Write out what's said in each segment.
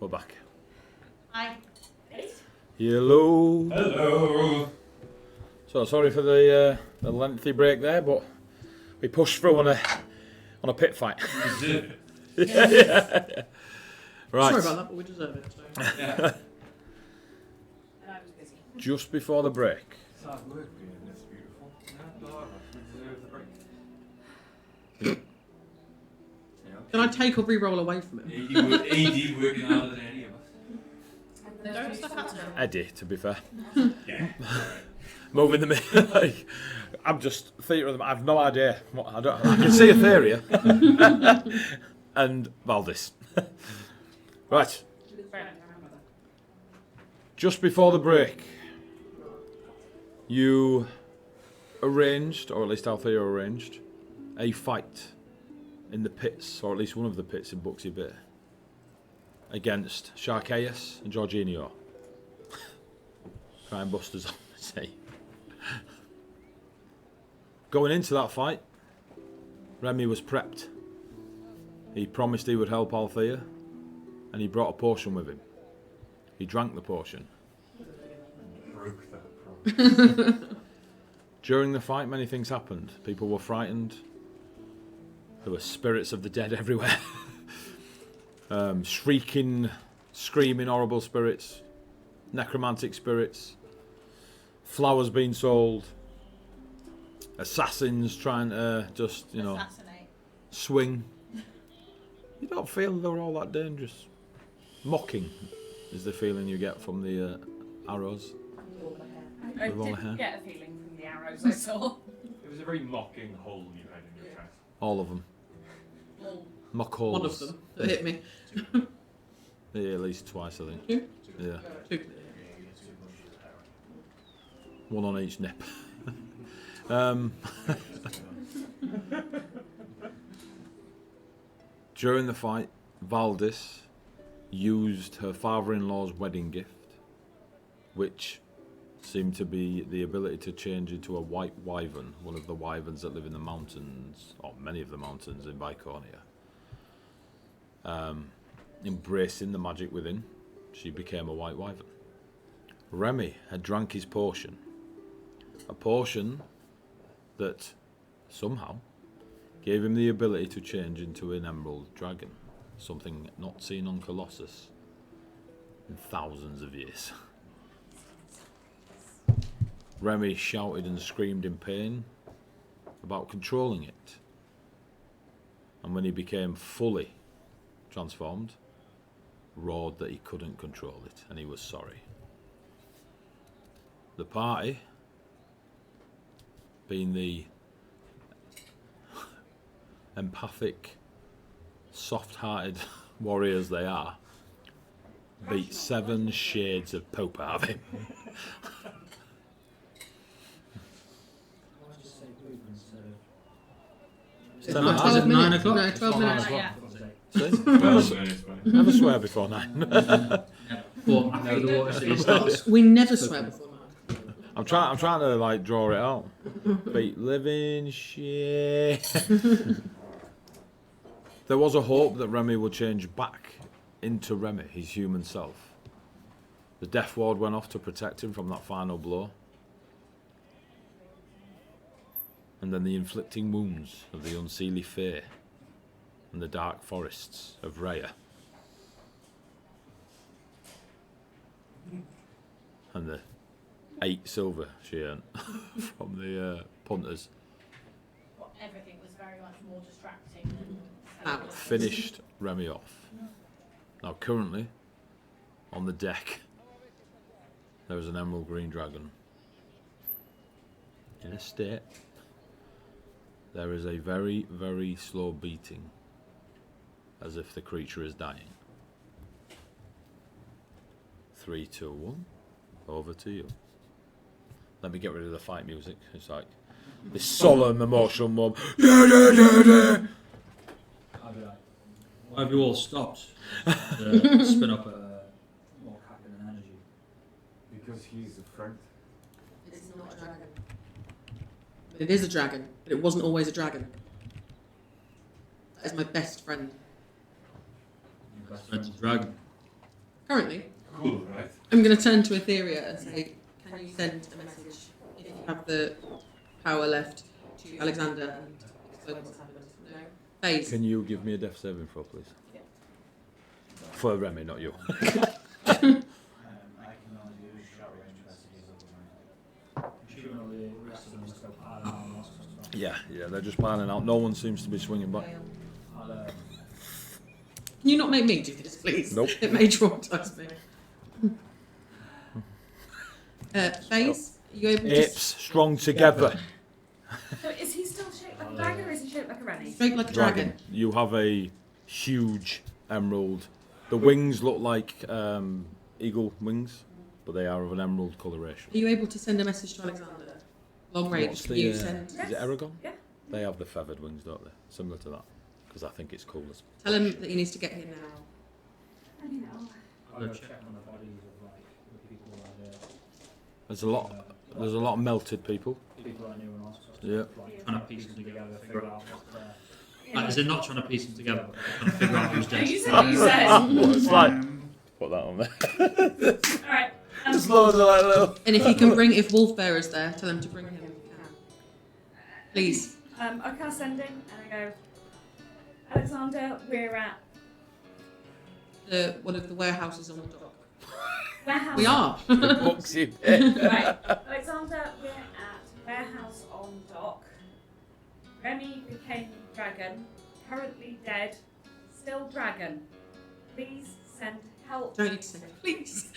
We're back. Hi. Hello. Hello. So sorry for the lengthy break there, but we pushed through on a pit fight. yeah. Right. Sorry about that, but we deserve it. So. Yeah. And I was busy. Just before the break. It's hard work being this beautiful. No, we deserve the break. Can I take a reroll away from him? AD working harder than any of us. Don't stuff out to him. Eddie, to be fair. Yeah. Moving the middle. Like, I'm just theatre of them. I've no idea. I can see Etheria and Valdis. Right. Just before the break, you arranged, or at least Althea arranged, a fight in the pits, or at least one of the pits in Buxy Bay, against Sharkaeus and Jorginho. Crime busters on the sea. Going into that fight, Remy was prepped. He promised he would help Althea, and he brought a potion with him. He drank the potion. Broke that promise. During the fight, many things happened. People were frightened. There were spirits of the dead everywhere. Shrieking, screaming, horrible spirits. Necromantic spirits. Flowers being sold. Assassins trying to just, Assassinate. swing. You don't feel they're all that dangerous. Mocking is the feeling you get from the arrows. I With all the hair. did get a feeling from the arrows I saw. It was a very mocking hole you had in your chest. All of them. Mock holes. One of them that hit me. Yeah, at least twice, I think. Two? Yeah. Two. One on each nip. During the fight, Valdis used her father-in-law's wedding gift, which seemed to be the ability to change into a white wyvern, one of the wyverns that live in the mountains, or many of the mountains in Vicornia. Embracing the magic within, she became a white wyvern. Remy had drank his potion, a potion that somehow gave him the ability to change into an emerald dragon, something not seen on Colossus in thousands of years. Remy shouted and screamed in pain about controlling it, and when he became fully transformed, roared that he couldn't control it and he was sorry. The party, being the empathic, soft-hearted warriors they are, beat 7 shades of Pope out of him. Is it 12 9 minutes? o'clock? No, 12 minutes. Yeah. See? Never swear before 9. Well, I know the water starts. We never swear before 9. I'm trying to like draw it out. Beat living shit. There was a hope that Remy would change back into Remy, his human self. The death ward went off to protect him from that final blow. And then the inflicting wounds of the unseelie Fae and the dark forests of Rhea. And the 8 silver she earned from the punters. Well, everything was very much more distracting than Finished Remy off. Now currently, on the deck, there is an emerald green dragon. In a state, there is a very, very slow beating, as if the creature is dying. 3, 2, 1, over to you. Let me get rid of the fight music. It's like this solemn, emotional moment. Why have you all stopped? Spin up a more cackling energy. Because he's a friend. It's not a dragon. It is a dragon, but it wasn't always a dragon. That is my best friend. Your best friend's a dragon. Currently, Cool, right? I'm going to turn to Etheria and say, can you send a message, if you have the power left, to Alexander and explain what's happened? No? Phase. Can you give me a death saving throw, please? Yeah. For Remy, not you. I can only use short range messages at the moment. Shooting all the rest of them still piling on and lots of stuff. Yeah, they're just piling out. No one seems to be swinging back. I'll, Can you not make me do this, please? Nope. It may traumatize me. Phase, are you able to Apes strong together. So is he still shaped like a dragon or is he shaped like a Rennie? straight like a dragon? You have a huge emerald. The wings look like eagle wings, but they are of an emerald coloration. Are you able to send a message to Alexander? Long range, What's can the, you uh, send? Is it Aragon? Yeah. They have the feathered wings, don't they? Similar to that. Because I think it's cool. Tell him that he needs to get here now. I know. I'll go check on the bodies of like the people that There's a lot of melted people. people I knew and all sorts of Yeah. stuff, like trying to piece them together, figure out what's there. Like, is it not trying to piece them together, but trying to figure out who's No, dead? you said what you said. It's like, put that on there. Alright. Just loads of like little. And if you can bring, if Wolf Bearer's there, tell him to bring him if you can. Please. I cast sending and I go, Alexander, we're at One of the warehouses on the dock. warehouse. We are. Books you. Right. Alexander, we're at warehouse on dock. Remy became dragon, currently dead, still dragon. Please send help. Don't need to say it, please.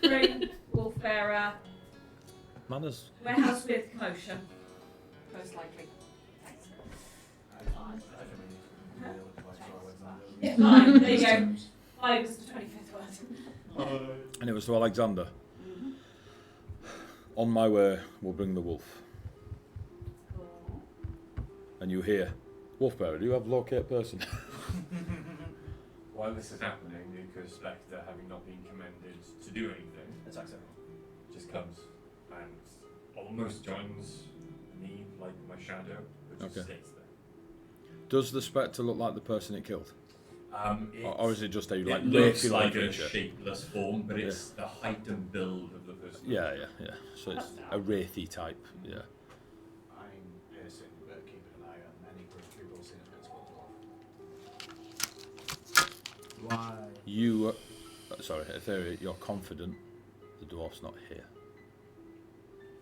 Bring Wolf Bearer. Manners. Warehouse with commotion. Most likely. Thanks. Yeah, fine. There you go. I was the 25th word. And it was to Alexander. On my way, we'll bring the wolf. And you hear, Wolfbearer, do you have locate person? While this is happening, Nuka's Spectre, having not been commended to do anything, Attacks everyone. just comes and almost joins me like my shadow, but just Okay. stays there. Does the spectre look like the person it killed? Or is it just a it like looks wraithy like a creature? shapeless form, but it's the height and build of the person. Yeah. So it's a wraithy type. Yeah. I'm piercing, but keeping an eye on any people seen as dwarf. Why? You, sorry, Etheria, you're confident the dwarf's not here.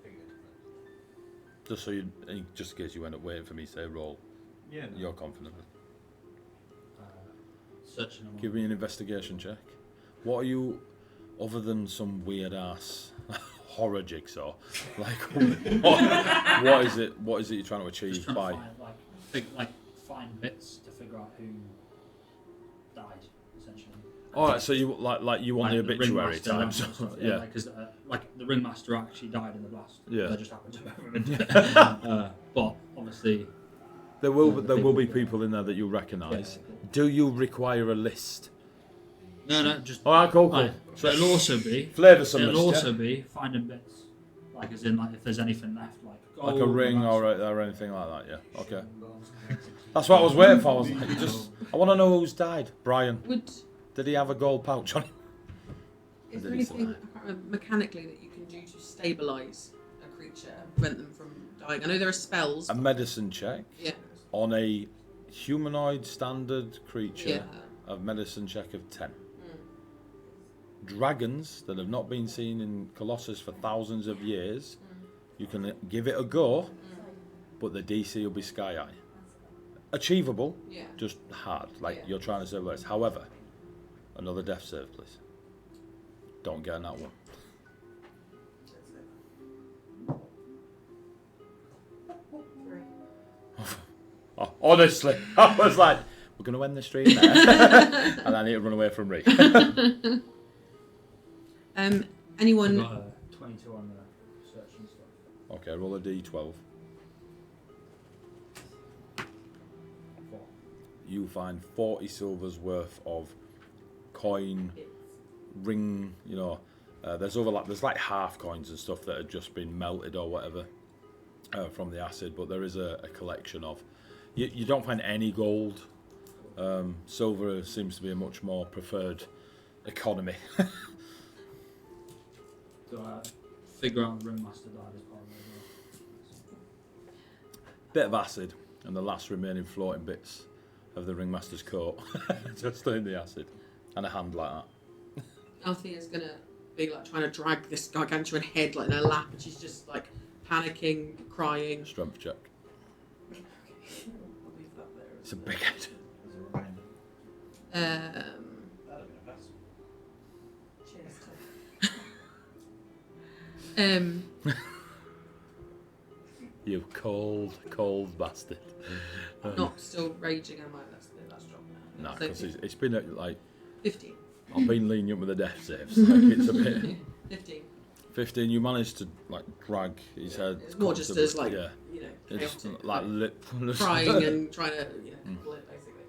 Figured. Just so you, just in case you end up waiting for me to say roll, Yeah. No. you're confident. Searching them. Give me an investigation check. What are you, other than some weird ass horror jigsaw? Like, what is it? What is it you're trying to Just achieve trying by? to find, find bits to figure out who died, essentially. All right, so you like you want the obituary ringmaster type? and stuff, Yeah. because like the ringmaster actually died in the blast. Yeah. They just happened to have but obviously, There will be people in there that you recognise. Do you require a list? no, just. All right, cool. Right. So it'll also be. Flavour some It'll list, also yeah? be finding bits, like as in like if there's anything left, like Like a gold, ring that's- or anything like that. Yeah. Okay. That's what I was waiting for. I was like, I want to know who's died. Brian, did he have a gold pouch on him? Is there Did he still anything mechanically that you can do to stabilise a creature and prevent them from dying? I know there are spells. A medicine check Yeah. on a humanoid standard creature. Yeah. A medicine check of 10. Dragons that have not been seen in Colossus for thousands of years, you can give it a go, but the DC will be sky high. Achievable, Yeah. just hard, like Yeah. you're trying to save lives. However, another death save, please. Don't get in that one. Oh, honestly, I was like, we're going to end the stream there. And I need to run away from Reek. I've Anyone? got a 22 on the search and stuff. Okay, roll a d12. 4. You find 40 silvers worth of coin, ring, there's like half coins and stuff that had just been melted or whatever from the acid, but there is a collection of. You don't find any gold. Silver seems to be a much more preferred economy. Do I figure out the ringmaster died as part of it as well? Bit of acid, and the last remaining floating bits of the ringmaster's coat just in the acid, and a hand like that. Althea's gonna be like trying to drag this gargantuan head like in her lap, and she's just like panicking, crying. Strength check. I'll leave that there. It's a big head. As a reminder. Um, That'd have been a pass. cheers. You cold bastard. Not still raging, am I? That's dropped now. Nah, So because it's been like 15. I've been lenient with the death saves. Like it's a bit. 15. 15. You managed to like drag his head. It's more just as like yeah. you know, It's chaotic, like crying and trying to control it basically.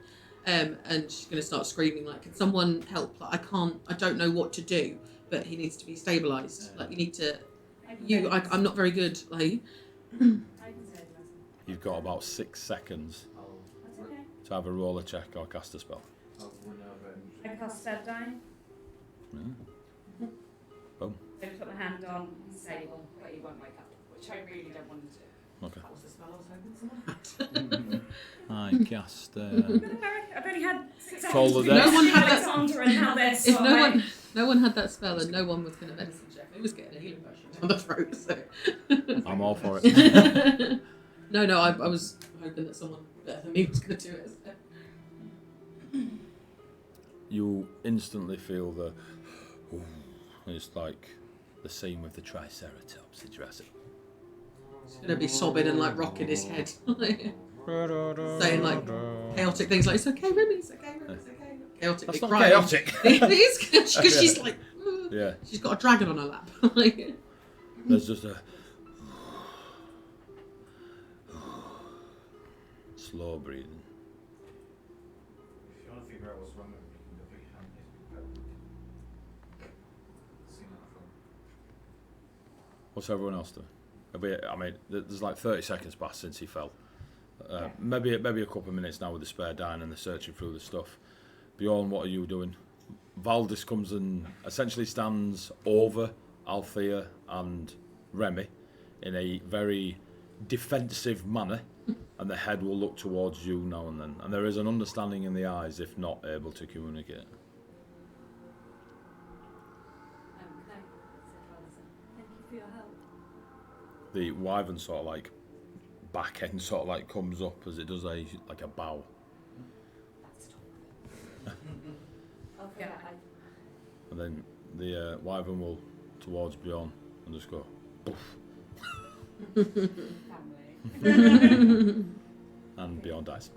And she's gonna start screaming like, "Can someone help? Like, I don't know what to do, but he needs to be stabilised. Like, you need to. I'm not very good. Like, I can say that. You've got about 6 seconds That's okay. to have a roller check or cast a spell. I'll run over and I cast Step Dying. Yeah. Boom. So I put my hand on his table, but he won't wake up, which I really don't want to do. Okay. that was the spell I was hoping someone had. I cast. I've only had 6 seconds. Toll the to death. figure No one out had that- Alexander and how they're If no one had that spell and no one was going to medicine check, it was getting a healing potion down the throat. So I'm all for it. no, I was hoping that someone better than me was going to do it. So. You instantly feel the. It's like the scene with the Triceratops in Jurassic. He's going to be sobbing and like rocking his head, saying like chaotic things like, "It's okay, Remy, it's okay, Remy, it's okay." Chaotically That's not crying. chaotic. It is because she's like, Yeah. she's got a dragon on her lap. Like, There's just a slow breathing. if you want to figure out what's wrong with me, you can put your hand in. Seen that before. What's everyone else doing? I mean, there's like 30 seconds passed since he fell. Maybe a couple of minutes now with the spare dying and they're searching through the stuff. Bjorn, what are you doing? Valdis comes and essentially stands over Althea and Remy in a very defensive manner, and the head will look towards you now and then. And there is an understanding in the eyes, if not able to communicate. Can I say to Alison, thank you for your help. The wyvern sort of like back end sort of like comes up as it does a bow. Okay. And then the wyvern will towards Bjorn and just go boof, Family. and Bjorn dies.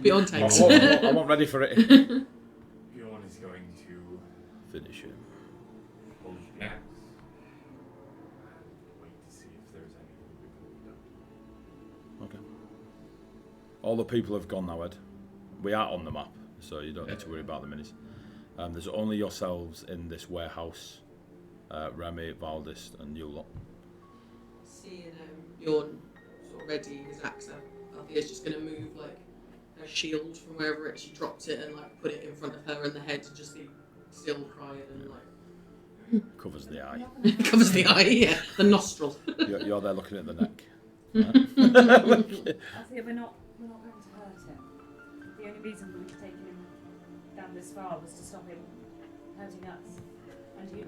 Beyond takes. I wasn't ready for it. Bjorn is going to Finish him. hold the axe and wait to see if there's anything we can do. Okay. All the people have gone now, Ed. We are on the map, so you don't need to worry about the minis. There's only yourselves in this warehouse. Remy, Valdis, and you lot. Seeing Bjorn sort of ready his axe out, Althea's just going to move like her shield from wherever she dropped it and like put it in front of her and the head to just be still crying and like Covers the eye. covers the eye, yeah, the nostril. You're there looking at the neck. I think we're not going to hurt him. The only reason we've taken him down this far was to stop him hurting us. And you.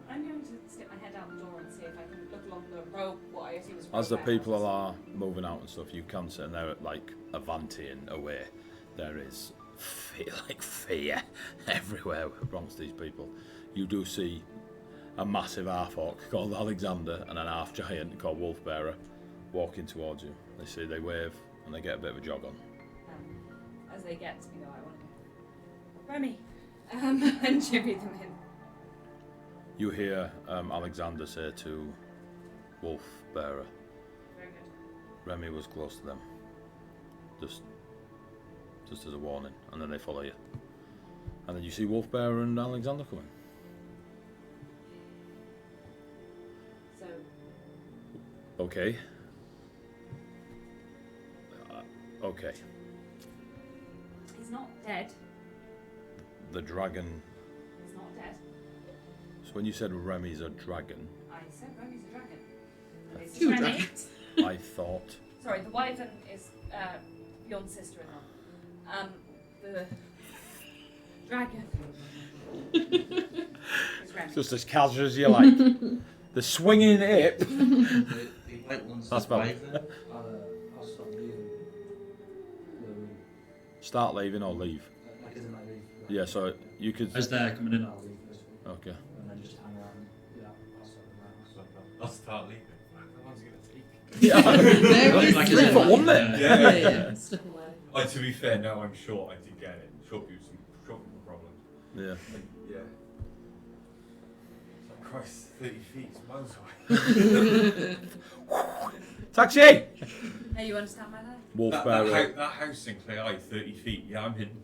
I'm going to stick my head out the door and see if I can look along the rope, what I assume is As the rope people warehouses. are moving out and stuff, you can sit and they're at like Avanti and away. There is fear everywhere amongst these people. You do see a massive half orc called Alexander and an half giant called Wolfbearer walking towards you. They wave and they get a bit of a jog on. As they get to me, though, I want to go, Remy, and jibby them in. You hear Alexander say to Wolfbearer, Very good. Remy was close to them. Just as a warning, and then they follow you. And then you see Wolfbearer and Alexander coming. So, Okay. Okay. He's not dead. The dragon. He's not dead. So when you said Remy's a dragon, I said Remy's a dragon. This is Two Remy. dragons. I thought. Sorry, the wyvern is Bjorn's sister-in-law. The dragon is Remy. Just as casual as you like. The swinging hip. The white one's That's the about- wyvern. I'll stop leaving the room. Start leaving or leave. Like, isn't like leave? Yeah, so you could. As they're coming in, I'll leave this one. Okay. And then just hang around. Yeah, I'll stop around. I'll start leaving. How long's it going to take? Yeah. There is Like, Three the- for one there. Yeah. Slip away. Oh, to be fair, now I'm short. I did get it. Short people problems. Yeah. Yeah. It's like, Christ, 30 feet is miles away. Taxi! Now you understand my life? Wolf that, bearer. that house in Clay Eye, 30 feet. Yeah, I'm hidden.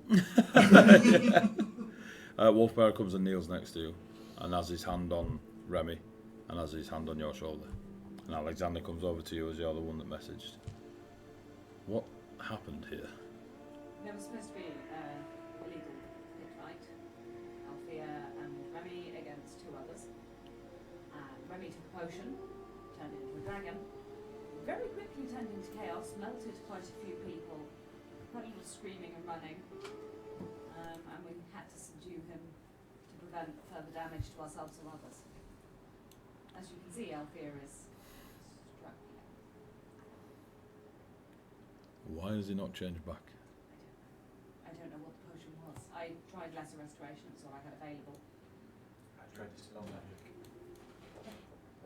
Wolf bearer comes and kneels next to you, and has his hand on Remy, and has his hand on your shoulder. And Alexander comes over to you as you're the one that messaged. What happened here? There was supposed to be illegal pit fight. Althea and Remy against two others. Remy took a potion, turned into a dragon. Very quickly turned into chaos, melted quite a few people. Quite a lot of screaming and running. And we had to subdue him to prevent further damage to ourselves or others. As you can see, Althea is struck. Why has he not changed back? I don't know what the potion was. I tried lesser restoration, it's all I had available. I tried to spell magic.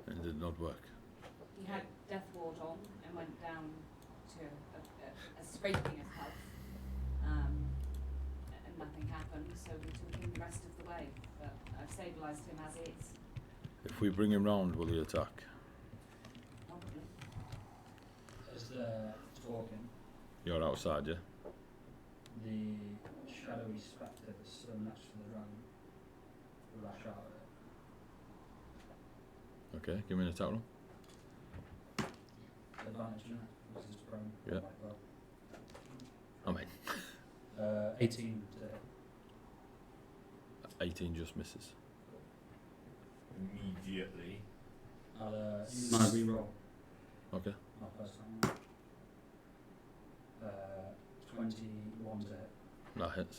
It did not work. He had Death Ward on and went down to a scraping of health, and nothing happened, so we took him the rest of the way. But I've stabilised him as is, If we bring him round, will he attack? probably. As talking, You're outside, yeah? the shadowy spectre that's still next to the dragon will lash out at it. Okay, give me an attack roll. Advantage, isn't it? Because it's prone. Yeah. Like, well, I mean, 18 to hit. 18 just misses. Immediately. I'll use my reroll. Okay. My first time. 21 to hit. That hits.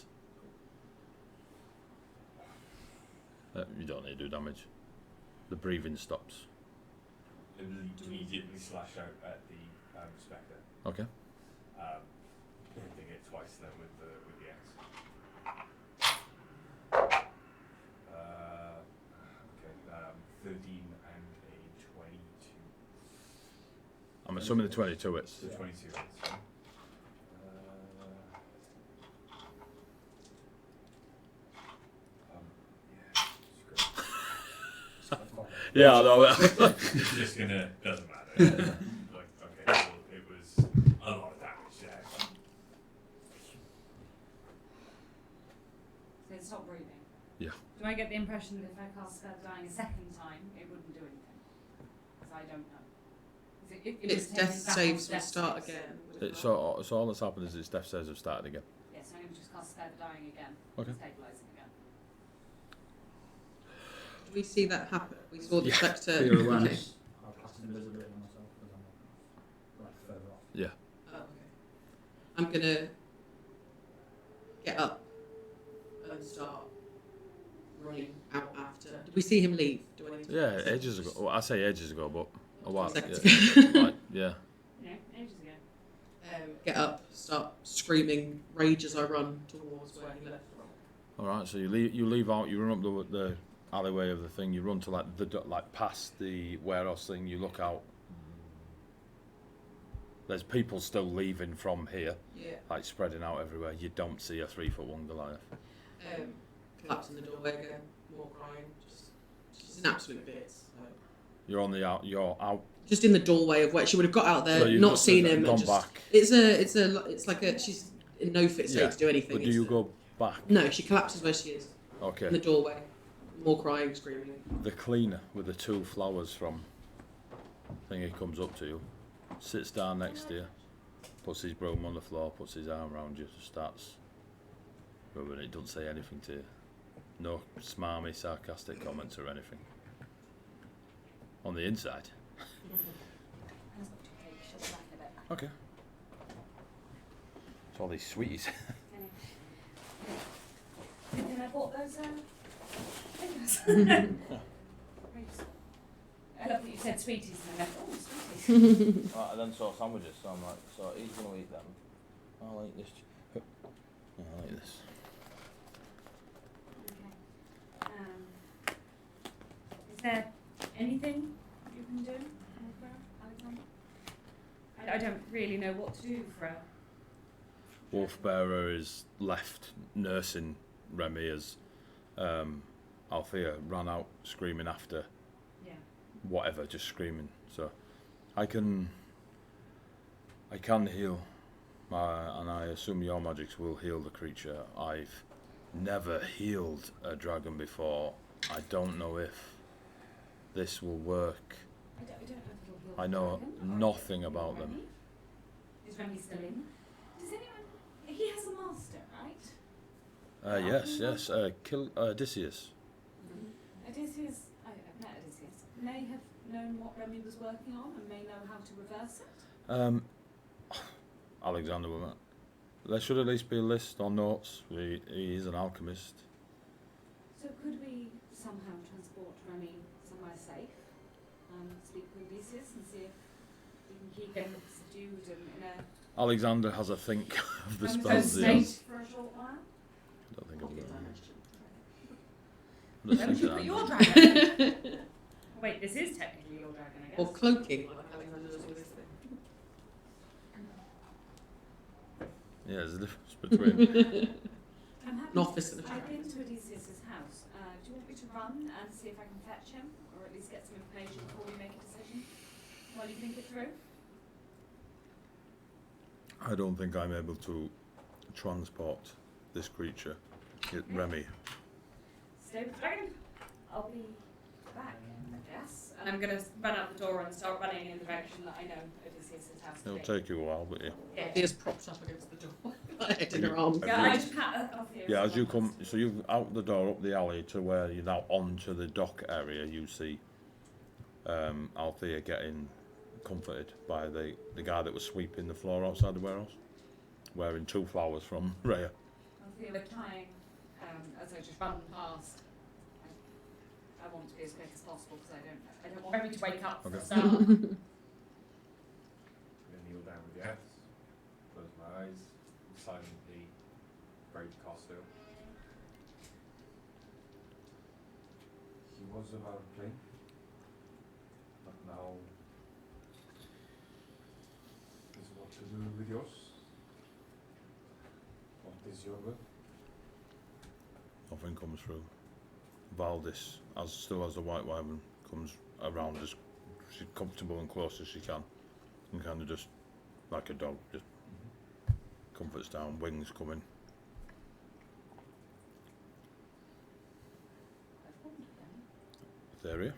You don't need to do damage. The breathing stops. Immediately slash out at the spectre. Okay. Hitting it twice then with the axe. Okay, 13 and a 22. I'm assuming the 22 hits. So 22 hits. Yeah, I know. It's just gonna, doesn't matter. Like, okay, well, it was a lot of damage there. So it stopped breathing. Yeah. Do I get the impression that if I cast Spell Dying a second time, it wouldn't do anything? Because I don't know. Is it, if Its death saves will start again. So all that's happened is its death saves have started again. Yes, I'm going to just cast Spell Dying again. Okay. Stabilising again. Did we see that happen? We saw the Yeah. spectre. For your Okay. awareness, I'll cast invisibility on myself because I'm like further off. Yeah. Oh, okay. I'm gonna get up and start running out after. Did we see him leave? Do I need to? Yeah, ages ago. Well, I say ages ago, but a while. Seconds Yeah. ago. Right, yeah. Yeah, ages ago. Get up, start screaming rage as I run towards where he left from. All right. So you leave out. You run up the alleyway of the thing. You run to like past the warehouse thing. You look out. There's people still leaving from here, Yeah. like spreading out everywhere. You don't see a 3-foot-1 Goliath. Collapse in the doorway again, more crying. She's in absolute bits. So. You're on the out. You're out. Just in the doorway of where she would have got out there, So you've not just seen him, gone and just back. it's like a she's in no fit state Yeah, to do anything. But do It's you go back? No, she collapses where she is in the Okay. doorway, more crying, screaming. The cleaner with the 2 flowers from thingy comes up to you, sits down next to you, puts his broom on the floor, puts his arm around you, starts rubbing it, doesn't say anything to you. No smarmy, sarcastic comments or anything. On the inside. Anna's got 2 cake, she'll be back in a bit. Okay. It's all these sweeties. Thinking I bought those fingers. I love that you said sweeties and I went, oh, sweeties. Right, I then saw sandwiches, so I'm like, so he's going to eat them. I'll eat this. I'll eat this. Okay. Is there anything you can do for Alexander? I don't really know what to do for her. Wolfbearer is left nursing Remy as Althea ran out screaming after Yeah. whatever, just screaming. So I can heal, and I assume your magics will heal the creature. I've never healed a dragon before. I don't know if this will work. I don't know if it'll heal I the know dragon or nothing heal about Remy. them. Is Remy still in? Does anyone... He has a master, right? Yes. Kill Odysseus. Odysseus, I've met Odysseus, may have known what Remy was working on and may know how to reverse it. Alexander will not. There should at least be a list or notes. He is an alchemist. So could we somehow transport Remy somewhere safe and speak with Odysseus and see if we can keep him subdued and in a Alexander has a think of the comatose spells he state has. for a short while? I don't think Pocket I'm Where would you put going your dragon? Wait, this is technically your dragon, I guess. Or cloaking, like Alexander does with this thing. Yeah, there's a difference between. I'm happy An office and a I've dragon. been to Odysseus' house. Do you want me to run and see if I can fetch him? Or at least get some information before we make a decision? While you think it through? I don't think I'm able to transport this creature. Remy. Stay with the dragon. I'll be back, I guess. And I'm going to run out the door and start running in the direction that I know Odysseus' house to It'll be. take you a while, but yeah. Yeah. He is propped up against the door, like head in her arms. Yeah, I just pat her off here. Yeah, as you come, so you've out the door, up the alley to where you're now onto the dock area. You see Althea getting comforted by the guy that was sweeping the floor outside the warehouse, wearing 2 flowers from Rhea. Althea, we're trying, as I just run past, I want to be as quick as possible because I don't want Remy to wake up for Okay. a start. I'm going to kneel down with the axe, close my eyes, silently break Costello. He was about clean, but now is what to do with yours. What is your will? Nothing comes through. Valdis, still as the white wyvern, comes around as she's comfortable and close as she can, and kind of just like a dog, just comforts down, wings coming. Area,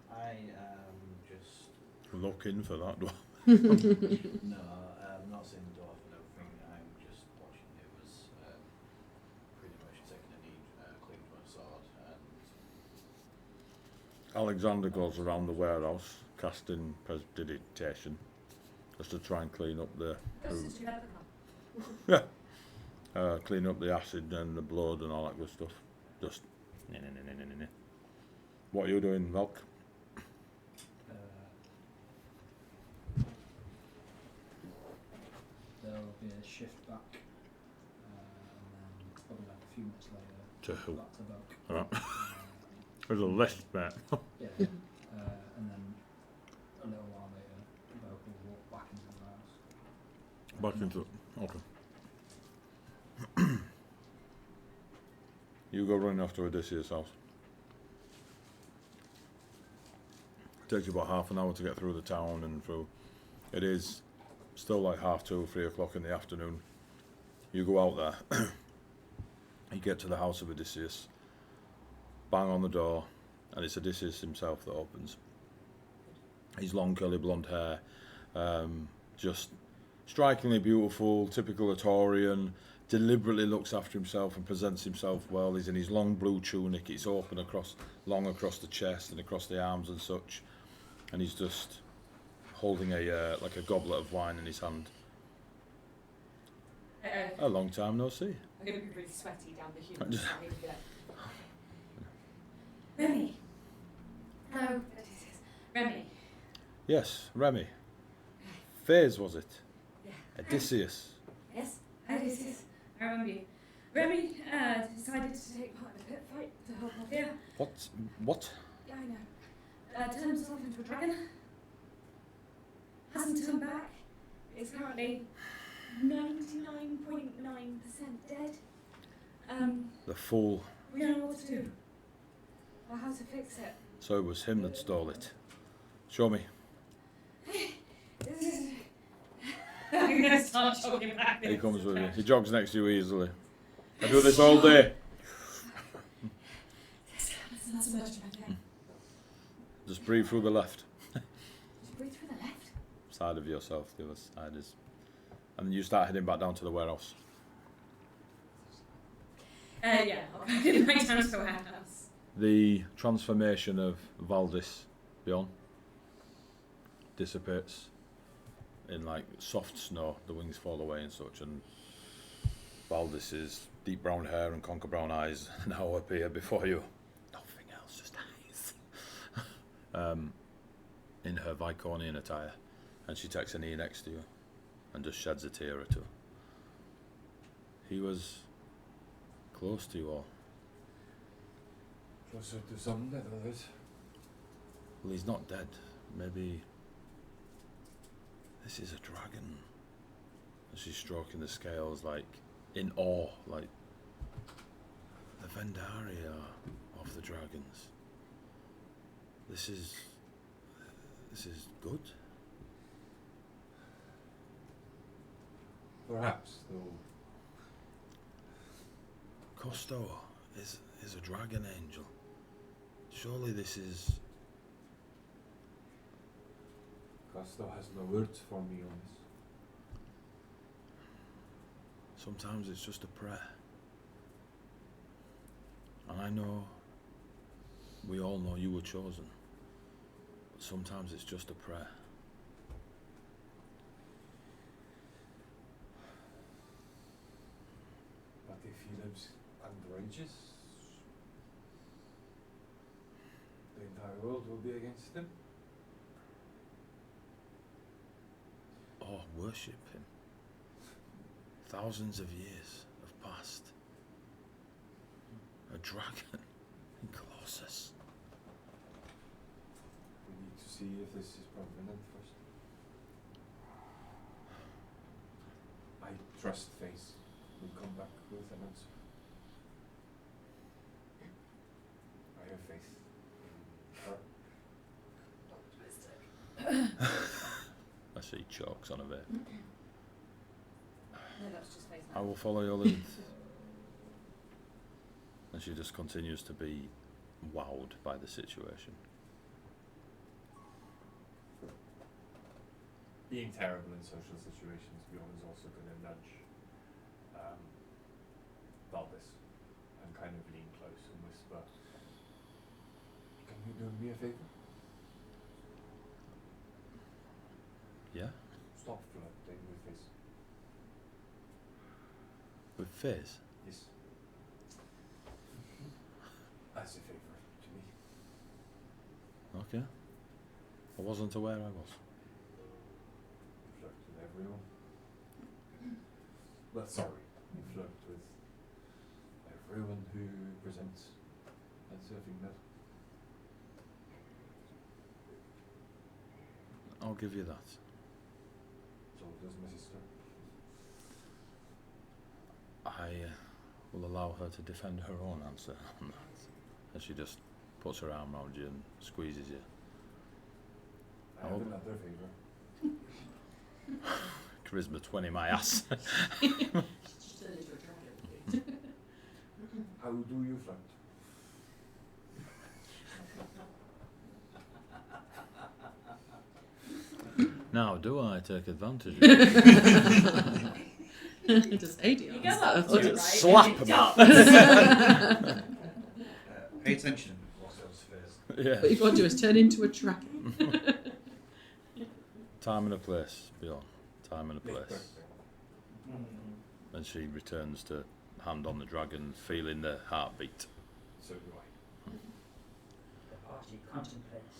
I am just looking for that door. no, I'm not seeing the door for everything. I'm just watching it was pretty much taking a knee, cleaned my sword, and Alexander goes around the warehouse casting prestidigitation just to try and clean up the This is too bad for them. clean up the acid and the blood and all that good stuff. Just What are you doing, Velk? There'll be a shift back, and then probably like a few minutes later, To who? back to Belk. Alright. There's a list, mate. Yeah, and then a little while later, Belk will walk back into the house. Back into okay. You go running off to Odysseus' house. Takes you about half an hour to get through the town and through. It is still like 2:30, 3 o'clock in the afternoon. You go out there. You get to the house of Odysseus. Bang on the door, and it's Odysseus himself that opens. His long curly blonde hair, just strikingly beautiful, typical Artorian, deliberately looks after himself and presents himself well. He's in his long blue tunic, it's open long across the chest and across the arms and such, and he's just holding a like a goblet of wine in his hand. A long time no see. I'm going to be really sweaty down the human side. Yeah. Remy. Hello, Odysseus. Remy. Yes, Remy. Fairs, was it? Yeah. Odysseus. Yes, Odysseus. I remember you. Remy decided to take part in a pit fight to help Althea. What? Yeah, I know. Turned himself into a dragon. Hasn't turned back. Is currently 99.9% dead. The fool. We don't know what to do. Or how to fix it. So it was him that stole it. Show me. This is... I'm going to start jogging back. He comes with you. He jogs next to you easily. I do this all day. That's not so much of a thing. Just breathe through the left Did you breathe through the left? side of yourself. The other side is... And then you start heading back down to the warehouse. Yeah, I'll go get back down to the warehouse. The transformation of Valdis Bjorn dissipates in like soft snow. The wings fall away and such, and Valdis's deep brown hair and conker brown eyes now appear before you. Nothing else, just eyes. In her Viconian attire, and she takes a knee next to you and just sheds a tear or two. He was close to you all. Closer to some than others. Well, he's not dead. Maybe this is a dragon. And she's stroking the scales, like in awe, like the Vendari are of the dragons. This is good. Perhaps, though. Costo is a dragon angel. Surely this is... Costo has no words for me on this. Sometimes it's just a prayer. And I know, we all know you were chosen. But sometimes it's just a prayer. But if he lives and rages, the entire world will be against him. Or worship him. Thousands of years have passed. A dragon in Colossus. We need to see if this is permanent first. I trust Face will come back with an answer. I have faith in her. I see chokes on a bit. No, that's just face. I will follow your lead. And she just continues to be wowed by the situation. Being terrible in social situations, Bjorn is also going to nudge Valdis and kind of lean close and whisper, "Can you do me a favor? Yeah? Stop flirting with this." With Fizz? Yes. As a favor to me. Okay. I wasn't aware I was. You flirt with everyone. But sorry, you flirt with everyone who presents as a female. I'll give you that. So does my sister. I will allow her to defend her own answer on that. As she just puts her arm around you and squeezes you. I have Oh. another favor. Charisma 20 my ass. She's turned into a dragon. How do you flirt? Now, do I take advantage of it? Does AD You go up to or it, does- right? Slap and him it up. jumps. Pay attention. What's else first? Yeah. What you've got to do is turn into a dragon. Time and a place, beyond. Time and a place. And she returns to hand on the dragon, feeling the heartbeat. So do I. The party contemplates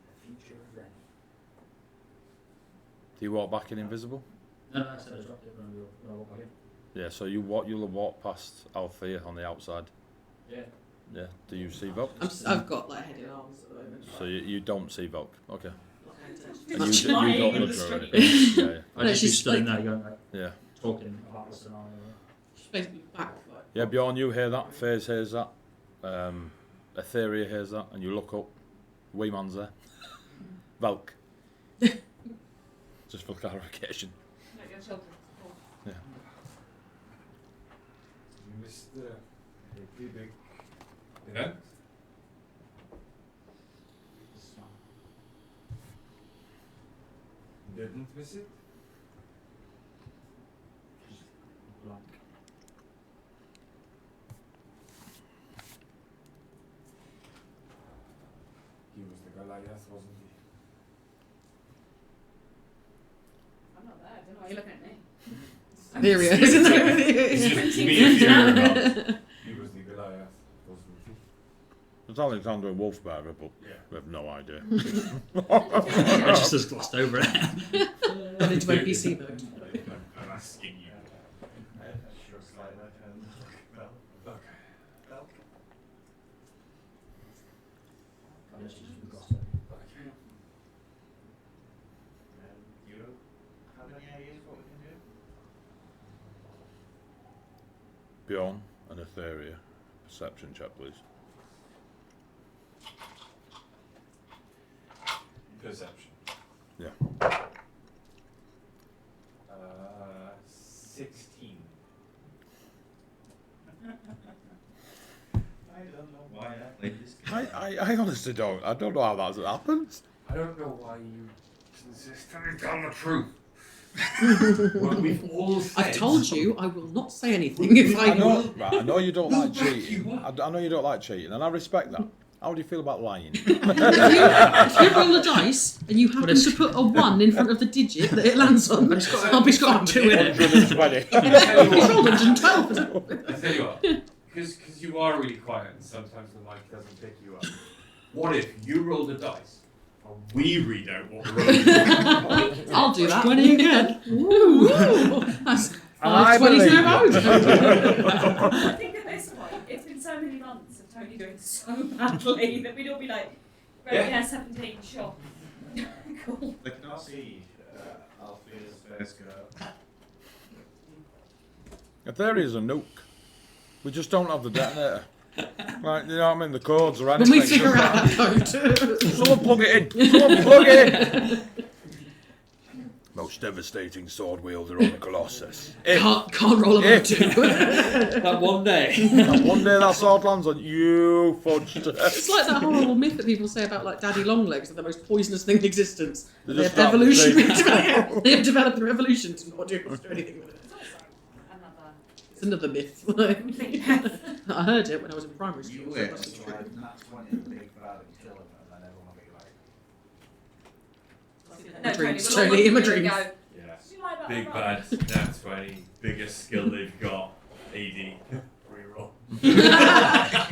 the future of Remy. Do you walk back in invisible? No, I said I dropped it when I walked back in. Yeah, so you'll walk past Althea on the outside. Yeah. Yeah. Do you see Volk? I've got like head in arms at the moment. So you don't see Volk. Okay. Like, And Just you lying don't in look the her or street. anything. Yeah, I No, just be she's stood in like- there going like, yeah. talking about the scenario. she's basically back. Like, Yeah, Bjorn, you hear that. Faze hears that. Etheria hears that. And you look up. Wee man's there. Volk. Just for clarification. Like your children. Yeah. You missed the big event. Didn't miss it. Blank. He was the Goliath, wasn't he? I'm not there. I don't know why you're looking at me. there he is, isn't It's there? just me and Jeremy about. He was the Goliath, wasn't he? It's Alexander Wolfbearer, but Yeah. we have no idea. I just has glossed over it. Gone into NPC mode. I'm asking you. Sure, slightly. Well, Okay. well. I just glossed over. You have any ideas what we can do? Bjorn and Etheria, perception check, please. Perception. Yeah. 16. I don't know why I played this game. I honestly don't. I don't know how that's happened. I don't know why you consistently tell the truth. Well, we've all said. I've told you I will not say anything if I. I know, right, I know you don't like back cheating. you up. I know you don't like cheating, and I respect that. How do you feel about lying? If you roll a dice and you happen to put a 1 in front of the digit that it lands on, I'll be got 2 in it. 120. He's rolled 112. I tell you what, because you are really quiet and sometimes the mic doesn't pick you up. What if you roll the dice and we read out what the roll is? I'll do that. 20 again. Ooh, that's I 5 20s believe in a row. I think at this point, it's been so many months of Tony doing so badly that we'd all be like, right, yeah 17, sure. Cool. They can all see Althea's first go. Etherea's a nuke. We just don't have the detonator. Like, you know what I mean? The codes or When anything. we figure out that code. Someone plug it in! Someone plug it in! Most devastating sword wielder on the Colossus. If Can't roll a 2. That one day. one day that sword lands on you, fudged. It's like that horrible myth that people say about like daddy long legs are the most poisonous thing in existence. They They just have start evolution. They have developed their evolution to not do anything with it. It's also another It's another myth. complete mess. I heard it when I was in primary school. You so wait it must be until true. like nat 20 big bad and kill him, and then everyone will be like, No, Dreams, Tony, we'll all Tony, in my look at you and dreams. go, Yeah. "Did you lie about Big that bad, nat 20, biggest skill they've got, AD. Reroll.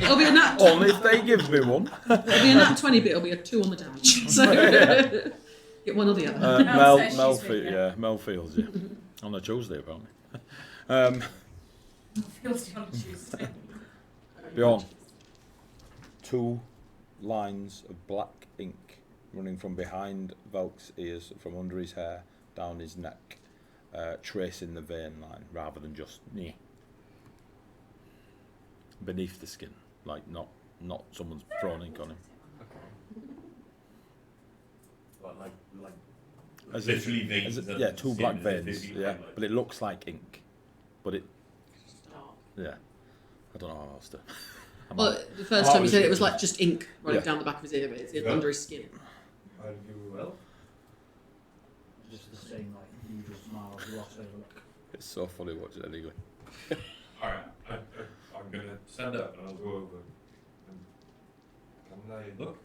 It'll be a nat. Only if they give me one. It'll be a nat 20 bit. It'll be a 2 on the damage. So get one or the other. Mel says Mel, she's with you. yeah, Mel feels you. On a Tuesday, apparently. Feels on Tuesday. Bjorn. 2 lines of black ink running from behind Velk's ears, from under his hair, down his neck, tracing the vein line rather than just beneath the skin, like not someone's thrown ink on him. But like As literally if- veins. as if- that yeah, 2 seem black as if they've veins, been yeah, highlighted. but it looks like ink. But it, yeah, I don't know how else to. Well, the first time you said it was like just ink running Yeah. down the back of his ear, but it's Yeah. under his skin. I'll do well. same like usual smiles, gloss over look. It's so funny watching it illegally. Alright, I'm gonna stand up and I'll go over. And can I look?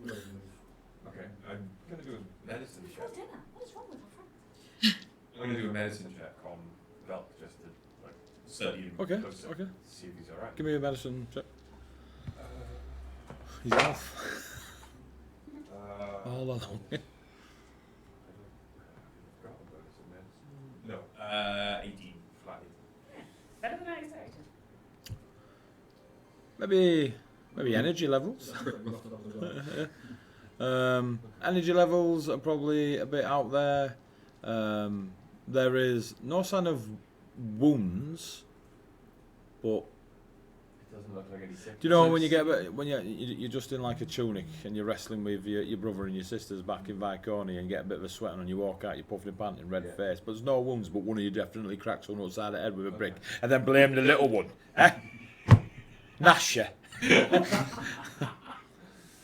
Really move. Okay, I'm gonna do a medicine Before check. dinner. What is wrong with our friend? I'm gonna do a medicine check on Velk just to like study him Okay, closer, okay. see if he's alright. Give me a medicine check. Uh, He's off. All along. I forgot about some medicine. No, 18, flat 18. Better than I expected. Maybe energy levels. That's pretty roughed up as well. Energy levels are probably a bit out there. There is no sign of wounds, but It doesn't look like any sickness. do you know when you get when you're just in like a tunic and you're wrestling with your brother and your sisters back in Viconia and get a bit of a sweat on and you walk out, you're puffing and panting, red Yeah. face, but there's no wounds, but one of you definitely cracks someone upside the head with a brick and then blame the little one. Eh? Nasha.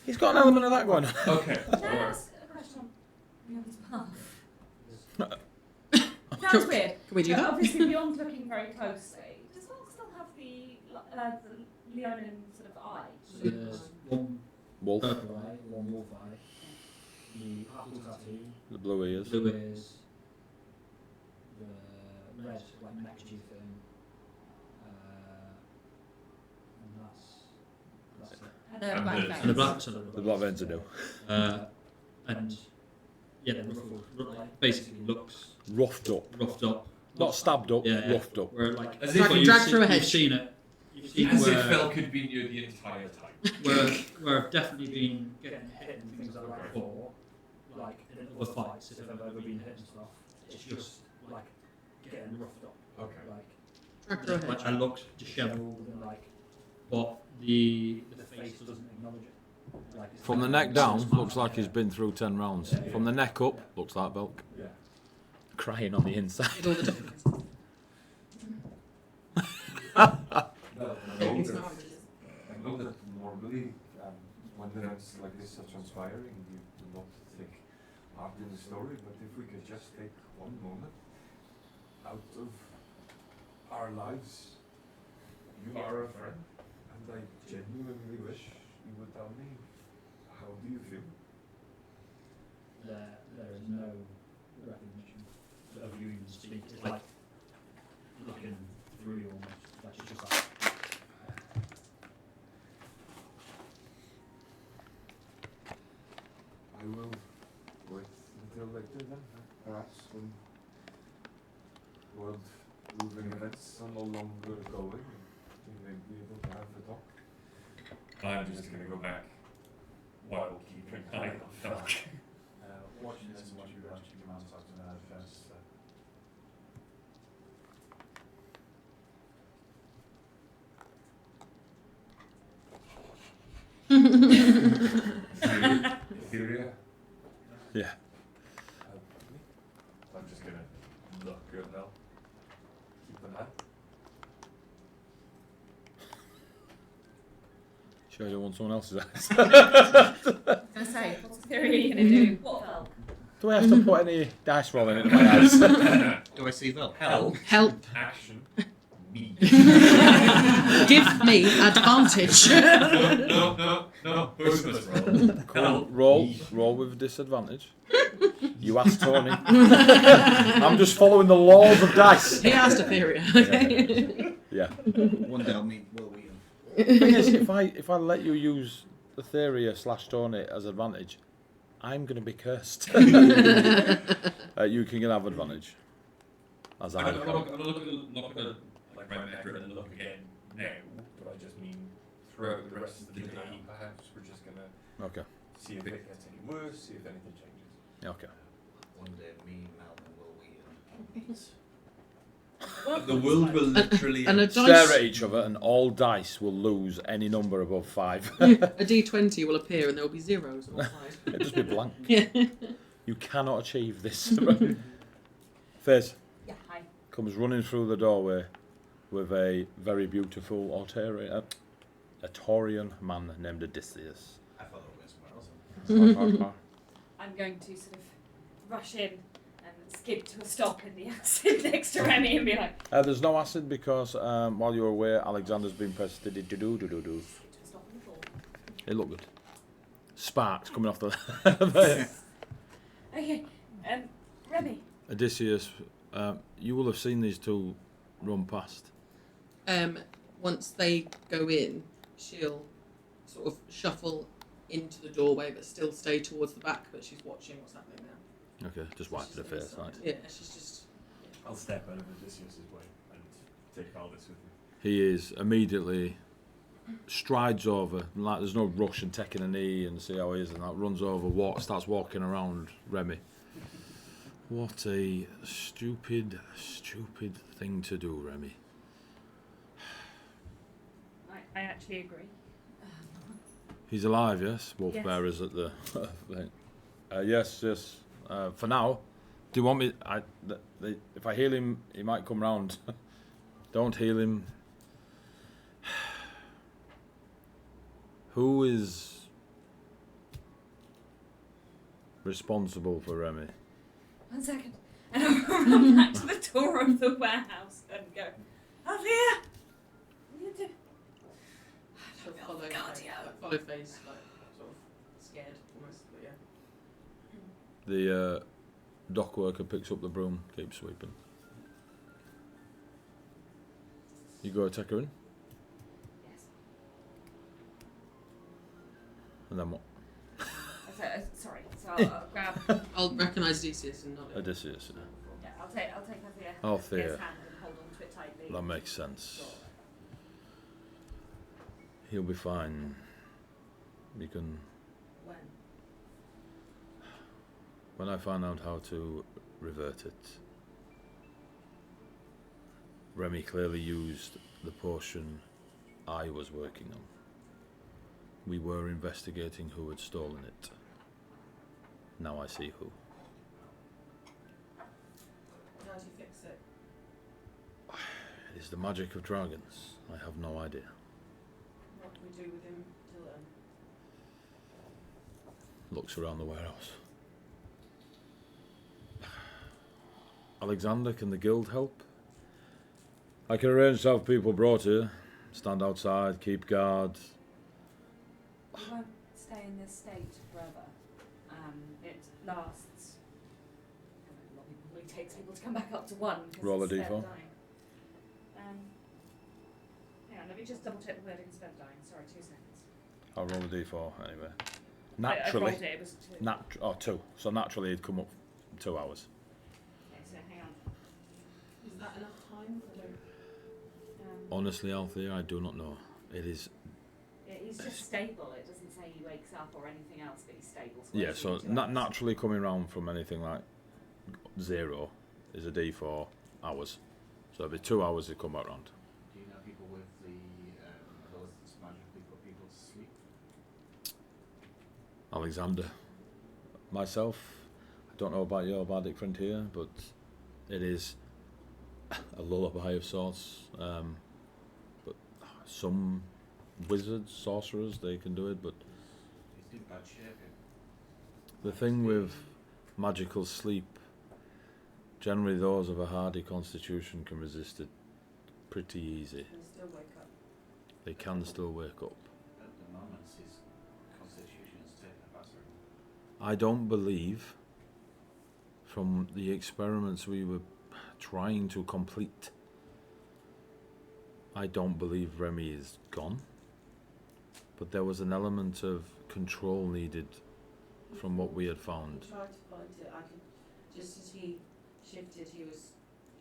He's got an element of that going on. Okay, Can I alright. ask a question on Beyond's behalf? Sounds weird. Can we do But that? obviously, Beyond's looking very closely. Does Volk still have the Leonin sort of eye? So there's one Wolf, purple eye, one wolf eye, the apple tattoo, the blue ears. blue ears, the red like nectarine thing, and that's it. And the And black the- veins. And the black, so The black veins are new. and yeah, the ruffled, like basically looks Roughed up. roughed up. Not stabbed up, Yeah, yeah. roughed up. Where like As if where you you've dragged seen- through a you've hedge. seen it. You've seen As if where, Velk could be near the entire time. where I've definitely been getting hit and things like that before, like in other fights, if I've ever been hit and stuff, it's just like getting roughed up. Okay. Like, Dragged through a hedge. I looked dishevelled and like, but the face doesn't acknowledge it. Like, it's From the like- neck down, looks like he's been through 10 rounds. Yeah, yeah. From the neck up, looks like Belk. Yeah. Crying on the inside. With all the difference. I know that normally when events like this are transpiring, you do not take part in the story, but if we could just take one moment out of our lives, you are a friend, and I genuinely wish you would tell me, how do you feel? There is no recognition of you even speak. It's like looking through you almost. Like she's just like. I will wait until later then, perhaps when world moving events are no longer going, we may be able to have a talk. I'm just gonna go back while keeping an eye on Felk. Watching this and watching you guys keep your mouths tucked in our defense. Etheria? Yeah. I'm just gonna look good now. Keep an eye. Sure you don't want someone else's eyes. I was going to say, what's the theory going to do? What Velk? Do I have to put any dice rolling into my eyes? Do I see Vel? Help. Help. Action. Me. Give me advantage. No. Bonus roll. Help. Roll with disadvantage. You asked Tony. I'm just following the laws of dice. He asked Etheria. Okay. Yeah. One down me, will we? Thing is, if I let you use the Theria / Tony as advantage, I'm going to be cursed. You can have advantage. As I I'm can. not gonna look at like my record and look again now, but I just mean throughout the rest of the day, perhaps we're just gonna Okay. see if it gets any worse, see if anything changes. Okay. One day, me, Malvin, will we? The world will literally And a Stare dice, at each other, and all dice will lose any number above 5. a D20 will appear, and there will be zeros on the side. It'll just be blank. Yeah. You cannot achieve this. Fizz Yeah, hi. comes running through the doorway with a very beautiful Artorian man named Odysseus. I thought it was somewhere else. I'm going to sort of rush in skid to a stop in the acid next to Remy and be like, There's no acid because while you were away, Alexander's been pressed. Do. skid to a stop on the floor. It looked good. Sparks coming off the. Okay, Remy. Odysseus, you will have seen these two run past. Once they go in, she'll sort of shuffle into the doorway, but still stay towards the back. But she's watching what's happening now. Okay, just wiping her face, right? Yeah, she's just. I'll step out of Odysseus' way and take Aldous with me. He is immediately strides over, like there's no rush and taking a knee and see how he is, and that runs over, starts walking around Remy. What a stupid thing to do, Remy. I actually agree. He's alive, yes? Wolf Yes. Bear is at the thing. Yes. For now, do you want me... if I heal him, he might come round. Don't heal him. Who is responsible for Remy? 1 second. And I'll run back to the door of the warehouse and go, Althea! What are you doing? She'll follow, Cardio. follow face, like sort of scared almost, but yeah. The dock worker picks up the broom, keeps sweeping. You go take her in, Yes. and then what? Sorry, so I'll grab. I'll recognise Odysseus and nod. Odysseus. Yeah, I'll take Althea's Althea. hand and hold on to it tightly. That makes sense. He'll be fine. You can... When I find out how to revert it. Remy clearly used the potion I was working on. We were investigating who had stolen it. Now I see who. How do you fix it? It is the magic of dragons. I have no idea. What can we do with him till then? Looks around the warehouse. Alexander, can the guild help? I can arrange to have people brought here. Stand outside, keep guard. We won't stay in this state forever. It lasts. A lot of people takes people to come back up to 1. Roll a it's spent d4. dying. Hang on, let me just double check the wording spent dying. Sorry, 2 seconds. I'll roll a d4 anyway. I Naturally. rolled it was 2. 2. So naturally it'd come up 2 hours. Okay, so hang on. Is that enough time? I don't. Honestly, Althea, I do not know. It is... Yeah, he's just stable. It doesn't say he wakes up or anything else, but he's stable. Yeah, it's so usually 2 hours. naturally coming round from anything like 0 is a d4 hours. So it'll be 2 hours to come back round. Do you know people with the ability to magically put people to sleep? Alexander. Myself, I don't know about your bardic friend here, but it is a lullaby of sorts. But some wizards, sorcerers, they can do it, but He's in bad shape. the thing with magical sleep, generally those of a hardy constitution can resist it pretty easy. Can still wake up. They can still wake up. At the moment, his constitution is taking a battering. I don't believe, from the experiments we were trying to complete, I don't believe Remy is gone. But there was an element of control needed from what we had found. I tried to find it. I could, just as he shifted, he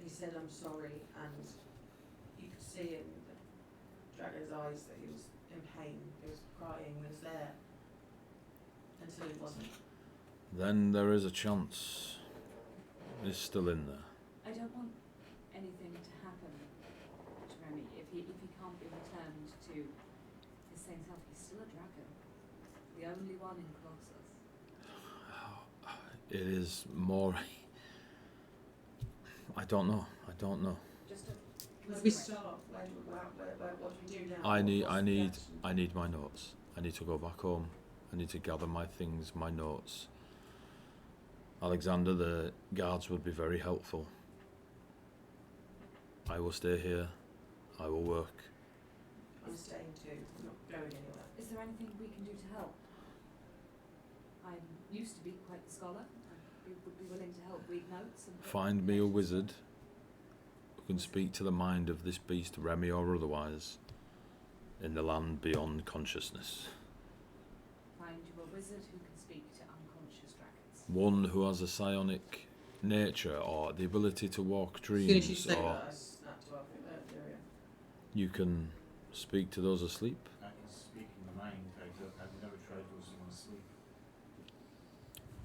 said, "I'm sorry," and you could see in the dragon's eyes that he was in pain. He was crying. He was there until he wasn't. Then there is a chance. It's still in there. I don't want anything to happen to Remy. If he can't be returned to his same self, he's still a dragon. The only one in Colossus. It is more... I don't know. Just Where do we start? What do we do now? I need my What's notes. I need to go back home. I need to gather my things, my notes. Alexander, the guards would be very helpful. I will stay here. I will work. I'm staying too. I'm not going anywhere. Is there anything we can do to help? I used to be quite the scholar. I would be willing to help read notes and... Find me a wizard who can speak to the mind of this beast, Remy or otherwise, in the land beyond consciousness. Find you a wizard who can speak to unconscious dragons. One who has a psionic nature or the ability to walk As soon as you dreams, say or that, I snapped off it there. you can speak to those asleep. I can speak in the mind. I've never tried to someone asleep.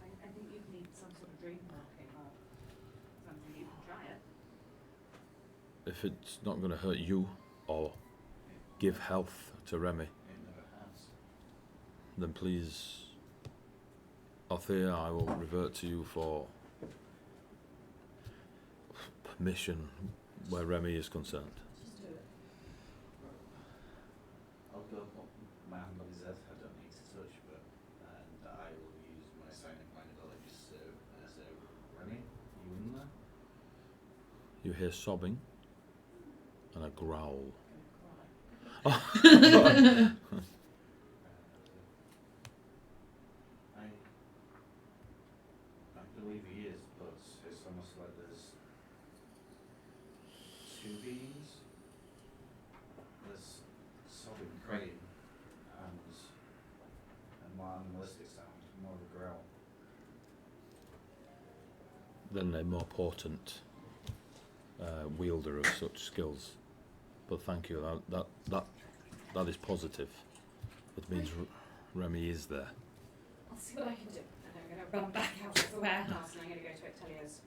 I think you'd need some sort of dream working or something. You can try it. If it's not going to hurt you or give health to Remy, It never has. then please, Althea, I will revert to you for permission where Remy is concerned. Just do it. I'll go put my hand on his head. I don't need to touch, but and I will use my psionic mind ability. So, Remy, you in there? You hear sobbing and a growl. I believe he is, but it's almost like there's two beings. There's sobbing, crying, and a more animalistic sound, more of a growl. Then a more potent wielder of such skills. But thank you, that is positive. It means Remy is there. I'll see what I can do. And I'm going to run back out of the warehouse and I'm going to go to Ectelia's.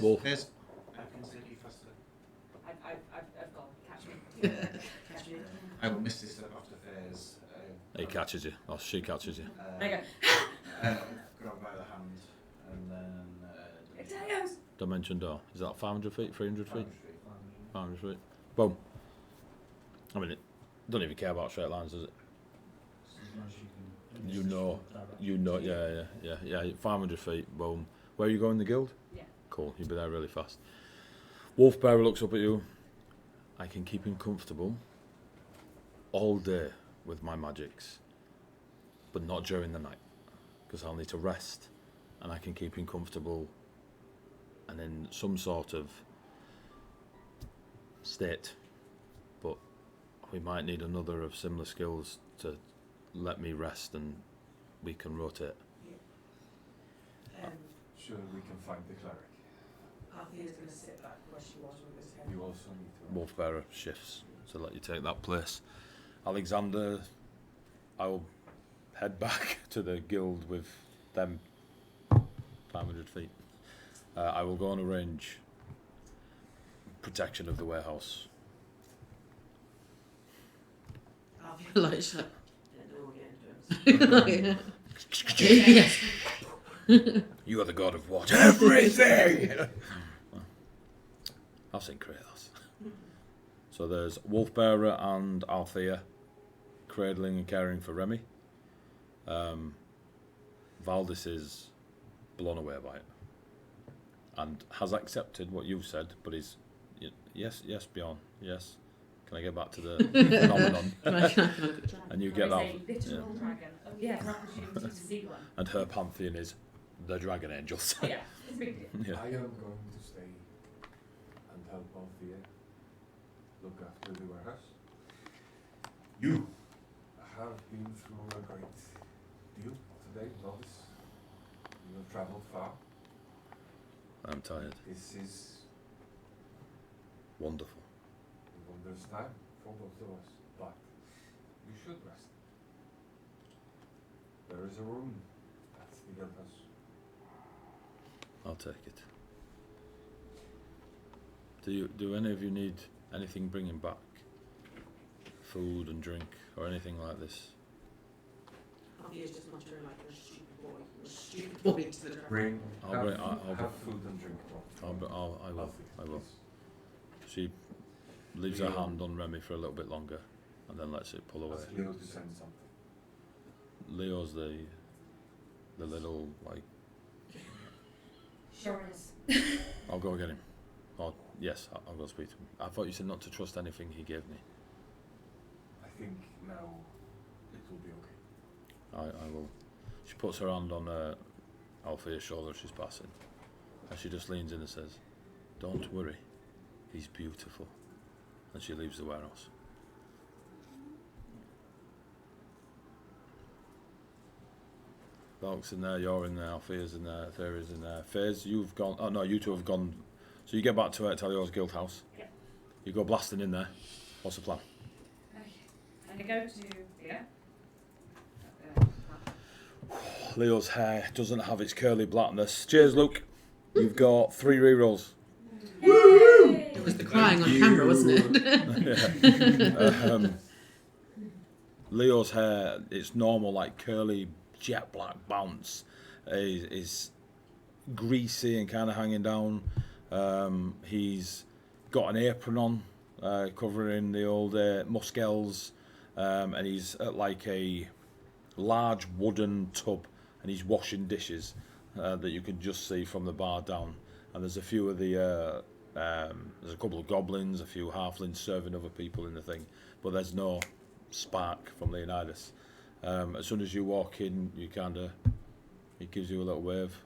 Wolf. I can take you faster. I've gone. Catch me. Catch me. I will miss this step after Fairs. He catches you, or she catches you. There you go. Grab by the hand, and then. Ectelia's! Dimension door. Is that 500 feet, 300 feet? 500 feet. Mm. Boom. I mean, it don't even care about straight lines, does it? You know, yeah. 500 feet, boom. Where are you going, the guild? Yeah. Cool, you'll be there really fast. Wolf Bearer looks up at you. I can keep him comfortable all day with my magics, but not during the night, because I'll need to rest, and I can keep him comfortable and in some sort of state, but we might need another of similar skills to let me rest and we can rotate. Sure, we can find the cleric. Althea's going to sit back where she was with his head. You also need to. Wolf Bearer shifts to let you take that place. Alexander, I will head back to the guild with them 500 feet. I will go and arrange protection of the warehouse. Althea likes like, yeah, no, we'll get into it. Yes. You are the god of what? Everything! I've seen Kratos. So there's Wolf Bearer and Althea cradling and caring for Remy. Valdis is blown away by it and has accepted what you've said, but he's yes, Bjorn, yes. Can I get back to the phenomenon? And you get that. A literal dragon. Oh yeah, an opportunity to see one. And her pantheon is the dragon angels. Yeah, it's a big deal. Yeah. I am going to stay and help Althea look after the warehouse. You have been through a great deal today, Valdis. You have travelled far. I'm tired. This is Wonderful. a wondrous time for both of us, but you should rest. There is a room at the guild house. I'll take it. Do any of you need anything bringing back? Food and drink or anything like this? Althea's just muttering like a stupid boy. A stupid boy to the dragon. Bring, I'll have, bring- I'll have food and drink. I will. Althea, I will. please. She leaves her hand on Remy for a little bit longer and then lets it pull away. Ask Leo to send something. Leo's the little like Sure is. I'll go get him. Or yes, I'll go speak to him. I thought you said not to trust anything he gave me. I think now it will be okay. I will. She puts her hand on Althea's shoulder as she's passing, and she just leans in and says, "Don't worry, he's beautiful." And she leaves the warehouse. Balk's in there, you're in there, Althea's in there, Theria's in there. Faze, you've gone. Oh no, you two have gone. So you get back to Talior's guild house. Yep. You go blasting in there. What's the plan? Okay. And I go to Leo. Leo's hair doesn't have its curly blackness. Cheers, Luke. You've got 3 rerolls. It was the crying on camera, wasn't it? Leo's hair, it's normal, like curly jet black bounce, is greasy and kind of hanging down. He's got an apron on, covering the old muskels, and he's at like a large wooden tub, and he's washing dishes that you can just see from the bar down. And there's a few of the there's a couple of goblins, a few halflings serving other people in the thing, but there's no spark from Leonidas. As soon as you walk in, you kind of, he gives you a little wave.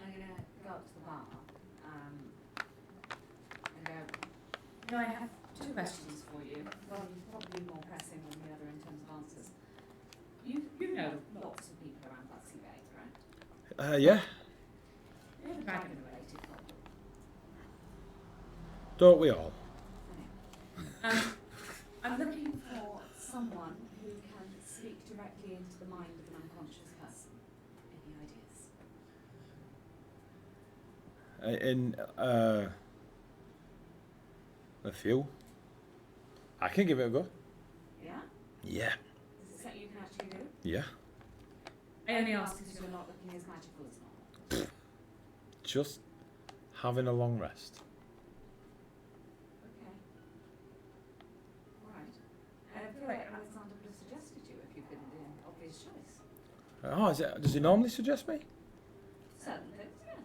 I'm gonna go up to the bar and go. No, I have 2 questions for you. One probably more pressing than the other in terms of answers. You know lots of people around Butsy Bay, right? Yeah, You have a dragon-related problem. don't we all? I'm looking for someone who can speak directly into the mind of an unconscious person. Any ideas? In a few. I can give it a go. Yeah? Yeah. Is it something you can actually do? Yeah. I only asked because you're not looking as magical as normal. Just having a long rest. Okay. Alright. I feel like Alexander would have suggested you if you've been the obvious choice. Oh, is it? Does he normally suggest me? Certain things, yes.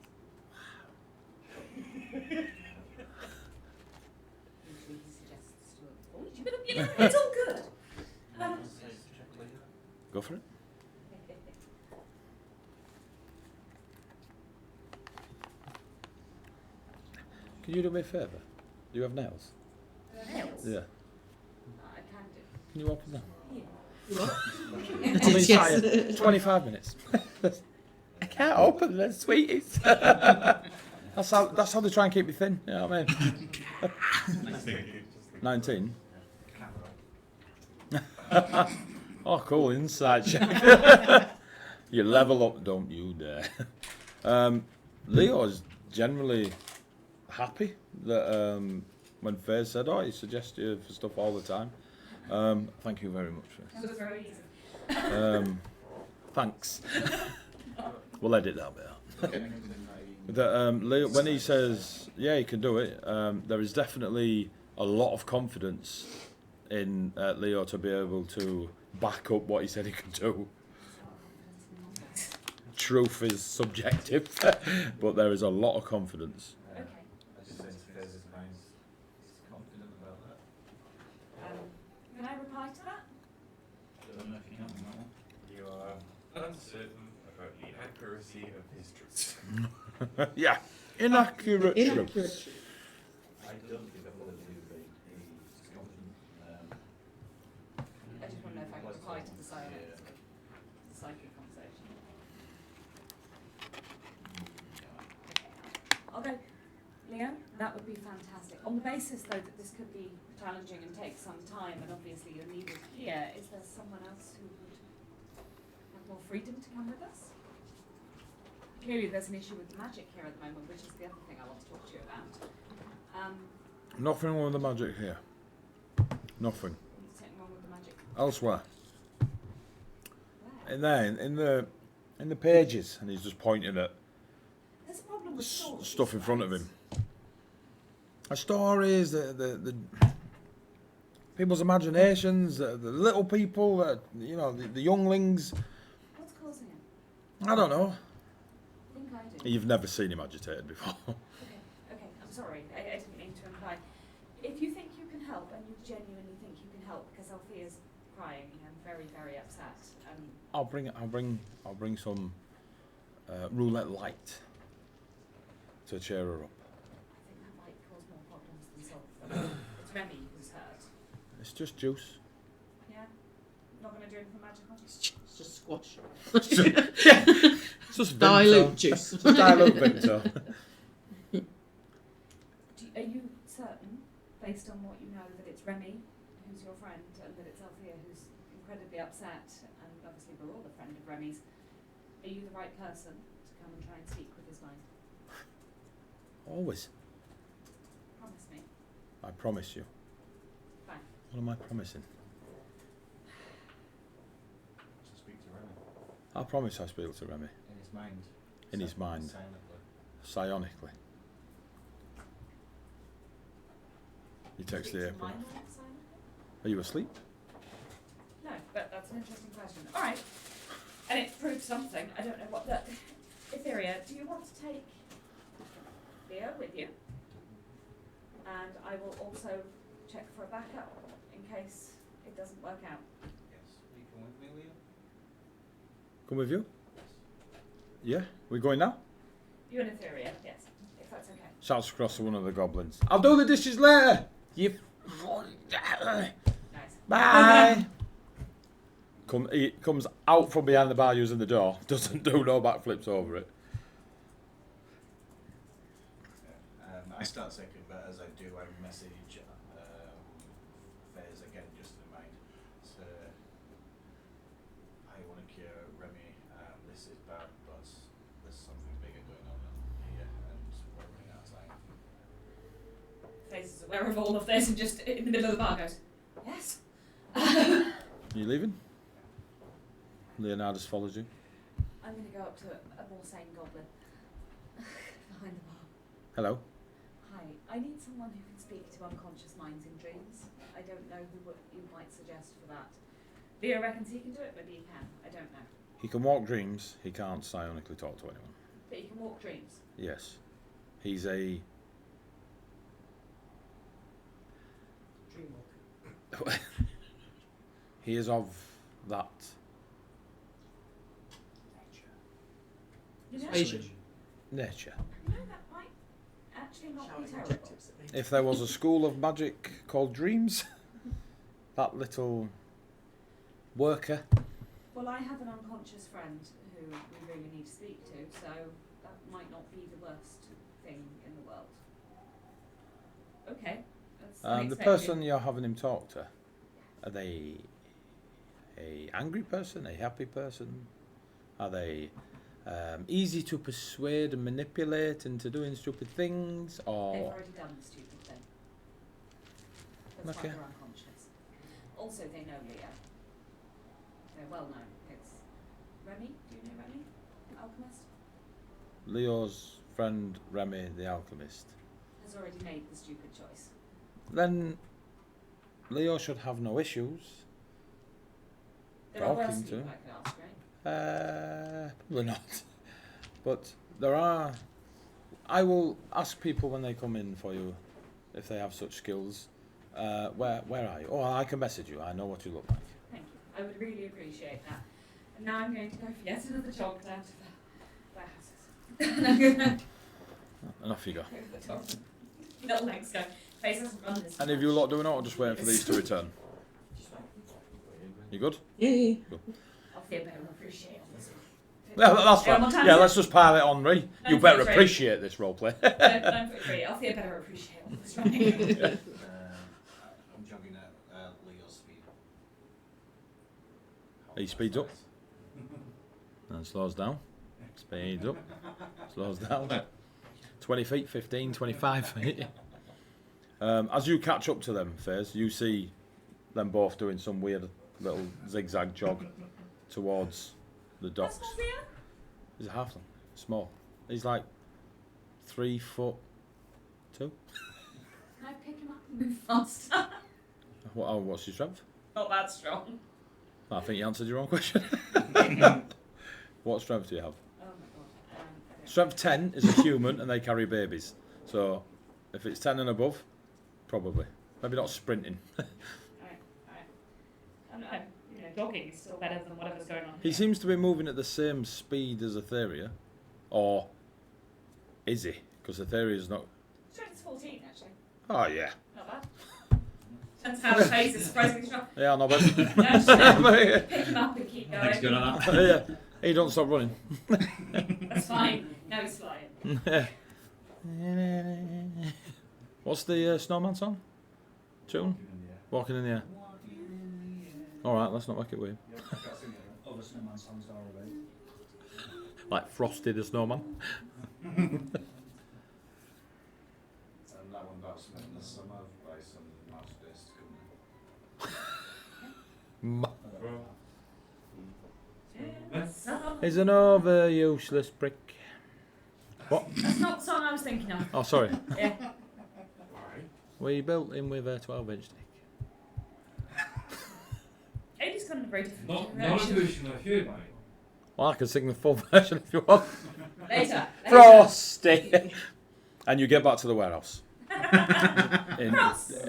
Usually he suggests to avoid you, but you know, it's all good. Go for it. Can you do me a favour? Do you have nails? Nails? Yeah. I can do. Can you open them? Yeah. That I'm is, inside. yes. 25 minutes. I can't open them, sweeties. that's how they try and keep me thin. You know what I mean? 19. Oh, cool. Inside check. You level up, don't you dare. Leo is generally happy that when Faze said, "Oh, he suggests you for stuff all the time." Thank you very much. That was very easy. Thanks. We'll edit that bit out. That Leo, when he says, "Yeah, he can do it," there is definitely a lot of confidence in Leo to be able to back up what he said he could do. Truth is subjective, but there is a lot of confidence. Okay. I just sense Fez's mind is confident about that. Can I reply to that? Don't know if you can on that one. You are uncertain about the accuracy of his truths. Yeah, inaccurate. Inaccurate. truth. I don't think I would do he's confident. I just want to know if I can reply to the silence. Yeah. The psychic conversation. I'll go, Leo, that would be fantastic. On the basis, though, that this could be challenging and take some time, and obviously you're needed here, is there someone else who would have more freedom to come with us? Clearly, there's an issue with the magic here at the moment, which is the other thing I want to talk to you about. Nothing wrong with the magic here. Nothing. What's wrong with the magic? Elsewhere. Where? In there, in the pages, and he's just pointing at There's a problem with stories, stuff in front of right? him. The stories, the people's imaginations, the little people, you know, the younglings. What's causing it? I don't know. I think I do. You've never seen him agitated before. Okay, I'm sorry. I didn't mean to imply. If you think you can help, and you genuinely think you can help, because Althea's crying and very, very upset. I'll bring some roulette light to cheer her up. I think that might cause more problems than solve. It's Remy who's hurt. It's just juice. Yeah? Not going to do anything magical? It's just squash. It's just Dilute Vimto. juice. Just dilute Vimto. Are you certain, based on what you know, that it's Remy who's your friend and that it's Althea who's incredibly upset, and obviously we're all a friend of Remy's? Are you the right person to come and try and speak with his mind? Always. Promise me. I promise you. Fine. What am I promising? To speak to Remy. I promise I speak to Remy. In his mind. In his mind. Silently. Psionically. He takes the Speak to apron mind off. like silently? Are you asleep? No, but that's an interesting question. All right. And it proves something. I don't know what the... Etheria, do you want to take Theo with you? And I will also check for a backup in case it doesn't work out. Yes. Will you come with me, Leo? Come with you? Yeah? We going now? You and Etheria, yes, if that's okay. Shouts across to one of the goblins. I'll do the dishes later! You... Nice. Bye! He comes out from behind the bar using the door. Doesn't do no backflips over it. I start second, but as I do, I message Fairs again, just in mind. So, I want to cure Remy. This is bad, but there's something bigger going on here, and we're running out of time. Faze is aware of all of this and just in the middle of the bar goes, yes. You leaving? Leonardus follows you. I'm going to go up to a more sane goblin behind the bar. Hello. Hi, I need someone who can speak to unconscious minds in dreams. I don't know who you might suggest for that. Leo reckons he can do it, maybe he can. I don't know. He can walk dreams. He can't psionically talk to anyone. But he can walk dreams. Yes. He's a... Dreamwalker. He is of that... You know, Persuasion. nature. you know that might actually not be Shouting terrible. adjectives at me. If there was a school of magic called dreams, that little worker... Well, I have an unconscious friend who we really need to speak to, so that might not be the worst thing in the world. Okay. That's the unexpected. person you're having him talk to, are they a angry person, a happy person? Are they easy to persuade and manipulate into doing stupid things, They've or... already done the stupid thing. That's why Okay. they're unconscious. Also, they know Leo. They're well known. It's Remy. Do you know Remy? Alchemist? Leo's friend Remy the alchemist. Has already made the stupid choice. Then Leo should have no issues. There are worse Talking to people him. I could ask, right? Probably not. But there are... I will ask people when they come in for you, if they have such skills. Where are you? Oh, I can message you. I know what you look like. Thank you. I would really appreciate that. And now I'm going to go for yet another jog down to the houses. And I'm going to And off you go. go for the top. Little legs go. Face doesn't run this Any of you lot doing it, or just waiting for these to return? You good? Yay. I'll feel better appreciate this. Yeah, that's Yeah, fine. what time Yeah, is let's just pile it on, Ree. You No, better it's right. appreciate this roleplay. 9:43. I'll feel better appreciate all this running. I'm jogging at Leo's speed. He speeds up. And slows down. Speeds up. Slows down. 20 feet, 15, 25 feet. As you catch up to them, Fairs, you see them both doing some weird little zigzag jog towards the docks. That's Leo? He's a halfling. Small. He's like 3'2". Can I pick him up and move faster? What's his strength? Not that strong. I think you answered your own question. What strength do you have? Oh my god. I Strength 10 is a human and they carry babies. So if it's 10 and above, probably. Maybe not sprinting. Alright. I'm jogging is still better than whatever's going on He here. seems to be moving at the same speed as Etheria. Or is he? Because Etheria is not... Strength's 14, actually. Oh, yeah. Not bad. Turns out the pace is surprisingly strong. Yeah, no, but... No, just pick him up and keep going. Thanks, good on that. yeah, he don't stop running. That's fine. Now he's flying. What's the snowman song? Tune? Walking in the air. Alright, let's not make it weird. Other snowman songs are already. Like Frosty the Snowman. And that one about spending the summer by some mouse-based company. He's an over useless prick. What? That's not the song I was thinking of. Oh, sorry. Yeah. We built him with a 12-inch stick. Amy's gone in a very different Not a direction. version of you, mate. Well, I can sing the full version if you want. Later. Frosty! And you get back to the warehouse. Frosty!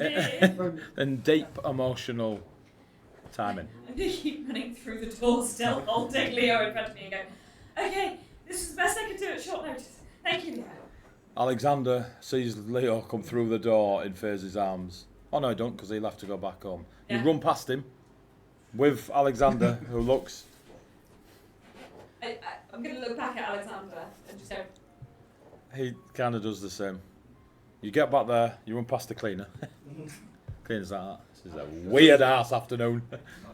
In deep emotional timing. I'm going to keep running through the door still, holding Leo in front of me and going, okay, this is the best I can do at short notice. Thank you, Leo. Alexander sees Leo come through the door in Faze's arms. Oh no, he don't, because he'll have to go back home. Yeah. You run past him with Alexander, who looks... I'm going to look back at Alexander and just go, He kind of does the same. You get back there, you run past the cleaner. Cleaner's like that. This is a weird ass afternoon.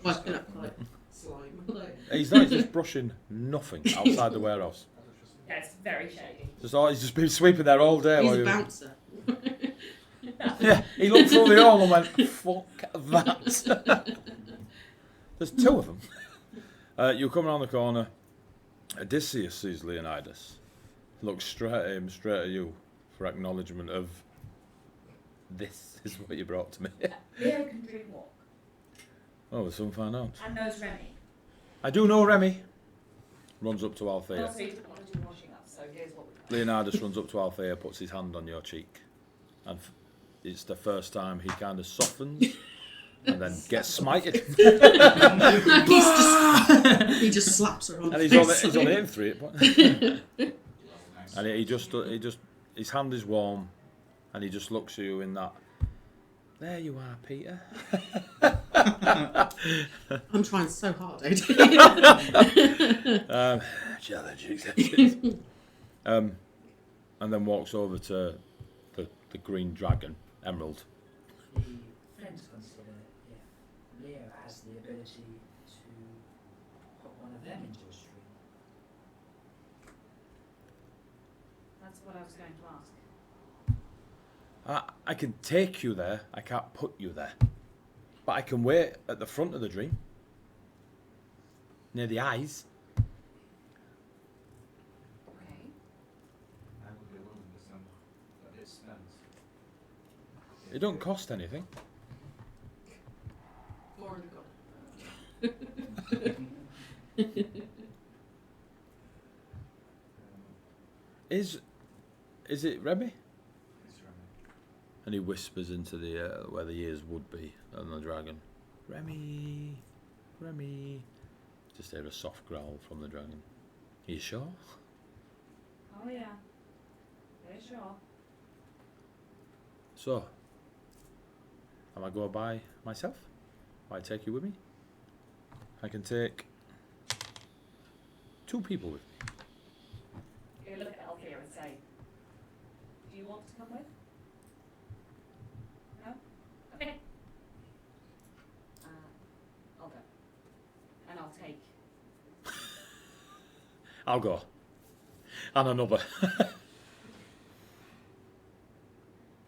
Wiping up like slime. Like. He's not, he's just brushing nothing outside the warehouse. yeah, it's very shady. He's just been sweeping there all day. He's while a you... bouncer. Yeah, he looked through the hall and went, fuck that. There's two of them. You come around the corner. Odysseus sees Leonidas. Looks straight at him, straight at you, for acknowledgement of this is what you brought to me. Leo can dream walk Oh, we'll soon find out. and knows Remy. I do know Remy. Runs up to Althea. Also, he didn't want to do washing up, so here's what we've got. Leonidas runs up to Althea, puts his hand on your cheek. And it's the first time he kind of softens and then gets smited. He just slaps her on And the he's only hitting 3 at point. And he just, his hand is warm, and he just looks at you in that. There you are, Peter. I'm trying so hard, Challenge accepted. And then walks over to the green dragon, Emerald. The friends consider if Leo has the ability to put one of them into a stream. That's what I was going to ask. I can take you there, I can't put you there. But I can wait at the front of the dream. Near the eyes. Okay. I would be willing to send that it spends. It don't cost anything. 400 Is it Remy? It's running. And he whispers into the where the ears would be on the dragon. Remy, Remy. Just hear a soft growl from the dragon. Are you sure? Oh, yeah. Very sure. So, am I going by myself? Will I take you with me? I can take 2 people with me. You look at Althea and say, do you want to come with? No? Okay. I'll go. And I'll take. I'll go. And another. And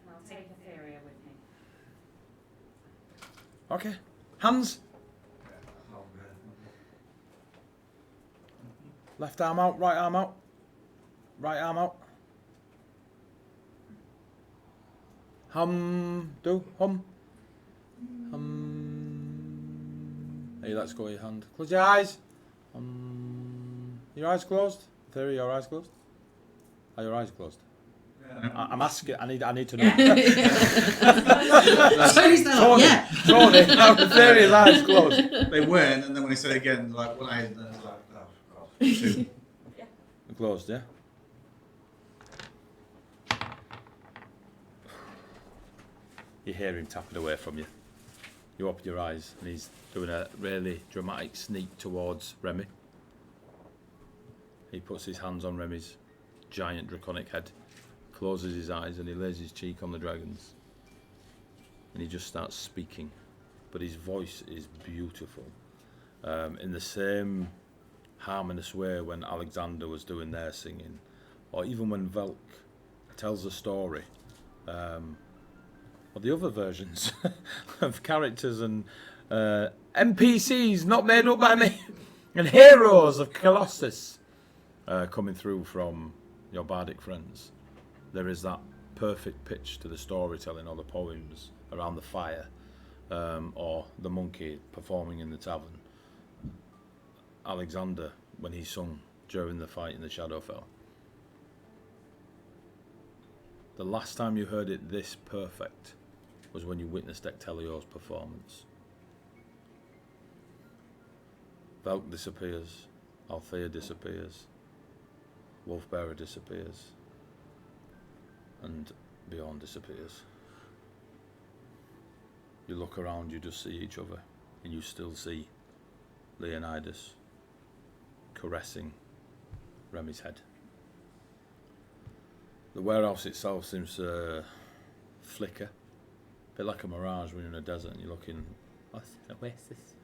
I'll take Etheria with me. Okay. Hands. Left arm out, right arm out. Right arm out. Hum. Do. Hum. Hey, let's go your hand. Close your eyes. Your eyes closed. Theory, your eyes closed. Are your eyes closed? Yeah. I'm asking. I need to know. Tony's there like, yeah. Tony, how the his eyes closed. They weren't, and then when he said it again, like one eye, and then I was like, oh god, two. They're closed, yeah. You hear him tapping away from you. You open your eyes, and he's doing a really dramatic sneak towards Remy. He puts his hands on Remy's giant draconic head, closes his eyes, and he lays his cheek on the dragon's. And he just starts speaking, but his voice is beautiful. In the same harmonious way when Alexander was doing their singing, or even when Velk tells a story, or the other versions of characters and NPCs not made up by me, and heroes of Colossus coming through from your bardic friends. There is that perfect pitch to the storytelling or the poems around the fire, or the monkey performing in the tavern. Alexander, when he sung during the fight in the Shadowfell. The last time you heard it this perfect was when you witnessed Ectelio's performance. Velk disappears, Althea disappears, Wolfbearer disappears, and Bjorn disappears. You look around, you just see each other, and you still see Leonidas caressing Remy's head. The warehouse itself seems to flicker, a bit like a mirage when you're in a desert and you're looking, where's this?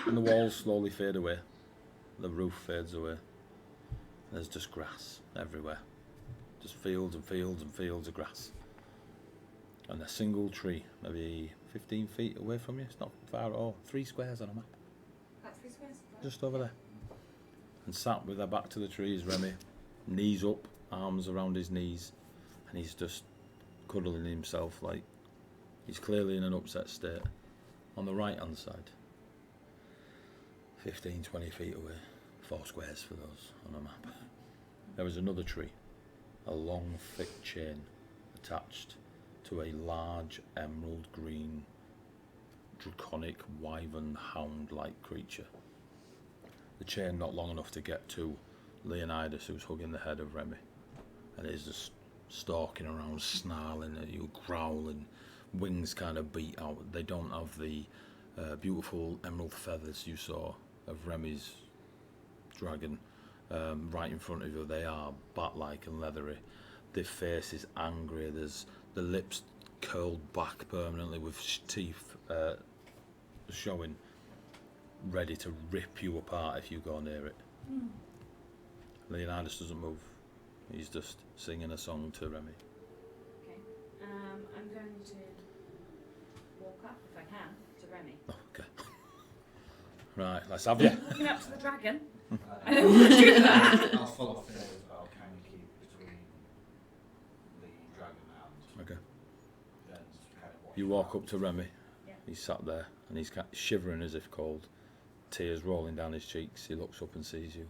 And the walls slowly fade away, the roof fades away. There's just grass everywhere, just fields and fields and fields of grass. And a single tree, maybe 15 feet away from you, it's not far at all, 3 squares on a map. That's 3 squares. Just over there. And sat with her back to the tree is Remy, knees up, arms around his knees, and he's just cuddling himself like he's clearly in an upset state. On the right hand side, 15, 20 feet away, 4 squares for those on a map, there is another tree, a long thick chain attached to a large emerald green draconic wyvern hound-like creature. The chain not long enough to get to Leonidas, who's hugging the head of Remy, and is just stalking around, snarling at you, growling, wings kind of beat out. They don't have the beautiful emerald feathers you saw of Remy's dragon right in front of you. They are bat-like and leathery. Their face is angry. There's the lips curled back permanently with teeth showing, ready to rip you apart if you go near it. Leonidas doesn't move. He's just singing a song to Remy. Okay. I'm going to walk up, if I can, to Remy. Oh, okay. Right, let's have you. Walking up to the dragon. I I don't want to do that. I'll follow through as well, kind of keep between the dragon and Okay. then kind of watch. You walk up to Remy. Yeah. He's sat there and he's shivering as if cold. Tears rolling down his cheeks. He looks up and sees you.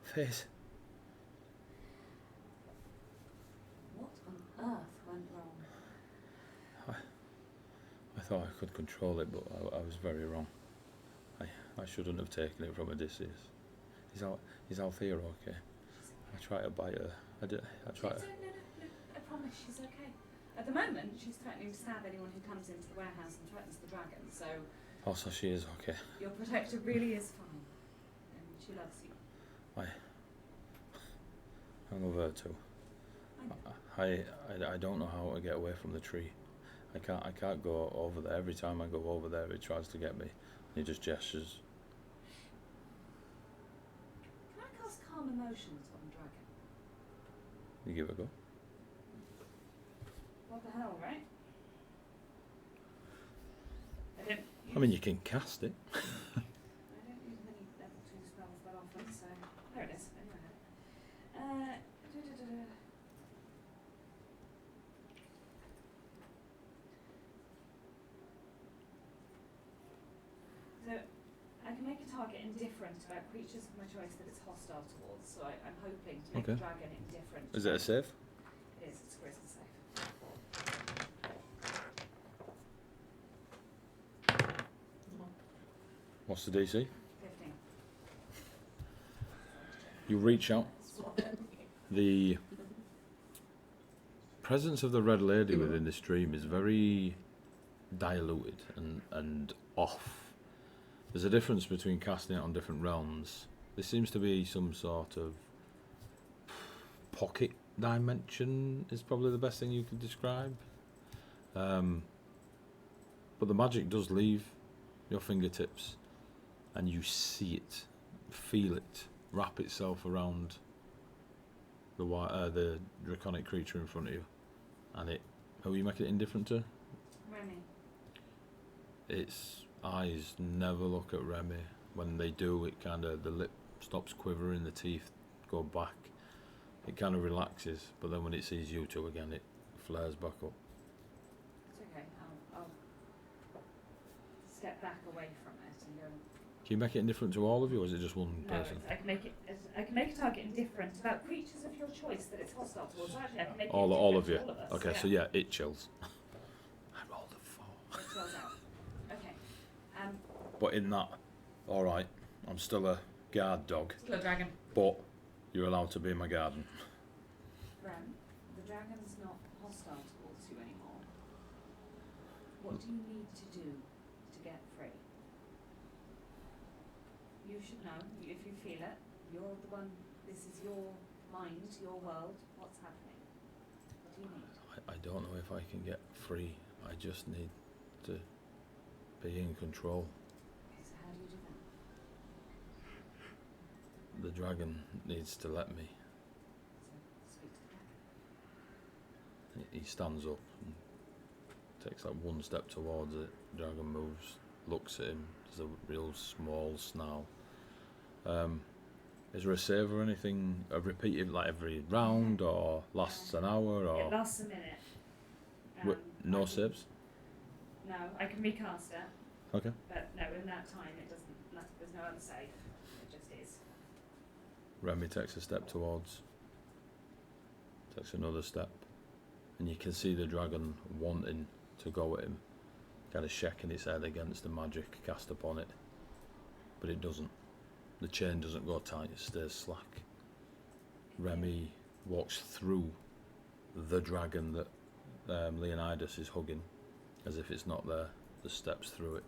Face. What on earth went wrong? I thought I could control it, but I was very wrong. I shouldn't have taken it from Odysseus. Is Althea okay? I tried to bite her. I tried. No, I promise she's okay. At the moment, she's threatening to stab anyone who comes into the warehouse and threatens the dragon, so Also, she is okay. your protector really is fine. And she loves you. I love her too. I don't know how to get away from the tree. I can't go over there. Every time I go over there, it tries to get me. He just gestures. Can I cast Calm Emotions on the dragon? You give it a go. What the hell, right? I mean, you can cast it. I don't use many level 2 spells that often, so there it is. Anyway. So I can make a target indifferent about creatures of my choice that it's hostile towards. So I'm hoping to make Okay. the dragon indifferent. Is it a save? It is. It's a charisma save. What's the DC? 15. You reach out. The presence of the Red Lady within this dream is very diluted and off. There's a difference between casting it on different realms. This seems to be some sort of pocket dimension is probably the best thing you could describe. But the magic does leave your fingertips and you see it, feel it, wrap itself around the draconic creature in front of you. And it, who are you making it indifferent to? Remy. Its eyes never look at Remy. When they do, it kind of, the lip stops quivering, the teeth go back. It kind of relaxes, but then when it sees you two again, it flares back up. It's okay. I'll step back away from it and go. Can you make it indifferent to all of you, or is it just one No, person? I can make it. I can make a target indifferent about creatures of your choice that it's hostile towards. Actually, I can make it All of you. indifferent to all of us. Okay, so yeah, it chills. I rolled a 4. It chills out. Okay. But in that, alright, I'm still a guard dog, Still a dragon. but you're allowed to be in my garden. Ren, the dragon's not hostile towards you anymore. What do you need to do to get free? You should know, if you feel it, you're the one, this is your mind, your world, what's happening? What do you need? I don't know if I can get free. I just need to be in control. Okay, so how do you do that? The dragon needs to let me. So speak to the dragon. He stands up and takes like one step towards it. The dragon moves, looks at him. There's a real small snarl. Is there a save or anything repeated like every round, or lasts an hour, or It lasts a minute. no I can- saves? No, I can recast it, Okay. but no, in that time it doesn't, there's no other save. It just is. Remy takes a step towards, takes another step, and you can see the dragon wanting to go at him, kind of shaking its head against the magic cast upon it, but it doesn't. The chain doesn't go tight, it stays slack. Remy walks through the dragon that Leonidas is hugging, as if it's not there. The steps through it,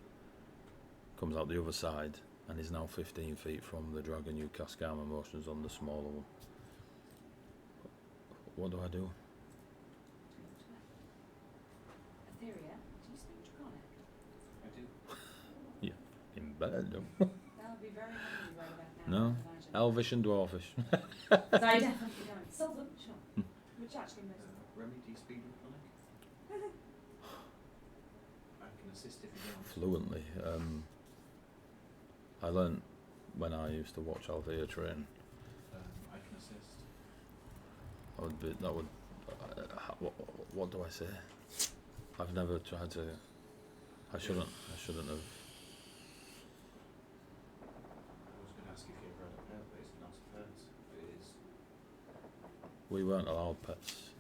comes out the other side, and is now 15 feet from the dragon. You cast Karma motions on the smaller one. What do I do? Etheria, do you speak Draconic? I do. In bed? That would be very handy right about now. No. I imagine. Elvish and Dwarfish. So I definitely don't. Sylvan, sure. Which actually most. Remy, do you speak Draconic? I can assist if you don't. Fluently. I learnt when I used to watch Althea train. I can assist. What do I say? I've never tried to. I shouldn't have. I was going to ask if you ever had a pet, but it's not a pet. It is. We weren't allowed pets.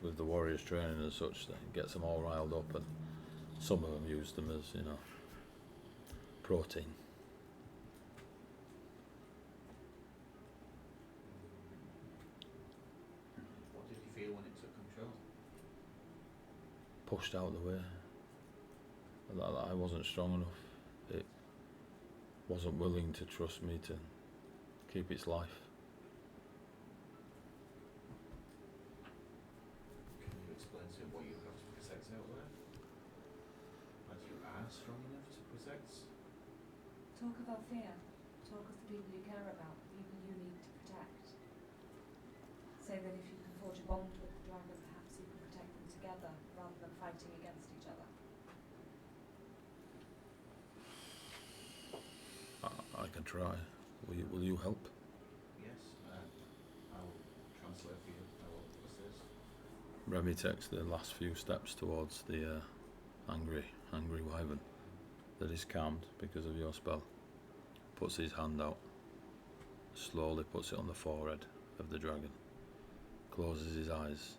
With the warriors training and such, that gets them all riled up, and some of them use them as, protein. What did you feel when it took control? Pushed out of the way. I wasn't strong enough. It wasn't willing to trust me to keep its life. Can you explain to me what you have to protect out there? Like you are strong enough to protect? Talk of Althea. Talk of the people you care about, the people you need to protect. Say that if you can forge a bond with the dragon, perhaps you can protect them together rather than fighting against each other. I can try. Will you help? Yes, I'll translate for you. I will assist. Remy takes the last few steps towards the angry wyvern that is calmed because of your spell. puts his hand out, slowly puts it on the forehead of the dragon, closes his eyes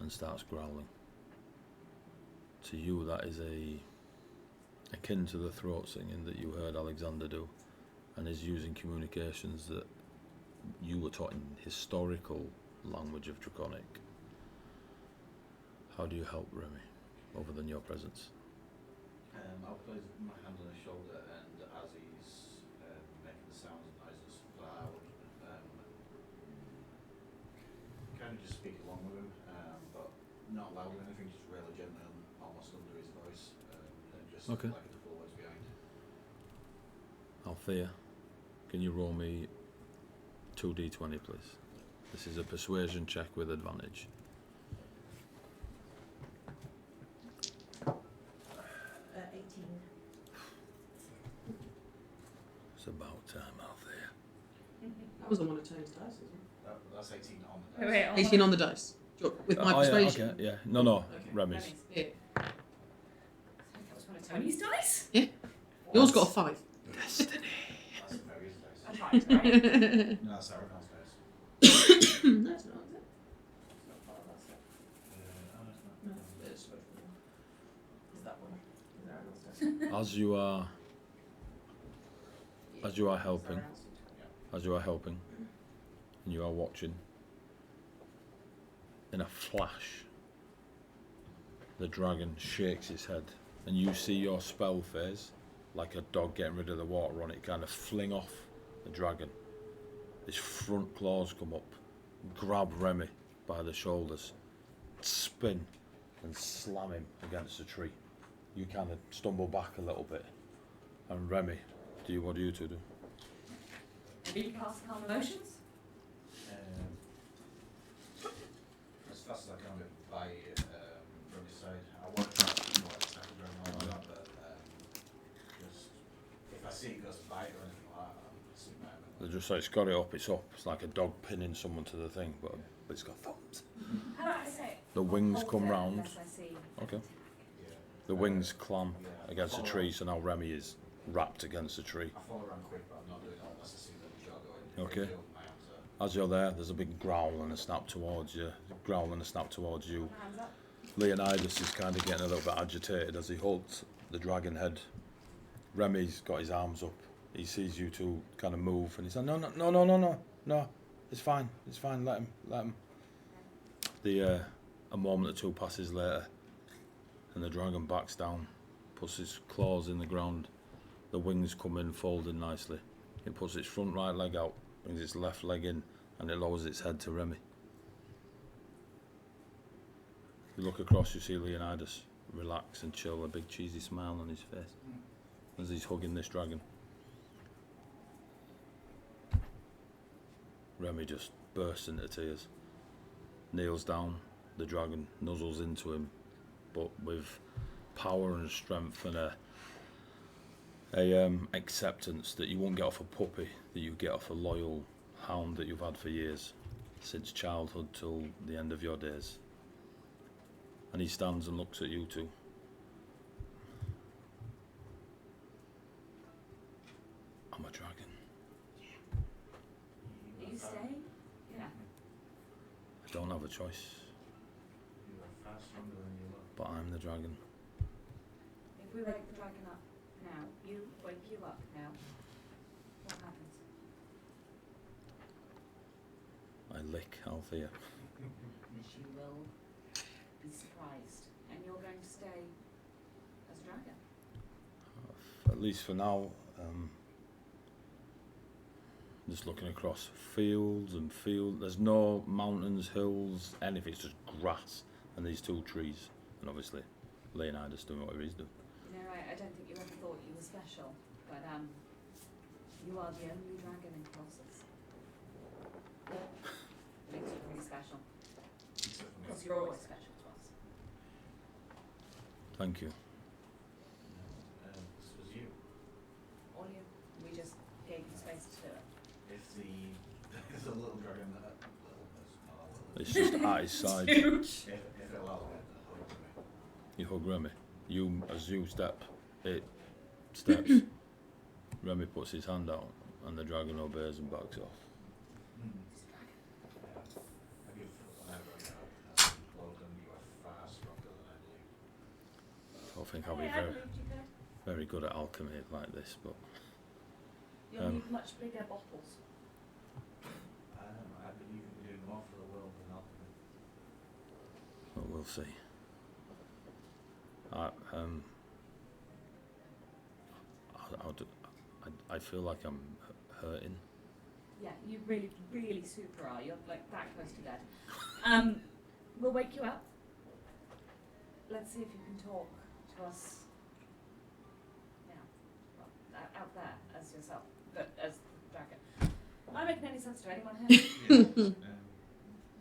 and starts growling. To you that is akin to the throat singing that you heard Alexander do, and is using communications that you were taught in historical language of Draconic. How do you help Remy, other than your presence? I'll place my hand on his shoulder, and as he's making the sounds and noises loud, kind of just speak along with him, but not loud or anything, just really gently and almost under his voice, and just Okay. like a couple of words behind. Althea, can you roll me 2d20, please? This is a persuasion check with advantage. 18. It's about time, Althea. That was on one of Tony's dice, isn't That's 18 on the Wait, dice. wait, it? 18 on the dice. With my persuasion. Yeah, okay, yeah. No, Okay. Remy's. Remy's. Yeah. That was one of Tony's dice? Yours got a 5. Destiny. That's Mary's dice. That's right, right? No, that's Aragon's dice. No, it's not, is it? No, it's supposed to be. Is that one? Is that Aragon's dice? As you are helping, and you are watching, in a flash, the dragon shakes its head, and you see your spell phase, like a dog getting rid of the water on it, kind of fling off the dragon. His front claws come up, grab Remy by the shoulders, spin, and slam him against a tree. You kind of stumble back a little bit, and Remy, what do you two do? Maybe cast calm emotions? As fast as I can get by from his side. I want to try to more attack him and all that, but just if I see it goes bite or anything like that, I'll see my They just say it's got it up, it's up. It's like a dog pinning someone to the thing, but it's got thumbs. How about I say? The wings Hold come it round. unless I see Okay. attack. The wings clamp against a tree, so now Remy is wrapped against a tree. I fall around quick, but I'm not doing it unless I see the jaw going. Okay. My arms are As you're there, there's a big growl and a snap towards you. Growl and a snap towards you. Hands up. Leonidas is kind of getting a little bit agitated as he holds the dragon head. Remy's got his arms up. He sees you two kind of move, and he's like, no, it's fine, let him. A moment or two passes later, and the dragon backs down, puts his claws in the ground, the wings come in folding nicely. It puts its front right leg out, brings its left leg in, and it lowers its head to Remy. You look across, you see Leonidas relax and chill, a big cheesy smile on his face as he's hugging this dragon. Remy just bursts into tears, kneels down, the dragon nuzzles into him, but with power and strength and a acceptance that you won't get off a puppy, that you get off a loyal hound that you've had for years, since childhood till the end of your days. And he stands and looks at you two. I'm a dragon. You stay? Yeah. I don't have a choice, You are far stronger than you look. but I'm the dragon. If we wake the dragon up now, wake you up now, what happens? I lick Althea. She will be surprised, and you're going to stay as a dragon. At least for now. Just looking across fields and fields. There's no mountains, hills, anything. It's just grass and these two trees. And obviously, Leonidas doing whatever he's doing. You know, I don't think you ever thought you were special, but you are the only dragon in Colossus. Makes you pretty special, Except for me. because you're always special to us. Thank you. This was you. All you, we just gave you space to do it. If the little dragon that It's just at his side. if it allowed it, hold to me. You hug Remy. As you step, it steps. Remy puts his hand out and the dragon obeys and backs off. I give whenever I get up, Logan, you are far stronger than I knew. I don't think I'll be Hey, I very, believed you could. very good at alchemy like this, but You'll need much bigger bottles. I believe you can do more for the world than alchemy. we'll see. I feel like I'm hurting. Yeah, you really, really super are. You're like that close to dead. We'll wake you up. Let's see if you can talk to us now. Well, out there as yourself, but as the dragon. Am I making any sense to anyone here? Yes,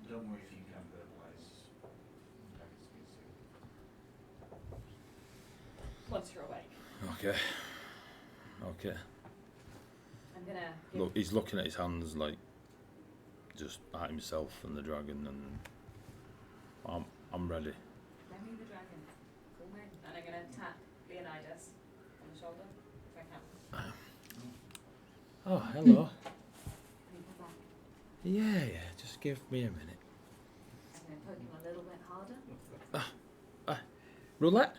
don't worry if you can't verbalize. I can speak to you. Once you're awake. Okay. I'm gonna give Look, he's looking at his hands like just at himself and the dragon, and I'm ready. Remy the dragon. Cool name. And I'm gonna tap Leonidas on the shoulder if I can. Oh, hello. Bring her back. Yeah. Just give me a minute. I'm gonna poke him a little bit harder. Roulette.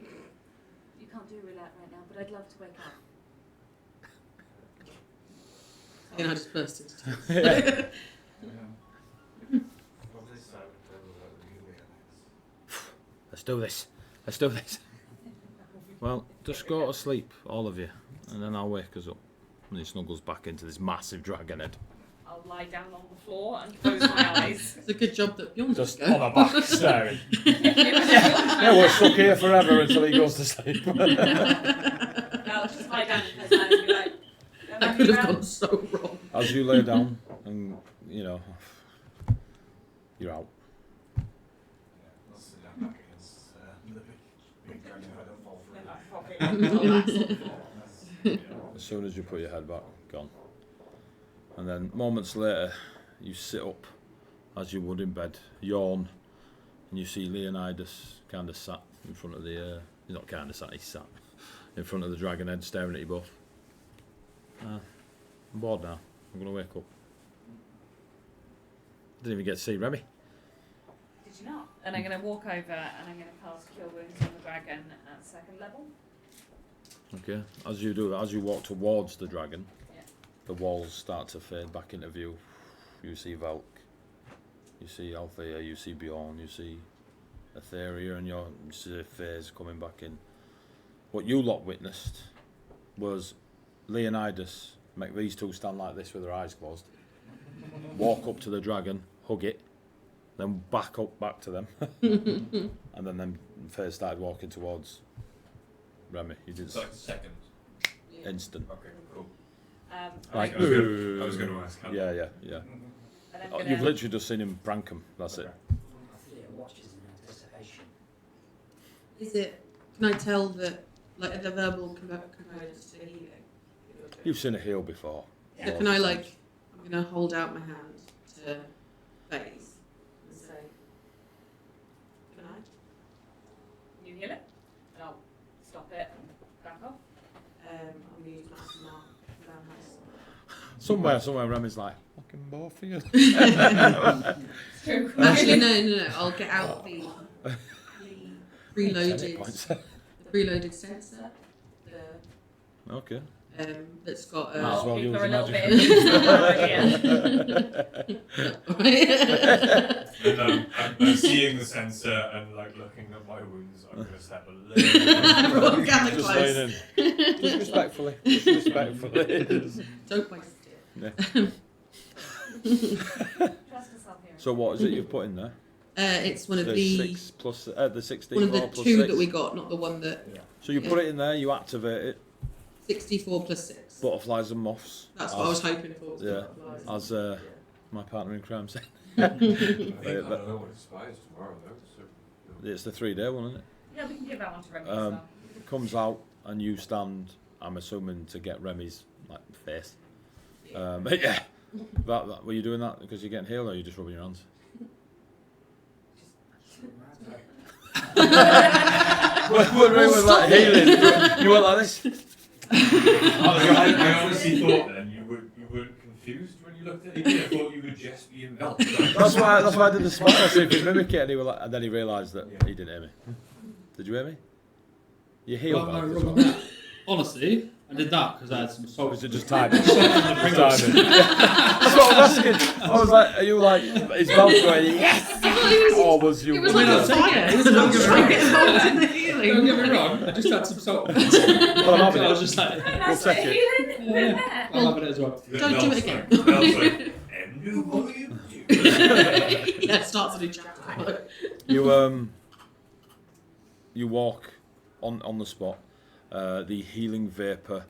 You can't do roulette right now, but I'd love to wake up. And I just burst into tears. From this side of the table, that really is. Let's do this. Well, just go to sleep, all of you, and then I'll wake us up. And he snuggles back into this massive dragon head. I'll lie down on the floor and close my eyes. It's a good job that Bjorn Just just on the back, staring. Yeah, we're stuck here forever until he goes to sleep. I'll just lie down and close my eyes and be like, That could have gone so wrong. As you lay down, and you're out. Yeah, let's sit down back against the big dragon. I don't fall for it. As soon as you put your head back, gone. And then moments later, you sit up as you would in bed, yawn, and you see Leonidas kind of sat in front of the. He's not kind of sat. He's sat in front of the dragon head, staring at you both. I'm bored now. I'm gonna wake up. Didn't even get to see Remy. Did you not? And I'm going to walk over and I'm going to cast Cure Wounds on the dragon at 2nd level. Okay. As you do that, as you walk towards the dragon, Yeah. the walls start to fade back into view. You see Valk, you see Althea, you see Bjorn, you see Etheria, and you see Faze coming back in. What you lot witnessed was Leonidas make these two stand like this with their eyes closed, walk up to the dragon, hug it, then back to them, and then Faze started walking towards Remy. You did So second. instant. Okay, cool. Like, I was going to ask. How yeah. And I'm Oh, gonna, you've literally just seen him prank him. That's it. Althea watches in anticipation. Is it? Can I tell that, like, the verbal components to healing? You've seen a heal before. So can I, like, I'm gonna hold out my hand to Faze and say, can I? you heal it, and I'll stop it and back off. I'm gonna use my mark down house. Somewhere, Remy's like, fucking both of you. It's true. Actually, no. I'll get out the preloaded sensor. Okay. That's got Might as well Keep use her a the little magic. bit. And I'm seeing the sensor and like looking at my wounds. I'm going to step a little. Gather Just close. laying in. Just respectfully. Don't waste it. Yeah. Trust yourself here. So what is it you've put in there? It's one of The the 6 plus the 64 one of the plus 2 6. that we got, not the one that So you put it in there, you activate it. 64 plus 6. Butterflies and moths. That's what I was hoping for. was Yeah. butterflies. As my partner in crime said. I don't know what it spies tomorrow though. So, It's the 3-day one, isn't it? Yeah, we can give that one to Remy as well. It comes out and you stand, I'm assuming, to get Remy's like face. But yeah. That were you doing that because you're getting healed, or are you just rubbing your hands? What Well, was that healing? You went like this? I honestly thought then you weren't confused when you looked at it. I thought you would just be enveloped. That's why I did the smile. I see if he mimic it, and, and then he realised that he didn't hear me. Did you hear me? You healed Well, me. no, wrong on that. Honestly, I did that because I had some Or salt. was it just timing? Just timing. That's what I was asking. I was like, are you like, his mouth going, yes? Or was you... It was like a fire. It was like trying to get involved in the healing. Don't get me wrong, I just had some salt. Well, I'm having I was it. just like, We'll take it. yeah, I'm having it as well. Don't do it again. And new volume 2. Yeah, starts a new chapter. You walk on the spot. The healing vapour,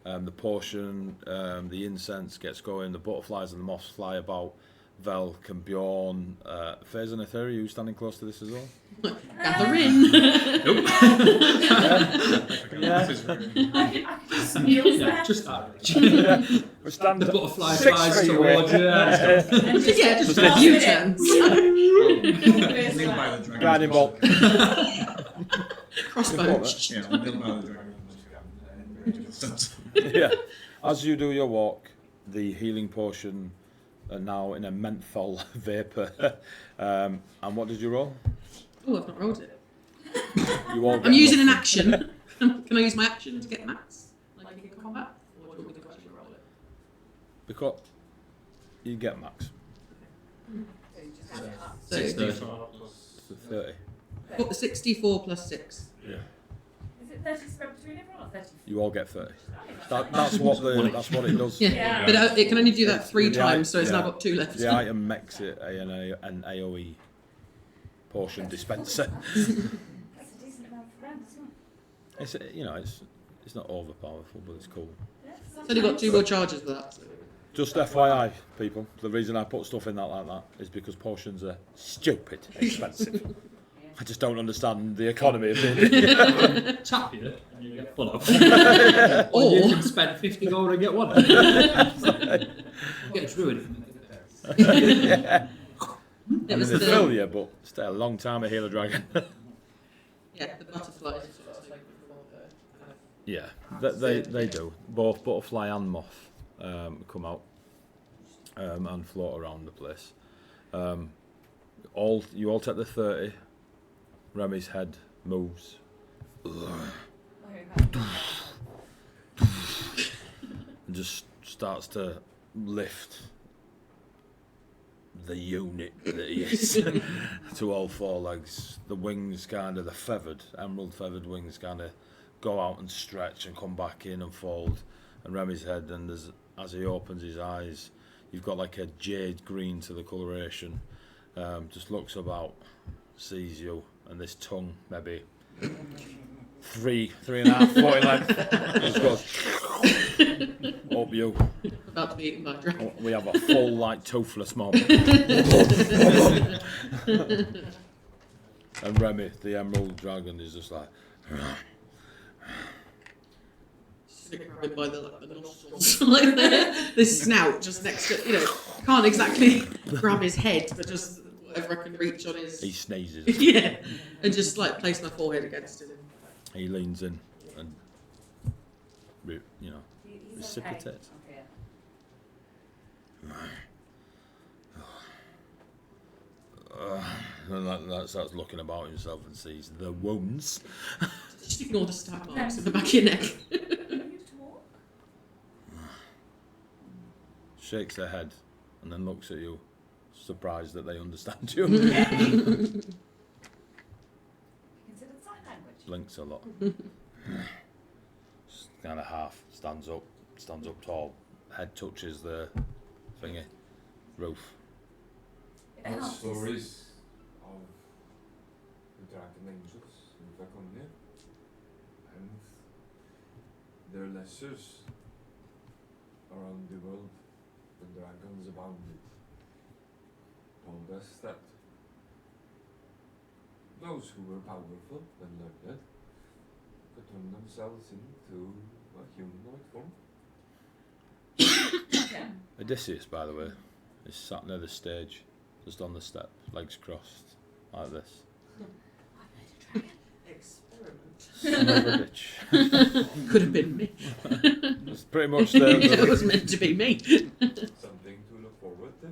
the potion, the incense gets going. The butterflies and the moths fly about. Velk and Bjorn, Faze and Aetheri, are you standing close to this as well? Gather in. Yeah, just that. We're standing. The butterfly 6 flies feet away. towards you. Yeah, just a few turns. Kneel by the dragon. Guiding bolt. Crossbow. Yeah, I'll kneel by the dragon. Yeah. As you do your walk, the healing potion are now in a menthol vapour. And what did you roll? Oh, I've not rolled it. You all I'm get using an nothing. action. Can I use my action to get max? Like in combat? Or do you want me to actually roll it? Because you get max. So, 64. So 30. 64 plus 6. Yeah. Is it 30 spread between everyone or 30? You all get 30. That's what it does. Yeah, Yeah. but it can only do that 3 Yeah, times, so it's now yeah. got 2 left. The item makes it an AoE potion dispenser. That's a decent amount for rent, isn't it? It's not overpowerful, but it's cool. Yeah, It's only got 2 more charges for that. So. Just FYI, people, the reason I put stuff in that like that is because potions are stupid expensive. I just don't understand the economy of it. Tap you and you get full of. Or you can spend 50 gold and get one. Get druid. Yeah. It was They the, fill you, but stay a long time to heal a dragon. yeah, the butterflies. Sort of taken from all the, Yeah, they do. Both butterfly and moth come out and float around the place. You all take the 30. Remy's head moves. And just starts to lift the unit that he is to all 4 legs. The wings the emerald feathered wings go out and stretch and come back in and fold. And Remy's head, and as he opens his eyes, you've got like a jade green to the coloration. Just looks about, sees you, and this tongue maybe 3.5 foot in length just goes up you. about to be eaten by a dragon. We have a full like toothless moment. And Remy, the emerald dragon, is just like Just gonna grab him by the nostrils, like the snout just next to, can't exactly grab his head, but just whatever I can reach on his. he sneezes. Yeah, and just like place my forehead against him. He leans in and He's Precipitate. okay. And that starts looking about himself and sees the wounds. Just ignore the stab marks in the back of your neck. You used to walk? Shakes their head and then looks at you, surprised that they understand you. Considered sign language. Blinks a lot. Kind of half stands up tall, head touches the thingy roof. It What helps. stories of the dragon angels in Draconia and their lessers around the world when dragons abounded told us that those who were powerful and learned could turn themselves into a humanoid form. Yeah. Odysseus, by the way, is sat near the stage, just on the step, legs crossed, like this. Experiment. Son of a bitch. Could have been me. It's pretty much It was meant to be me. Something to look forward to,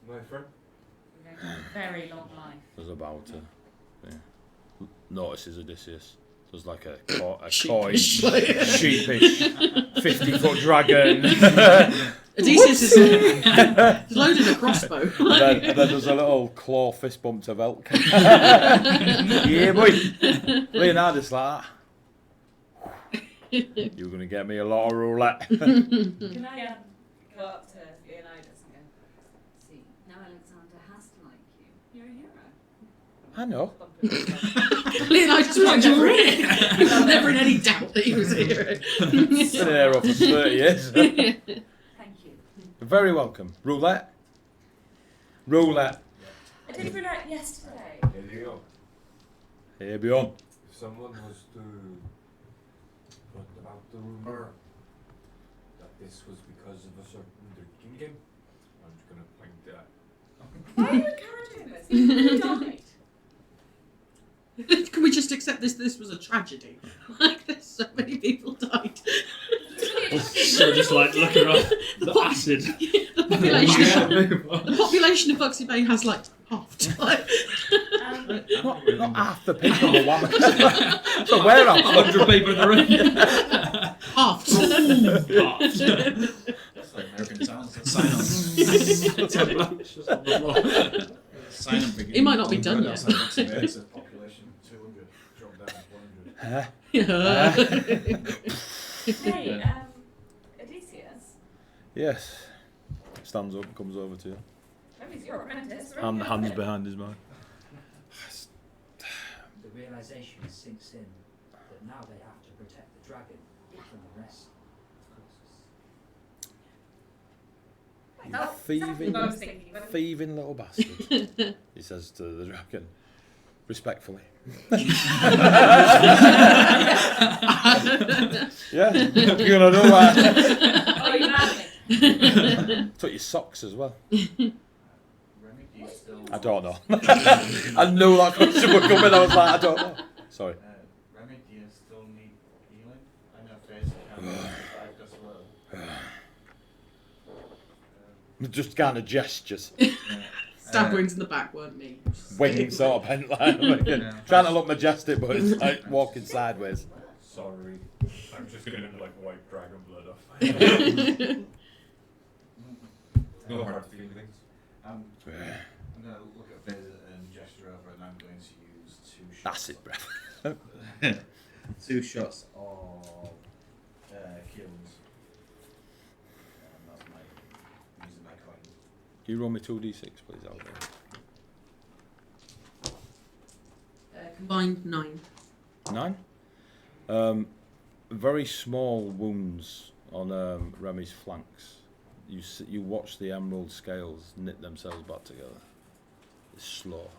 my friend. We're going to have a very long life. There's about to. Yeah. Notices Odysseus. There's like a coy, Sheepish. sheepish 50-foot dragon. Odysseus is loaded a crossbow. and then there's a little claw fist bump to Velk. Yeah, boy. Leonardus like that. You're going to get me a lot of roulette. Can I go up to Leonidas and go, see, now Alexander has to like you. You're a hero. I know. Bump him together. Leonidas was never in any doubt that he was a hero. Been here for 30 years. Thank you. Very welcome. Roulette. Roulette. I did roulette yesterday. Here you go. Here be on. If someone was to put about the rumor that this was because of a certain drinking game, I'm just gonna point that. Why are you encouraging this? He died. Can we just accept this was a tragedy? Like, there's so many people died. So just like looking up the acid. The population of Buxy Bay has like halved. Like, Not half the people are one. So where are 100 people in the room. halved. That's like American Talent. Sign on. 10 blocks just on the floor. Sign on. It might not be done yet. It's a population 200, drop down to 100. Hey, Odysseus. Yes. Stands up, comes over to you. Remy's your apprentice. Hands behind his back. The realization sinks in that now they have to protect the dragon from the rest of the You thieving, what I was thinking. thieving little bastard. He says to the dragon, respectfully. Yeah, you're gonna know that. Oh, you mad me? Took your socks as well. Remy, do you still... I don't know. I knew that question would come in. I was like, I don't know. Sorry. Remy, do you still need healing? I know Face can 5 as well. Just kind of gestures. Stab wounds in the back weren't me. Wing sort of bent like, trying to look majestic, but it's like walking sideways. Sorry, I'm just gonna like wipe dragon blood off. No hard feelings. I'm going to look at Face and gesture over, and I'm going to use 2 shots. Acid breath. 2 shots of kills. That's my using my coin. Can you roll me 2d6, please, out there? Combined 9. 9. Very small wounds on Remy's flanks. You watch the emerald scales knit themselves back together. It's slow,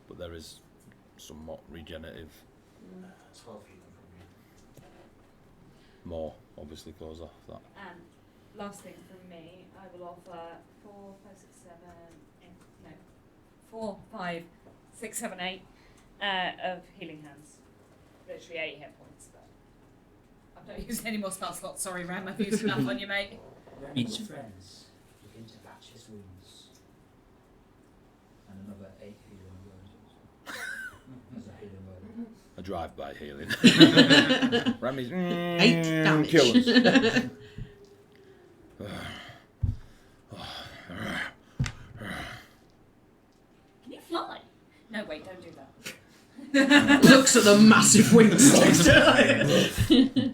but there is somewhat regenerative. 12 healing from me. More obviously goes off that. And last thing from me, I will offer 4, 5, 6, 7, 8 of healing hands. Literally 8 hit points, but I've not used any more spell slots. Sorry, Ram, I've used enough on you, mate. Remy's friends begin to patch his wounds. And another 8 healing words as a healing word. A drive-by healing. Remy's 8 damage. killers. Can you fly? No, wait, don't do that. Looks at the massive wings.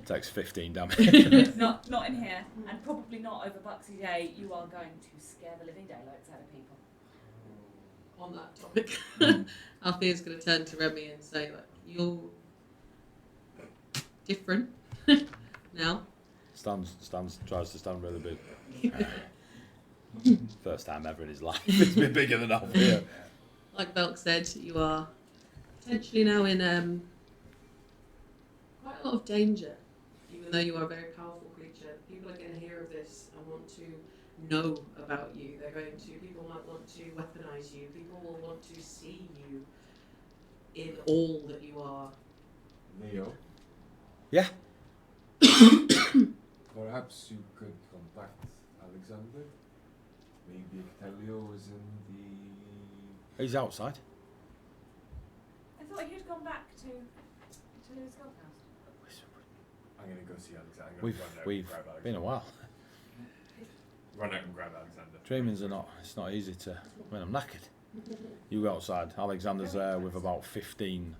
Takes 15 damage. not in here, and probably not over Buxy Day. You are going to scare the living daylights out of people. On that topic, Althea's going to turn to Remy and say, like, you're different now. Tries to stand really big. First time ever in his life. It's been bigger than Althea. Like Belk said, you are potentially now in quite a lot of danger, even though you are a very powerful creature. People are going to hear of this and want to know about you. People might want to weaponize you. People will want to see you in all that you are. Neo, Yeah. Perhaps you could contact Alexander. Maybe Ectelio is in the. He's outside. I thought he'd gone back to his golf house. I'm gonna go see Alexander. I'm gonna We've run out and we've grab Alexander. been a while. Run out and grab Alexander. Dreamings are not. It's not easy to. I mean, I'm knackered. You go outside. Alexander's there with about 15,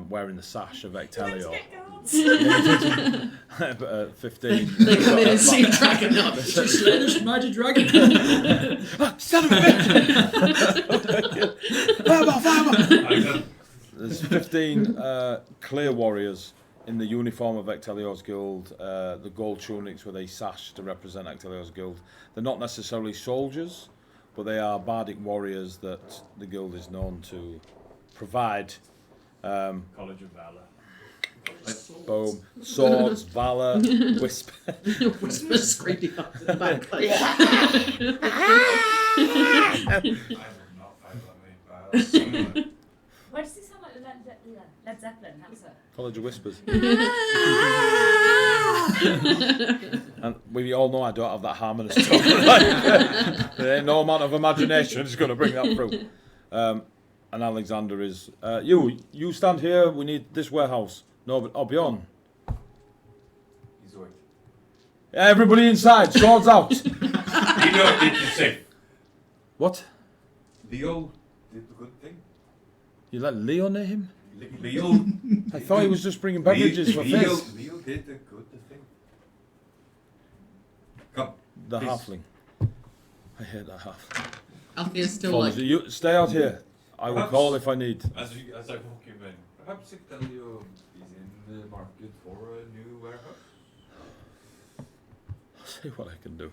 wearing the sash of Ectelio. 15. They come in and see a dragon up. Just let us ride a dragon. Son of a bitch! Alexander. There's 15 clear warriors in the uniform of Ectelio's guild, the gold tunics with a sash to represent Ectelio's guild. They're not necessarily soldiers, but they are bardic warriors that the guild is known to provide. College of Valor. Boom. Swords, valor, whisper. Whisper screaming up to the back. Like, I would not fight that way. Why does he sound like Led Zeppelin? How's that? College of Whispers. And we all know I don't have that harmonious tone. There ain't no amount of imagination is going to bring that through. And Alexander is, you stand here, we need this warehouse. No, but Bjorn. He's awake. Everybody inside, swords out. Leo did the same. What? Leo did the good thing. You let Leo near him? Leo. I thought he was just bringing beverages for Fizz. Leo did the good thing. Come. The Please. halfling. I hate that half. Althea's still like, You stay out here. I will Perhaps- call if I need. As I walk him in, perhaps Ectelio is in the market for a new warehouse. I'll see what I can do.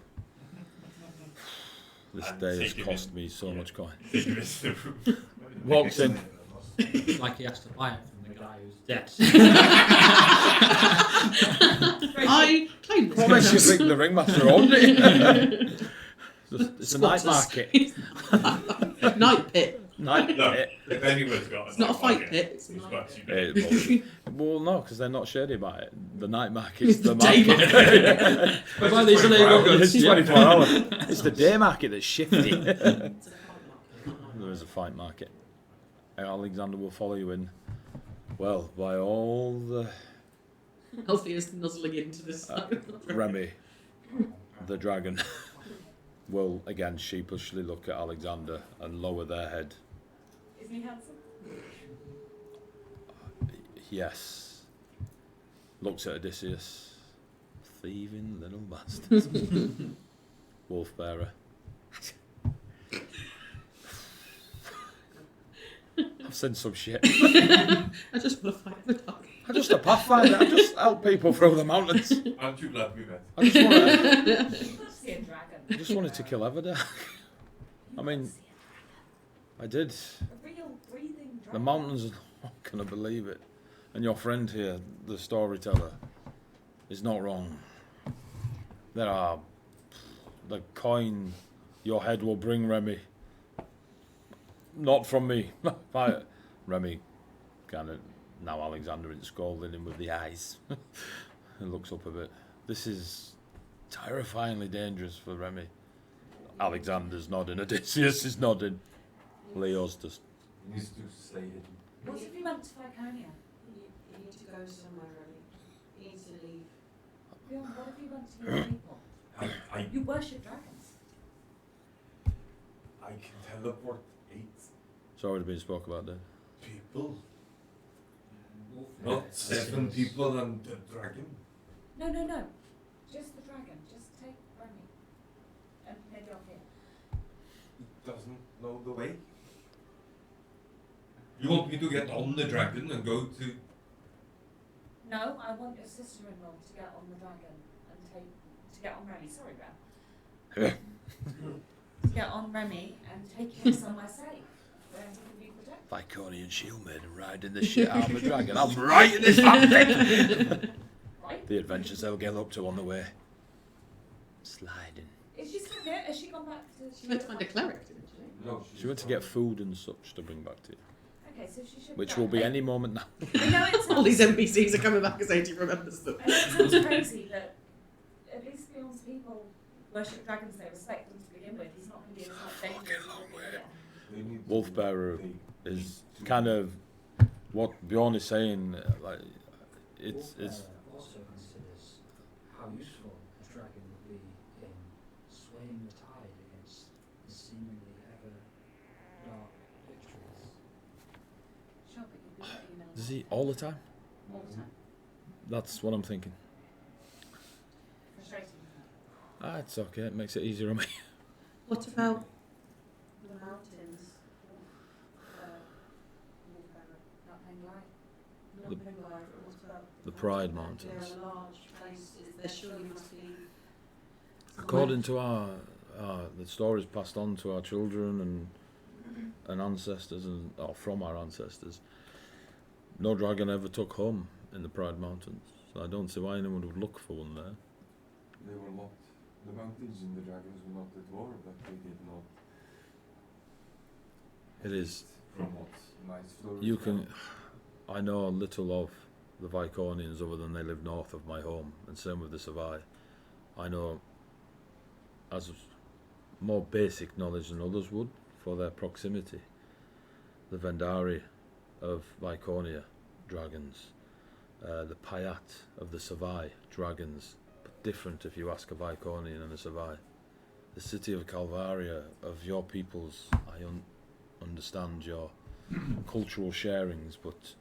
This And day has take him cost in. me so much coin. Take him into the room. Walks in. It's like he has to buy it from the guy who's dead. I claim this What makes you warehouse. think the ringmaster owned it? It's a night Squatters. market. Night pit. Night No, pit. if anyone's got It's not a fight pit. It's a It's night what pit. you do. Well, no, because they're not shady about it. The night market's It's the the day market. But by these illegal goods, It's yeah. 24 hours. It's the day market that's shifty. It's a fight market. There is a fight market. Alexander will follow you in. Well, by all the Althea's nuzzling into this side. Remy, the dragon, will again sheepishly look at Alexander and lower their head. Isn't he handsome? Yes. Looks at Odysseus. Thieving little bastard. Wolf bearer. I've seen some shit. I just want to fight the dog. I'm just a pathfinder. I just help people through the mountains. Aren't you glad we met? I just wanted, Let's see a dragon. I just wanted to kill Everdark. I mean, I did. A real breathing dragon. The mountains are not going to believe it. And your friend here, the storyteller, is not wrong. There are... The coin your head will bring, Remy. Not from me. Remy kind of... Now Alexander is scolding him with the eyes. And looks up a bit. This is terrifyingly dangerous for Remy. Alexander's nodding. Odysseus is nodding. Leo's just... He needs to stay hidden. What if you went to Viconia? You need to go somewhere, Remy. You need to leave. Bjorn, what if you went to your people? I You worship dragons. can teleport 8 It's already been spoke about there. people. Not 7 people and the dragon. No. Just the dragon. Just take Remy. And maybe off here. He doesn't know the way. You want me to get on the dragon and go to... No, I want your sister-in-law to get on the dragon and to get on Remy. Sorry, Ram. To get on Remy and take him somewhere safe where he can be protected. Viconian shield maiden riding the shit out of the dragon. I'm right in this family. Right? The adventures they'll get up to on the way. Sliding. Is she still here? Has she gone back to... She went to find a cleric, didn't she? No, She went to get food and such to bring back to you. Okay, so she should. which will be any moment now. I know it All these sounds, NPCs are coming back as Sadie remembers them. I know it sounds crazy, but at least Beyond's people worship dragons. They respect them to begin with. He's not going to be as much danger as he would be here. They need Wolf to Bearer take is to- kind of what Bjorn is saying. Like it's Wolfbearer also considers how useful a dragon would be in swaying the tide against the seemingly ever dark victories. Sure, but you'll be letting know does he all the time? all the time. That's what I'm thinking. Frustrating. It's okay. It makes it easier on me. What about The mountains. Not Penglai. not The- Penglai, but what about The Pride They're Mountains. a large place. There surely must be. According to our the stories passed on to our children and ancestors or from our ancestors, no dragon ever took home in the Pride Mountains. So I don't see why anyone would look for one there. They were not, the mountains and the dragons were not at war, but they did not. It is. From what my story. You can. I know little of the Viconians other than they live north of my home, and same with the Savai. I know as more basic knowledge than others would for their proximity. The Vendari of Viconia, dragons. The Payat of the Savai, dragons. But different if you ask a Viconian and a Savai. The city of Calvaria, of your peoples, I understand your cultural sharings, but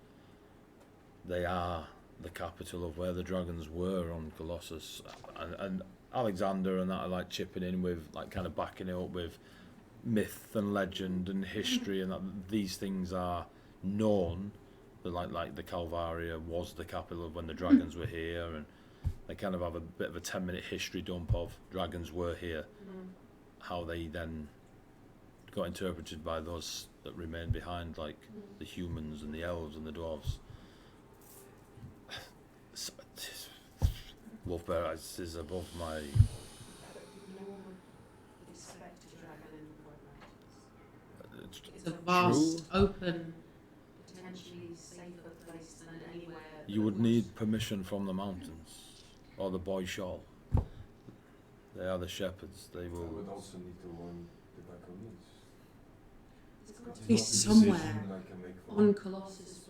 they are the capital of where the dragons were on Colossus, and Alexander and that are like chipping in with like kind of backing it up with myth and legend and history, and that these things are known. That like the Calvaria was the capital of when the dragons were here, and they kind of have a bit of a 10-minute history dump of dragons were here, how they then got interpreted by those that remained behind, like the humans and the elves and the dwarves. Wolfbearer is above my. No one would expect a dragon in the Pride Mountains. It's a vast, open, potentially safer place than anywhere. You would need permission from the mountains or the boy shawl. They are the shepherds. They I will. would also need to warn the Baconians. There's got to It's be not a decision somewhere I can make for on them. Colossus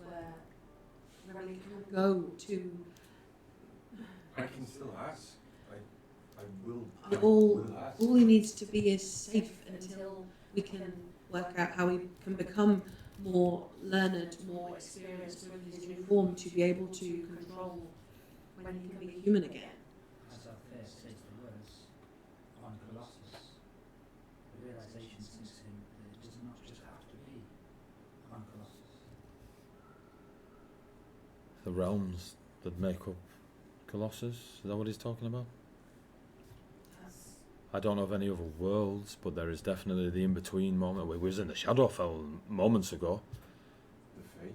where we can go to. I can still ask. I will. All, will ask. all he needs to be is safe until we can work out how he can become more learned, more experienced with his new form to be able to control when he can be human again. As our fair states the words, on Colossus, the realization sinks in that it does not just have to be on Colossus. The realms that make up Colossus. Is that what he's talking about? I don't know of any other worlds, but there is definitely the in-between moment. We was in the Shadowfell moments ago. The Fae.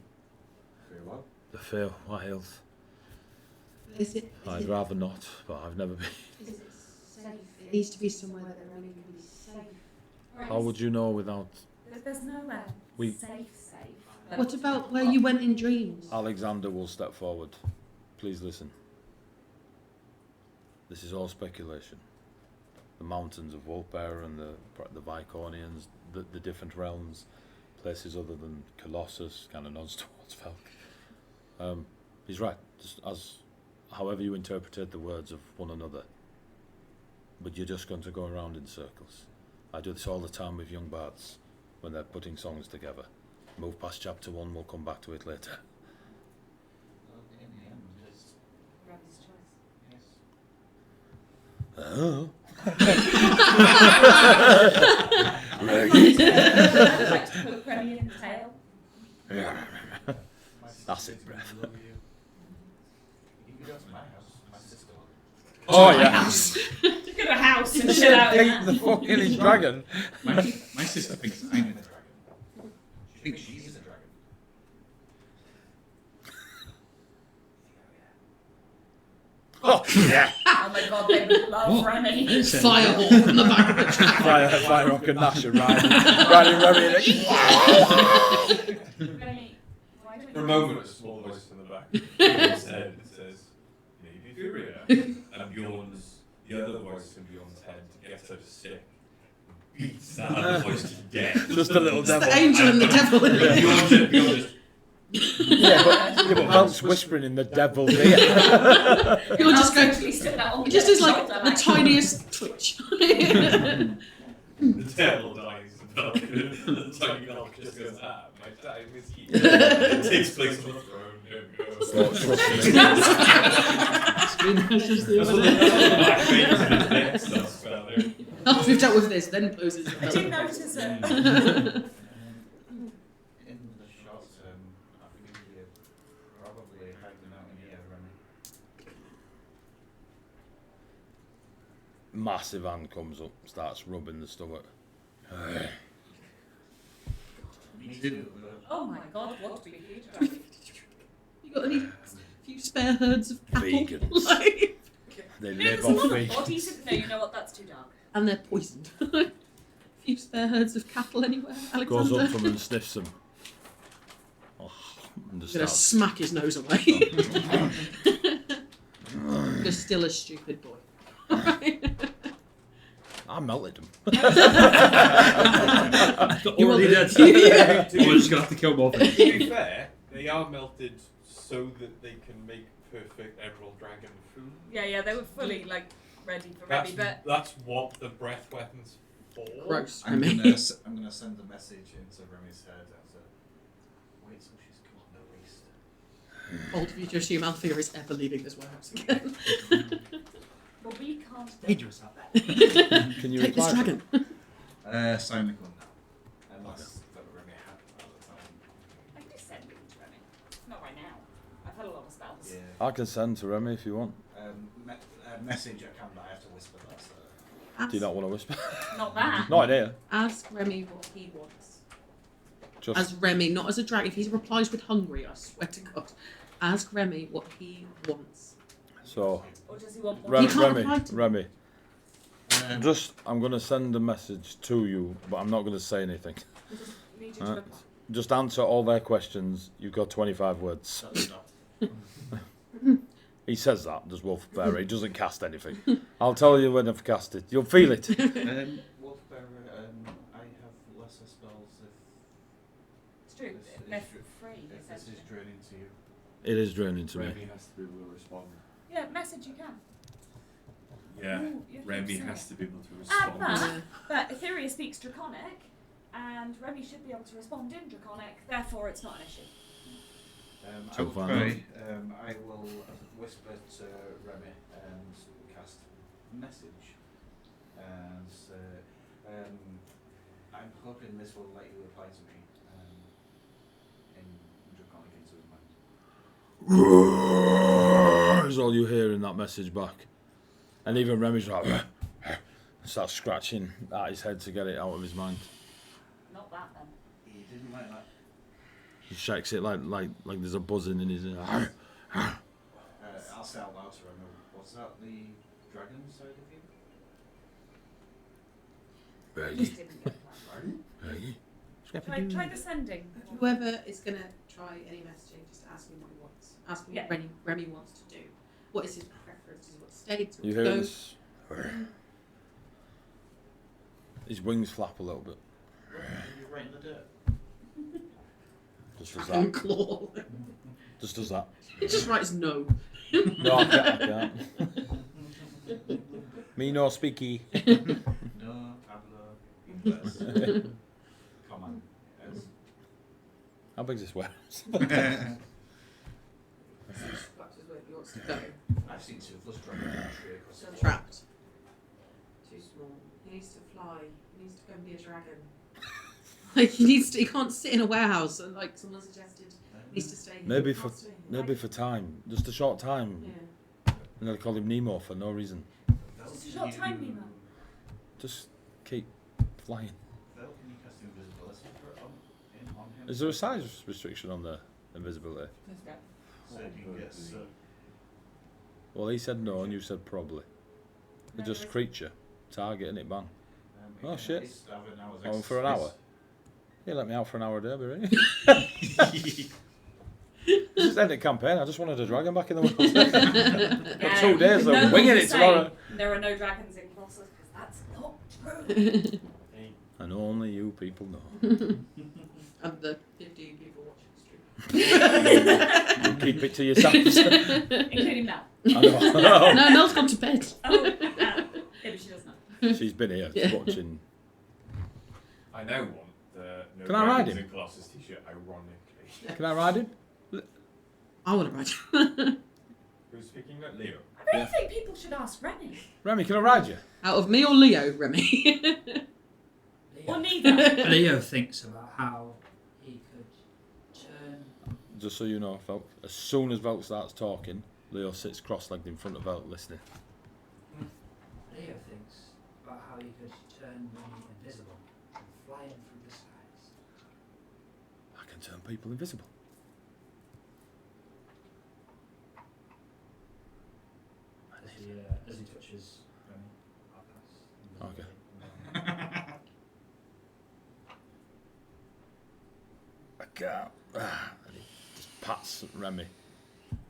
Farewell. The Feywild. Is it I'd rather not, but I've never been. is it safe? It needs to be somewhere that really can be safe. How would you know without There's nowhere We- safe. But What about where you went in dreams? Alexander will step forward. Please listen. This is all speculation. The mountains of Wolfbearer and the Viconians, the different realms, places other than Colossus, kind of nods towards Falk. He's right, just as however you interpreted the words of one another. But you're just going to go around in circles. I do this all the time with young bards when they're putting songs together. Move past chapter 1, we'll come back to it later. In the end, just, Rabbit's choice. yes. Oh. I'd like to put Remy in the tail. My sister That's it, says, Breath. "We love you." You can go to my house, my sister will. Oh yeah. To go to a house and chill out in Hate the that. fucking dragon. My sister thinks I'm a dragon. She thinks she's a dragon. Oh yeah. Oh my god, they would love Remy. Firehawk from the back of the truck. Fire Rock and Nash are riding Remy in it. Remy moment, a small voice in the back in his head says, maybe Furia. And Bjorn's, the other voice in Bjorn's head gets out a stick. Beats that other voice to death. Just a little It's devil. the angel and the devil in And it. Bjorn just Yeah, but Belt's whispering in the devil's ear. You're just going. Actually sit that on It just is like shoulder, the tiniest twitch. the devil dies. The tiny dog just goes, my time is here. It takes place on the throne. Don't trust me. Screen message the That's other what day. my face in his next stuff spell there. After we've dealt with this, then poses the I do devil. notice it. In the short term, I think you're probably hiding out in here, Remy. Massive hand comes up, starts rubbing the stomach. Me too, but Oh my god, what do we do? You got any few spare herds of cattle? Vegans. Like, They No, live there's off a lot me. of bodies. No, you know what? That's too dark. and they're poisoned. Few spare herds of cattle anywhere, Goes Alexander? up to him and sniffs them. Oh, and just I'm gonna starts. smack his nose away. You're still a stupid boy. I melted them. You Already want- dead. We're just gonna have to kill more things. To be fair, they are melted so that they can make perfect emerald dragon food. Yeah, they were fully like ready for That's, Remy, but that's what the breath weapons for. Gross. I'm Remy. gonna send a message into Remy's head as a wait till she's gone at least. Old of you to assume Althea is ever leaving this warehouse again. well, we can't. Dangerous out there. Can you Take this reply? dragon. Sign the gun now. Unless that Remy had at the time. I can just send it to Remy. Not right now. I've had a lot of spells. Yeah. I can send to Remy if you want. Message I can, but I have to whisper that. So. Do you not want to whisper? Not that. Not in here. Ask Remy what he wants. Just As Remy, not as a dragon. If he replies with hungry, I swear to God. Ask Remy what he wants. so. Or does he want more? Remy, You can't reply to me. Remy. I'm going to send a message to you, but I'm not going to say anything. We just need you to Right. reply. Just answer all their questions. You've got 25 words. That's enough. He says that, does Wolfbearer. He doesn't cast anything. I'll tell you when I've cast it. You'll feel it. Wolfbearer, I have lesser spells It's true. This is They're true. free. if this is essentially. draining to you. It is draining to me. Remy has to be able to respond. Yeah, message you can. Yeah, Ooh, you Remy can say has it. to be able to And respond. that, but Etheria speaks Draconic, and Remy should be able to respond in Draconic. Therefore, it's not an issue. I So will far, try. I will whisper to Remy and cast message, and I'm hoping this will let you reply to me in Draconic into his mind. Is all you hear in that message back. And even Remy's like, starts scratching at his head to get it out of his mind. Not that then. He didn't like that. He shakes it like there's a buzzing in his ear. I'll say out loud to Remy. Was that the dragon side of you? You Reggie, just didn't get that. Reggie. Try the sending. Whoever is going to try any messaging, just ask him what he wants. Ask him Yeah. what Remy wants to do. What is his preference? Does he want states? You Or hear go? this? His wings flap a little bit. Are you right in the dirt? Just does Dragon that. claw. Just does that. He just writes no. No, I can't. Me no speaky. No, habla inglés. Come on. How big's this warehouse? That's where he wants to go. I've seen two of those dragons tree across So the floor. trapped. Too small. He needs to fly. He needs to go and be a dragon. Like he needs to. He can't sit in a warehouse. And like someone suggested, he needs to stay. Here. Maybe He for can't stay here. maybe for time, just a short time. Yeah. And they call him Nemo for no reason. Just a short time, Nemo. Just keep flying. Phil, can you cast invisibility on him? Is there a size restriction on the invisibility? So he gets. Well, he said no, and you said probably. They're just creature, target, and it bang. Oh, shit. Oh, for an hour? Yeah, let me out for an hour a day, I'll be ready. This is the end of the campaign. I just wanted a dragon back in the world. Yeah, For 2 days, no they're one winging can it say tomorrow. There are no dragons in Colossus because that's not true. And only you people know. And the 15 people watching the stream. You keep it to yourselves. Including Mel. I know. No, Mel's gone to bed. Oh, yeah, but she does not. She's been here Yeah. watching. I now want the No Can I ride Dragons him? in Colossus t-shirt, ironically. Can I ride him? I want to ride. Who's speaking that? Leo. I really Yeah. think people should ask Remy. Remy, can I ride you? Out of me or Leo, Remy? Or neither. Leo thinks about how he could turn. Just so you know, Velt, as soon as Velt starts talking, Leo sits cross-legged in front of Velt listening. Leo thinks about how he could turn Remy invisible and fly him through the skies. I can turn people invisible. As he touches Remy, I'll pass. Okay. I can't. And he just pats Remy.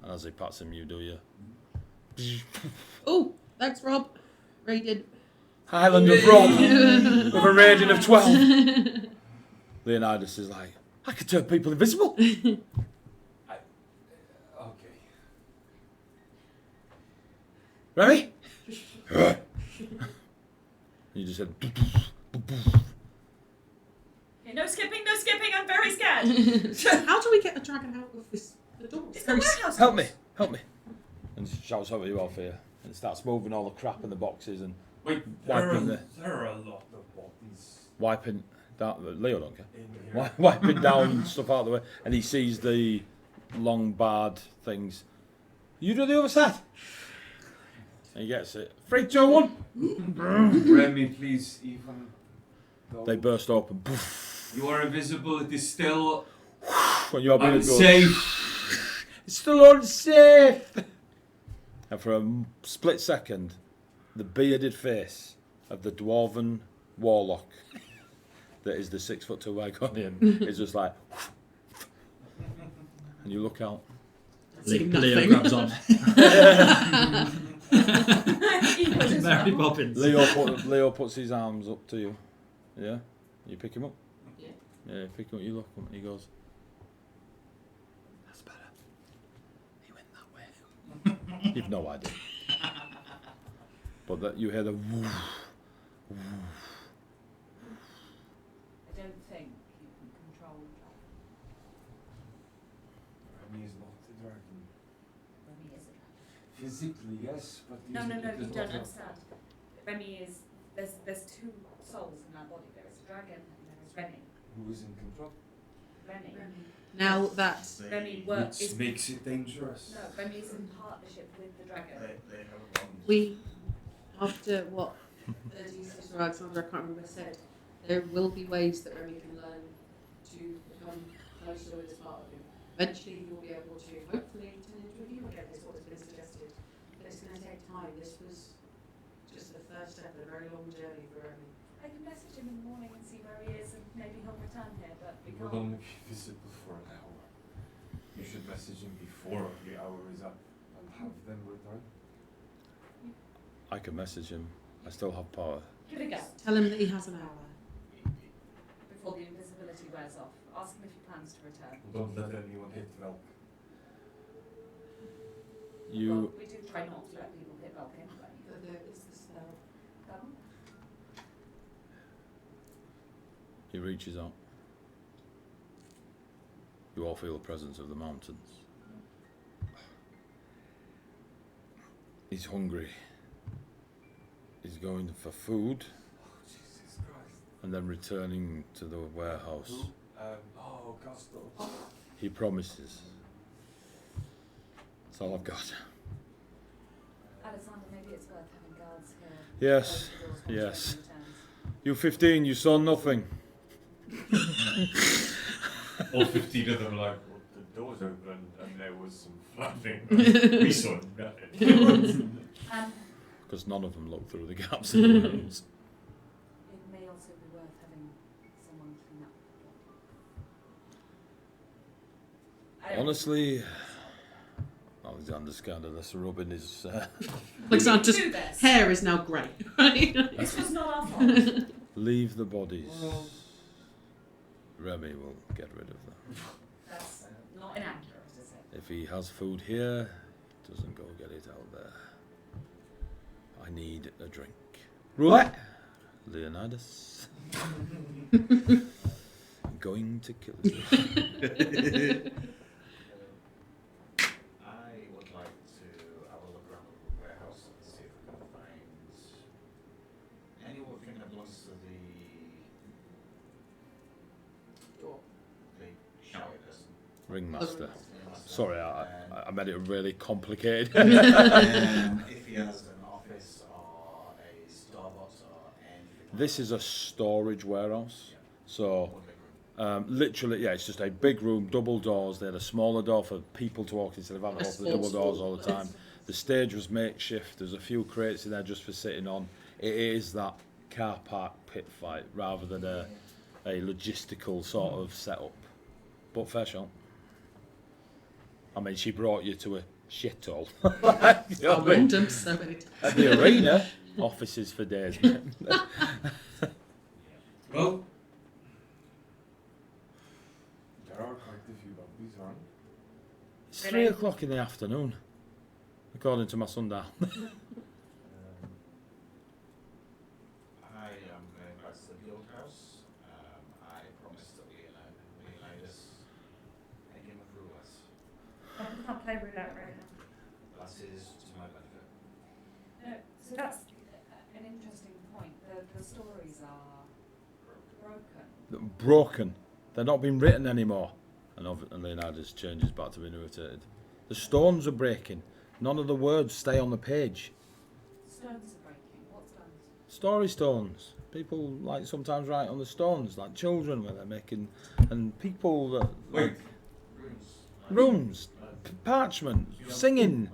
And as he pats him, you do your Oh, thanks, Rob. Rated. Highland of Rob with a rating of 12. Leonidas is like, I can turn people invisible. Okay. Remy? You just said. Okay, no skipping, I'm very scared. How do we get the dragon out of the door? It's the warehouse. Help me, help me. And she shouts over you, Althea, and starts moving all the crap in the boxes and Wait, Wiping there are a lot of bodies wiping down. Leo don't care. in here. Wiping down stuff out of the way, and he sees the long barred things. You do the other side. And he gets it. 3, 2, 1. Remy, please, even though They burst open. you are invisible, it is still When you open it, goes, unsafe. it's still unsafe. And for a split second, the bearded face of the dwarven warlock that is the 6'2" Wygonian is just like, and you look out. Leo grabs on. Equals as Mary well. Poppins. Leo puts his arms up to you. Yeah? You pick him up? Yeah. Yeah, you pick him up, you look him, he goes, that's better. He went that way. You've no idea. But that you hear the woof, woof. I don't think you can control that. Remy is not a dragon. Remy is a dragon. Physically, yes, but No, he you does not don't have- understand. Remy is, there's two souls in that body. There is a dragon and there is Remy. Who is in control? Remy. Now that Remy Which makes it dangerous. No, Remy is in partnership with the dragon. They have a bond. we, after what Jesus or Alexander, I can't remember, said, there will be ways that Remy can learn to become closer with this part of him. Eventually, he will be able to hopefully turn into a human again, is what has been suggested. But it's going to take time. This was just the first step in a very long journey for Remy. I can message him in the morning and see where he is and maybe he'll return here, but we He will can't. only be visible for an hour. You should message him before the hour is up and have them return. I can message him. I still have power. Give it a go Tell him that he has an hour. before the invisibility wears off. Ask him if he plans to return. Don't let anyone hit Velk. Well, You we do try not to let people hit Vulcan, but But there is the spell. He reaches out. You all feel the presence of the mountains. He's hungry. He's going for food Jesus Christ. and then returning to the warehouse. Who? Castle. He promises. That's all I've got. Alexander, maybe it's worth having guards here. Yes, close the doors once yes. Remy returns. You 15, you saw nothing. All 15 of them like, well, the doors opened and there was some flapping. We saw nothing. Because none of them looked through the gaps in the rooms. It may also be worth having someone clean up. Honestly, Alexander's kind of this rubbing his. Alexander's do this. hair is now grey, right? This was not our fault. Leave the bodies. Remy will get rid of them. That's not inaccurate, is it? If he has food here, doesn't go get it out there. I need a drink. Roulette! Leonidas. I'm going to kill you. I would like to have a look around the warehouse and see if we can find anything that belongs to the shower person. Ringmaster. Sorry, I made it really complicated. If he has an office or a Starbucks or anything. This is a storage warehouse. So, One big room. literally, yeah, it's just a big room, double doors. They had a smaller door for people to walk instead of having to open the double doors all the time. The stage was makeshift. There's a few crates in there just for sitting on. It is that car park pit fight rather than a logistical sort of setup. But fair shot. I mean, she brought you to a shithole. You know I what I mean? went them so many times. At the arena, offices for days. Well, there are quite a few zombies around. It's 3 o'clock in the afternoon, according to my sundial. I am going back to the guild house. I promised Leonidas a game of roulette. I can't play roulette right now. That is to my benefit. No, so that's an interesting point. The stories are broken. Broken. They're not being written anymore. And Leonidas changes back to being irritated. The stones are breaking. None of the words stay on the page. Stones are breaking. What stones? Story stones. People like sometimes write on the stones, like children where they're making, and people that Wait, rooms, parchment, singing.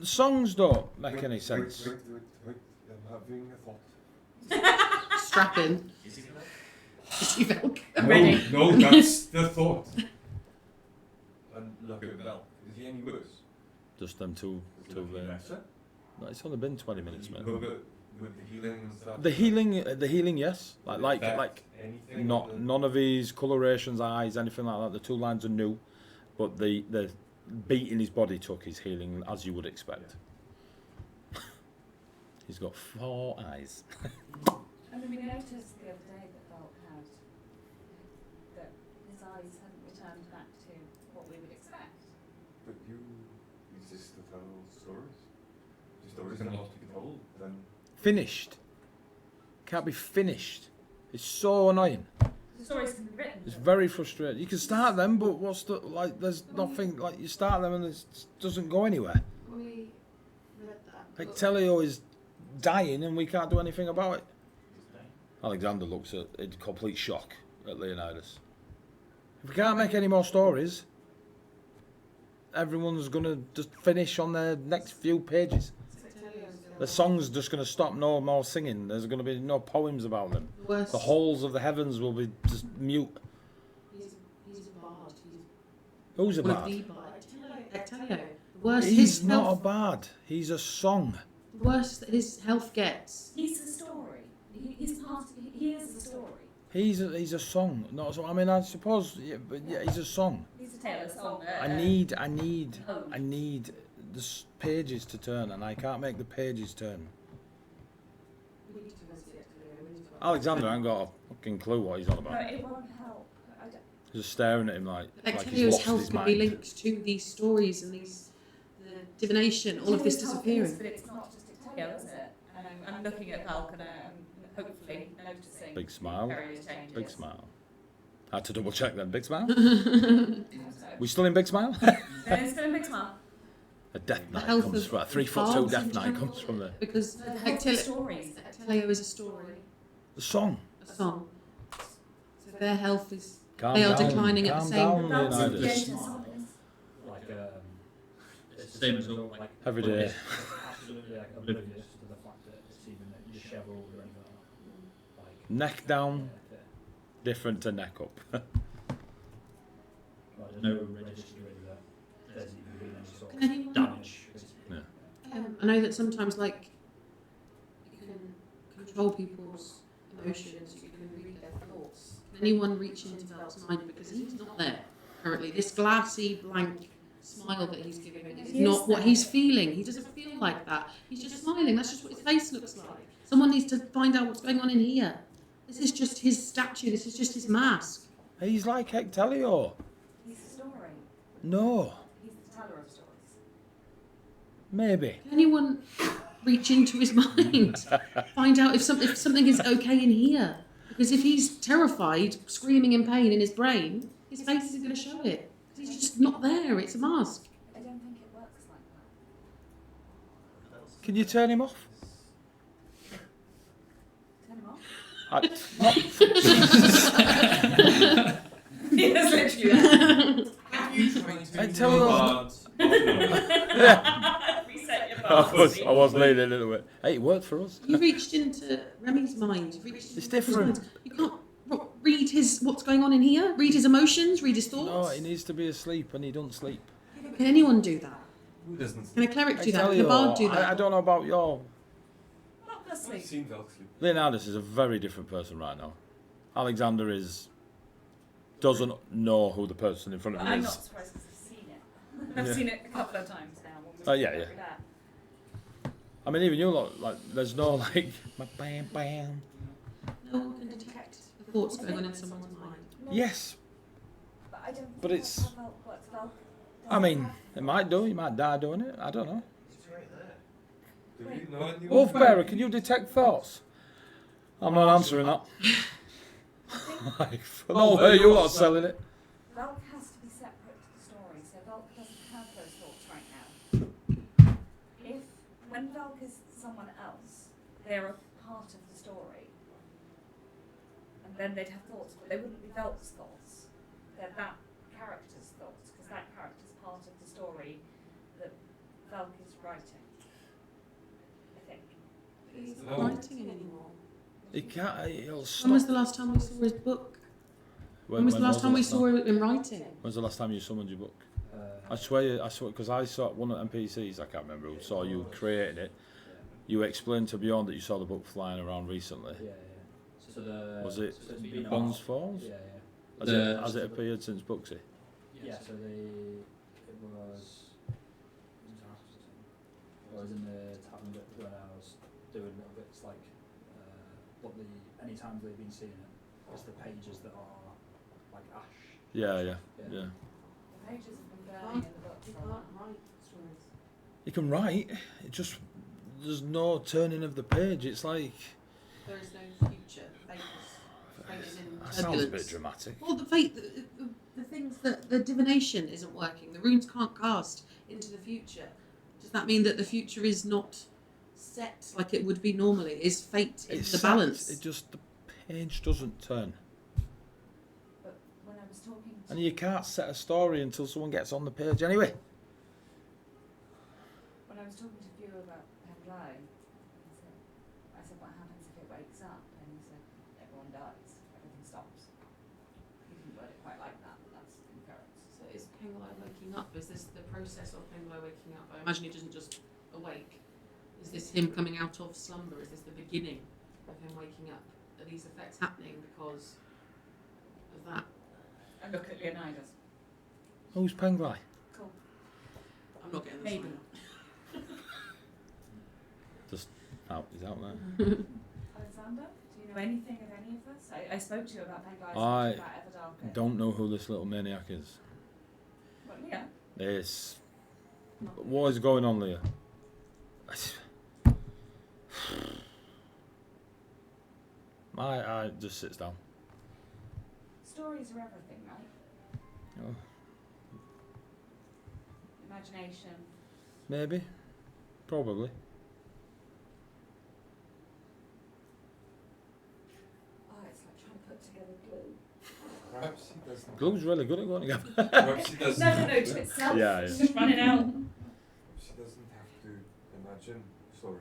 Songs don't make any sense. Wait. I'm having a thought. Strap in. Is he there? Is he Velk? Ready. No, that's the thought. And look at the bell. Is he any worse? Just them two. Is it any better? No, it's only been 20 minutes, mate. No, but with the healing and stuff. The healing, yes. Like anything not none of his colorations, eyes, anything like that. The 2 lines are new, but the beating his body took his healing as you would expect. He's got 4 eyes. I mean, we noticed the other day that Valk had that his eyes hadn't returned back to what we would expect. But you exist to tell stories. The stories are not to be told. Then Finished. Can't be finished. It's so annoying. The stories can be written. It's very frustrating. You can start them, but what's the there's nothing like you start them and it doesn't go anywhere. We read that. Like Telio is dying and we can't do anything about it. He's dying. Alexander looks in complete shock at Leonidas. If we can't make any more stories, everyone's gonna just finish on their next few pages. The song's just gonna stop. No more singing. There's gonna be no poems about them. Worst. The halls of the heavens will be just mute. He's a bard. Who's a One of bard? the bards. Ectelio. Worse He's his not a health. bard. He's a song. Worse that his health gets. He's the story. He's part. He is the story. He's a song. Not so. I mean, I suppose. Yeah, but yeah, he's a song. He's a tale of song. I need the pages to turn, and I can't make the pages turn. We need to investigate Ectelio. We need to- Alexander ain't got a fucking clue what he's on No, about. it won't help. I don't. Just staring at him like he's Ectelio's lost health his could be mind. linked to these stories and these divination, all of this disappearing. But it's not just Ectelio, is it? And I'm looking at Valk and hopefully noticing Big smile. various changes. Big smile. Had to double check then. Big smile. So, We still in big smile? it's been a big smile. A death knight health comes of from a 3'2" bards death in knight general. comes from Because The whole Ectelio stories. is a story, the song. a song. So their health is. Calm They are down, declining at the calm same down, That's Leonidas. the songs. Like, it's the same as all, like, Every when day. it's absolutely like oblivious to the fact that it's even disheveled or anything like that. Neck down, Yeah, different to neck up. there's no registry or I know that sometimes, like, you can control people's emotions, you can read their thoughts. Can anyone reach into Velk's mind, because he's not there currently? This glassy, blank smile that he's giving is not what he's feeling. He doesn't feel like that. He's just smiling. That's just what his face looks like. Someone needs to find out what's going on in here. This is just his statue. This is just his mask. He's like Hectelio. He's a story. No. He's the teller of stories. Maybe. Can anyone reach into his mind? Find out if something is okay in here. Because if he's terrified, screaming in pain in his brain, his face isn't going to show it. He's just not there. It's a mask. I don't think it works like that. Can you turn him off? Turn him off. He was literally that. Hectelio. Reset your I was leaning into it. Hey, it worked for us. You reached into Remy's mind. You reached into It's different. You can't read what's going on in here. Read his emotions. Read his thoughts. No, he needs to be asleep, and he don't sleep. Can anyone do that? Who doesn't Can a sleep? cleric do that? Can a bard do that? I don't know about your... Not I've asleep. seen Velk sleep. Leonardus is a very different person right now. Alexander doesn't know who the person in front of him I'm is. not surprised because I've seen it. I've Yeah. seen it a couple of times now. When we've Oh, yeah, been yeah. through that. I mean, even you lot, like, there's no like, bam, bam. No one can detect the thoughts going on in someone's mind. No, Yes, but I don't think but that's it's- how Velk works. Velk I mean, doesn't it might do. You might die doing it. I don't know. It's right there. Do we know anyone? Wolfbearer, can you detect thoughts? I'm not answering that. Like, no way, you lot are selling it. Velk has to be separate to the story, so Velk doesn't have those thoughts right now. When Velk is someone else, they're a part of the story. And then they'd have thoughts, but they wouldn't be Velk's thoughts. They're that character's thoughts, because that character's part of the story that Velk is writing. I think. He's No. not writing it anymore. He can't. He'll When stop. was the last time we saw his book? When was the last time we saw him writing? When's the last time you summoned your book? Uh, I swear, because I saw one of the NPCs. I can't remember who saw you creating it. You explained to Bjorn that you saw the book flying around recently. yeah. So the Was it so it's been Bonds off. Falls? Yeah, Has it appeared since Booksy? yeah. So it was in the tavern bit when I was doing little bits like any times they've been seeing it, it's the pages that are like ash. Yeah. The pages have been burning in the book He for a can't while. write stories. You can write. It just there's no turning of the page. It's like There is no future. Fate is in that sounds a turbulence. bit dramatic. Well, the fate, the things that the divination isn't working. The runes can't cast into the future. Does that mean that the future is not set like it would be normally? Is fate in It's the set, balance? It just the page doesn't turn, But when I was talking to and you can't set a story until someone gets on the page anyway. when I was talking to View about Penglai, I said, what happens if it wakes up? And he said, everyone dies, everything stops. He didn't word it quite like that, but that's inference. So is Penglai waking up? Is this the process of Penglai waking up? I imagine he doesn't just awake. Is this him coming out of slumber? Is this the beginning of him waking up? Are these effects happening because of that? I look at Leonidas. Who's Penglai? Cool. I'm not getting this Maybe. one. Just out. He's out there. Alexander, do you know anything of any of us? I spoke to you about Penglai, I spoke I to you about Everdark. Don't know who this little maniac is. Well, yeah. It's what is going on, Leah? I just sits down. Stories are everything, right? Oh, Imagination. maybe, probably. Oh, it's like trying to put together glue. Perhaps he doesn't. Glue's really good at going together. Perhaps he doesn't. No, to itself. Yeah, It's yeah. just running out. Perhaps he doesn't have to imagine the story,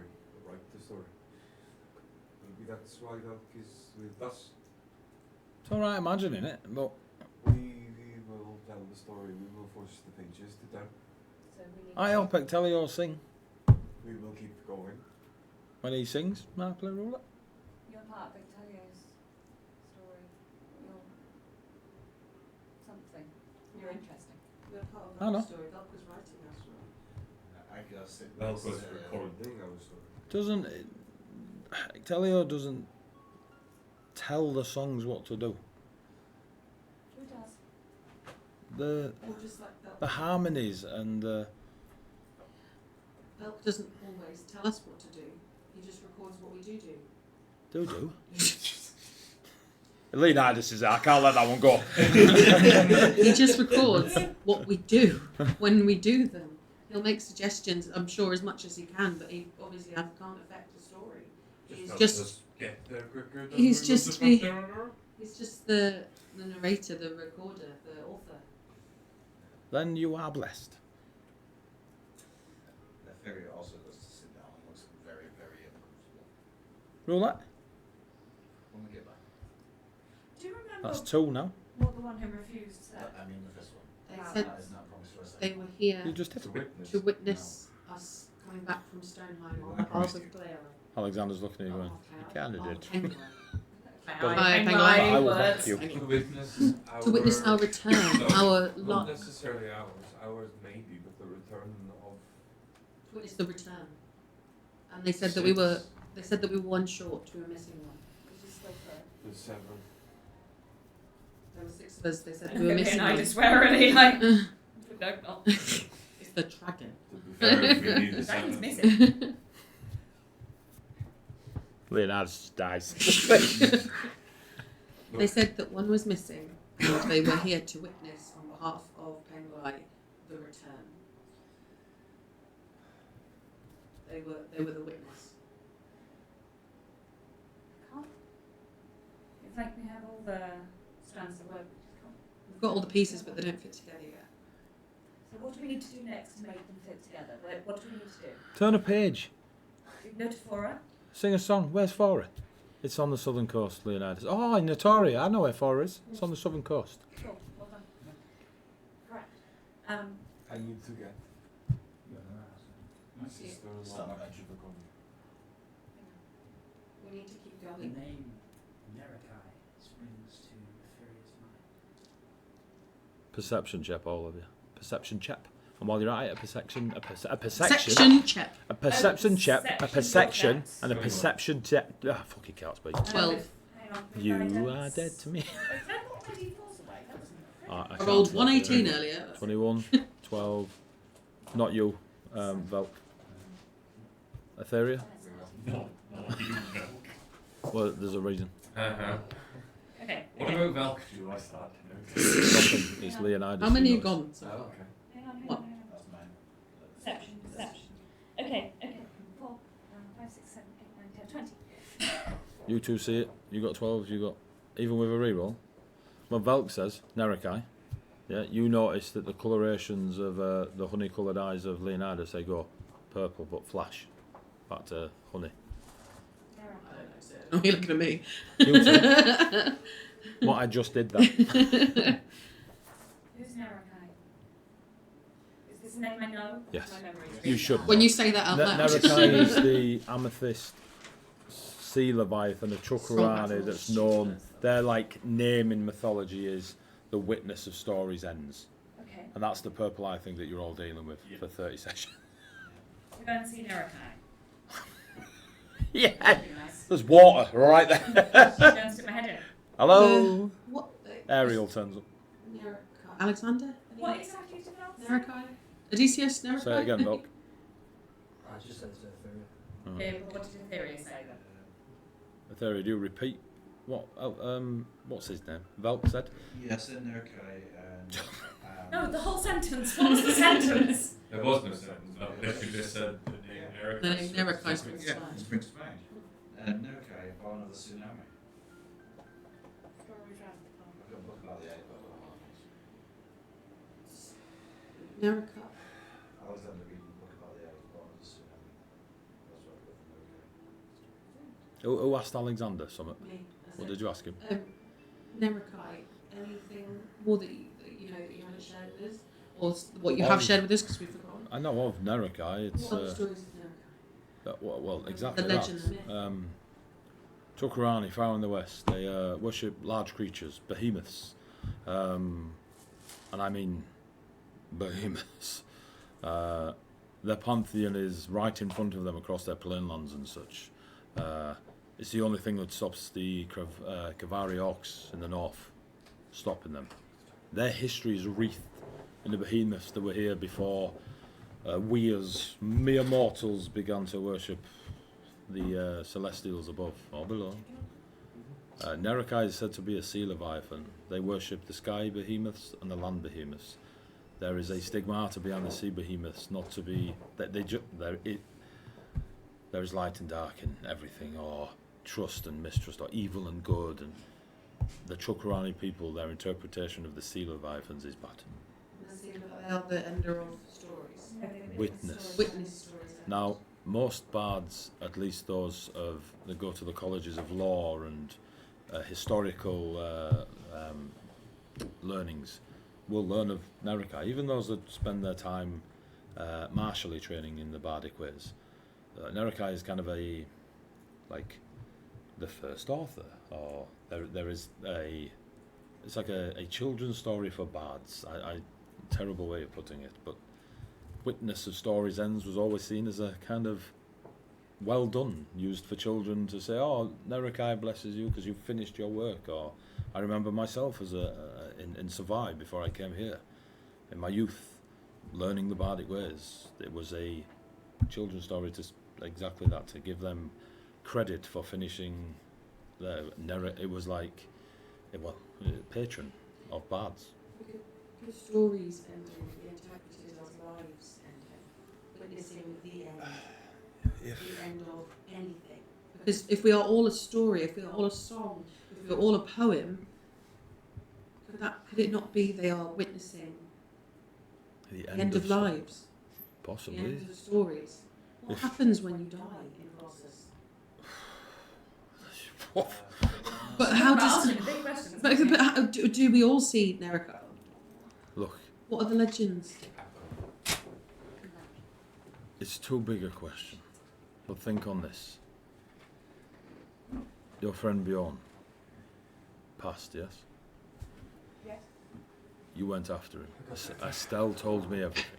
write the story. Maybe that's why Velk is with us. It's all right imagining it, but We will tell the story. We will force the pages to turn. So we need I to- hope Hectelio sing. We will keep going. When he sings, may I play roulette? You're part of Victoria's story. You're something. You're interesting. We're part of I know. that story. Velk was writing our story. I guess it Well, was, was recording our story. Doesn't it, Telio doesn't tell the songs what to do. Who does? The Or just like Velk. the harmonies and the Velk doesn't always tell us what to do. He just records what we do. do. Leonidas is there. I can't let that one go. He just records what we do when we do them. He'll make suggestions, I'm sure, as much as he can, but he obviously can't affect the story. He's helps just us get there quicker. Than he's we just want to the- get there. he's just the narrator, the recorder, the author. Then you are blessed. The fairy also goes to sit down and looks very, very uncomfortable. Roulette. When we get back. Do you remember That's 2 now. what the one who refused said? I mean the first one. They Wow. said That is not promised to us. they were here You just did. To witness. to witness us coming back from Stoneheim on behalf of Blair. Alexander's looking at you going, you kind of did. I will back you. To witness our... To witness our return, No, our Not lot. necessarily ours. Ours maybe, but the return of... To witness the return. And they said that we were. They said that we were one short. We were missing one. Which is still fair. The seventh. There were 6 of us. They said we were missing And I one. just swear really like, no, not. It's the dragon. To be fair, we need the Dragon's seventh. missing. Leonidas dies. They said that one was missing, and they were here to witness on behalf of Penglai the return. They were the witness. Can't. It's like we have all the strands of work. We just can't. We've got all the pieces, but they don't fit together yet. So what do we need to do next to make them fit together? What do we need to do? Turn a page. Notifora? Sing a song. Where's Fora? It's on the southern coast, Leonidas. Oh, in Notoria. I know where Fora is. It's on the southern coast. Cool. Well done. Correct. I need to get You're the last. my See, sister-in-law back to the corner. we need to keep The going. name Nerakai springs to Furious mind. Perception check, all of you. Perception check. And while you're at it, a perception, Section check. a perception check, a perception, checks. and a perception check. Ah, fucking can't speak. 12. Hang on. You are dead to me. Is that not my D4's away? That wasn't fair. I I can't rolled speak. 118 earlier. 21, 12. Not you, Velk. Etheria? No, you Well, there's a reason. Uh-huh. Okay. What about Velk? You like that? Nothing. It's Leonidas. How many who are knows. gone? So Oh, far? okay. Hang on, hang What? on, hang on. That's mine. Perception, perception. Okay, okay. 4, 5, 6, 7, 8, 9, 10, 20. You two see it. You got 12. You got even with a reroll. Well, Velk says Nerakai. Yeah, you notice that the colorations of the honey-coloured eyes of Leonidas, they go purple but flash back to honey. There I don't know, so no, you're looking at me. You two. What I just did that. Who's Narakai? Is this a name I know? Yes. My memory's You really should. bad. When you say that out loud. Nerakai is the amethyst sea leviathan, a Chukrani that's known. Their like name in mythology is the witness of stories ends, Okay, and that's the purple eye thing that you're all dealing with for 30 sessions. we're going to see Narakai. Yeah, That'd be nice. there's water right there. She's going to stick my head in. Hello. What? Ariel turns up. Nerakai. Alexander? What exactly did I say? Nerakai? Odysseus? Nerakai? Say it again, Velk. I just said it's Ethereum. What did Etheria say then? Etheria, do you repeat what? What's his name? Velk said. Yes, in Nerakai and No, the whole sentence. What was the sentence? There was no sentence, but literally just said the name Eric. The name Nerakai springs to yeah, mind. springs to mind. And Nerakai, born of the tsunami. Stories round the corner. I've got a book about the iceberg. Nerakai. Alexander reading a book about the iceberg, born of the tsunami. That's what I've got from Nerakai. Who asked Alexander something? Me. That's What it. did you ask him? Nerakai. Anything more that you know that you haven't shared with us? Or what you Oh, have shared with us because we've forgotten? I know of Nerakai. It's What other stories of Nerakai? Well, exactly The legend, that. Tukarani, far in the west, they worship large creatures, behemoths, and I mean behemoths. Their pantheon is right in front of them across their plainlands and such. It's the only thing that stops the Kavari orcs in the north stopping them. Their history is wreathed in the behemoths that were here before we as mere mortals began to worship the celestials above or below. Nerekai is said to be a sea leviathan. They worship the sky behemoths and the land behemoths. There is a stigmata behind the sea behemoths, not to be that there is light and dark in everything, or trust and mistrust, or evil and good. And the Chukrani people, their interpretation of the sea leviathans is bad. The sea leviathan, they are the ender of stories. Witness. Witness stories. Now, most bards, at least those that go to the colleges of law and historical learnings, will learn of Nerekai. Even those that spend their time martially training in the bardic ways. Nerekai is kind of the first author, or there is it's like a children's story for bards. Terrible way of putting it, but witness of stories ends was always seen as a kind of well done, used for children to say, oh, Nerekai blesses you because you've finished your work. Or I remember myself as in Savai before I came here, in my youth, learning the bardic ways. It was a children's story to exactly that, to give them credit for finishing it was like patron of bards. Because stories ending, the interpreted as lives ending, witnessing the end. The end of anything. Because if we are all a story, if we are all a song, if we are all a poem, could it not be they are witnessing the end of lives? Possibly. The end of stories. What happens when you die in process? But how does? But how, do we all see Nerekai? Look. What are the legends? It's too big a question. But think on this. Your friend Bjorn passed, yes? Yes. You went after him. Estelle told me everything.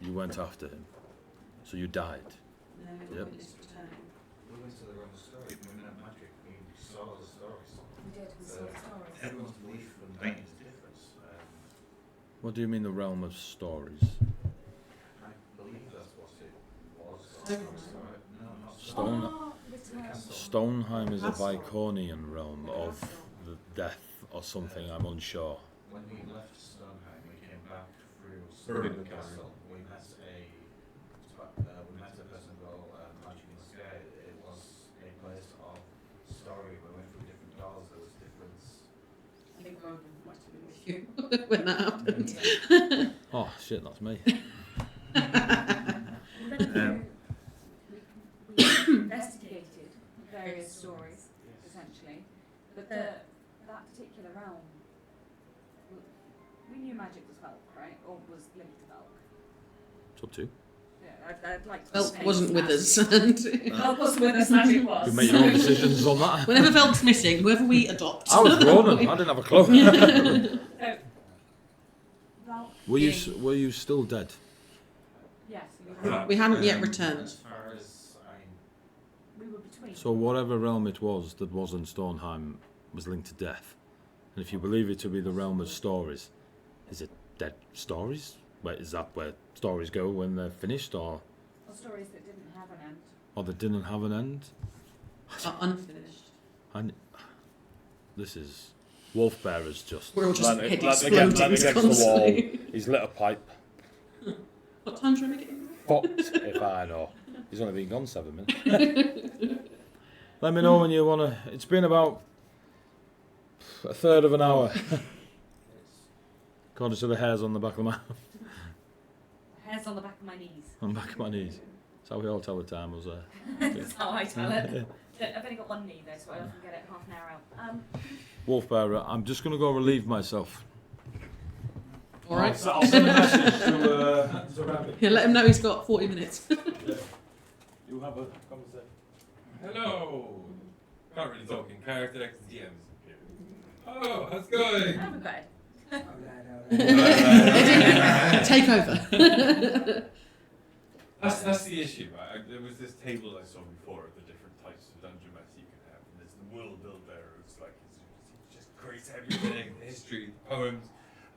You went after him. So you died. Yep. We went to the wrong story. We went at magic. We saw the stories. We did, we saw the stories. Everyone's belief and pain is different. What do you mean the realm of stories? I believe that's what it was. No, not Stoneheim is a Viconian realm of the death or something, I'm unsure. When we left Stonehenge, we came back through the castle. We met a person called Magic in the Sky. It was a place of story. We went through different doors. There was different. I think Rogan must have been with you when that happened. Oh shit, that's me. We investigated various stories, essentially, but that particular realm, we knew magic was Velk, right? Or was linked to Velk? It's up to you. Yeah, I'd like to Velk say wasn't with us. Velk wasn't with us, magic was. You make your own decisions on that. Whenever Velk's missing, whoever we adopt. I was Ronan, I didn't have a clue. So, Velk Were you still dead? yes, We hadn't yet returned. As far as we were between. So whatever realm it was that wasn't Stoneheim was linked to death. And if you believe it to be the realm of stories, is it dead stories? Is that where stories go when they're finished, or Stories that didn't have an end. or that didn't have an end? Are unfinished. This is Wolfbearer's just We're all just let me exploding get against the wall. constantly. He's lit a pipe. What time's Remy getting? Fucked if I know. He's only been gone 7 minutes. Let me know when you wanna. It's been about a third of an hour. According to the hairs on the back of my Hairs on the back of my knees. on the back of my knees. That's how we all tell the time. Was That's how I tell it. I've only got one knee though, so I often get it half an hour out. Wolfbearer, I'm just gonna go relieve myself. All right. I'll send a message to Remy. Yeah, let him know he's got 40 minutes. You have a conversation. Hello! Can't really talk in character because DM's here. Oh, how's it going? I'm good. Take over. That's the issue, right? There was this table I saw before of the different types of dungeon master you can have. And there's the world builder who's like, he just creates everything, the history, the poems.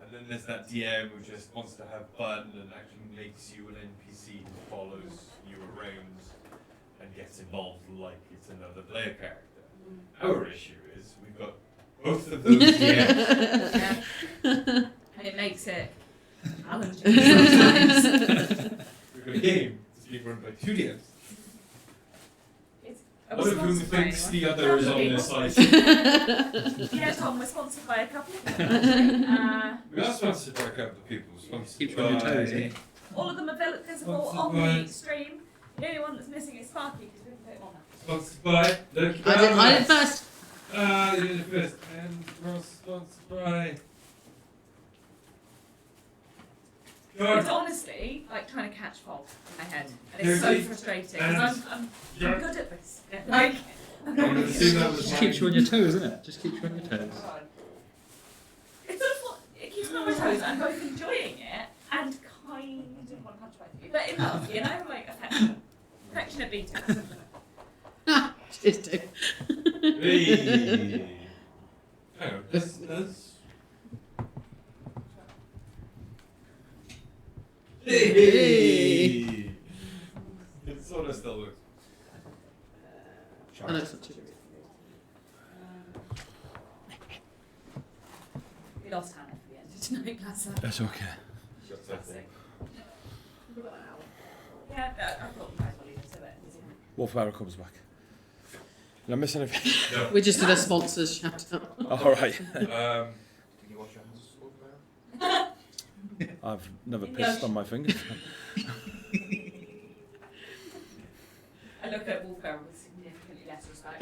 And then there's that DM who just wants to have fun and actually makes you an NPC who follows you around and gets involved like it's another player character. Our issue is we've got both of those DMs. Yeah. And it makes it challenging sometimes. We've got a game that's being run by two DMs. It's One of whom thinks the other is on their side. Yeah, Tom, we're sponsored by a couple of people. actually. We are sponsored by a couple of people. Sponsored Keep you on your toes, by... eh? All of them are visible Sponsored on by- the stream. The only one that's missing is Sparky because we didn't put him on that. Sponsored by... Look, I did first. You did it first. And we're sponsored by... It's honestly like trying to catch fog in my head, and it's so Really? frustrating And- because I'm good at this. Like, I'm not I'm really gonna see good. that was Just keeps you on your toes, isn't it? Just keeps you on your toes. It's sort of what it keeps me on my toes. I'm both enjoying it and kind of want to punch both of you, but in love, you know, like affectionate beatings. Cheers, too. Hey. Hang on, listeners. Hey. It sort of still works. I know it's not too. We lost Hannah for the end of tonight, bless her. That's okay. Classic. Yeah, I thought we might as well leave it to it. Wolfbearer comes back. Did I miss anything? No. We just did a sponsors shout out. All right. Did you wash your hands, Wolfbearer? I've never pissed on my fingers. I look at Wolfbearer with significantly less respect.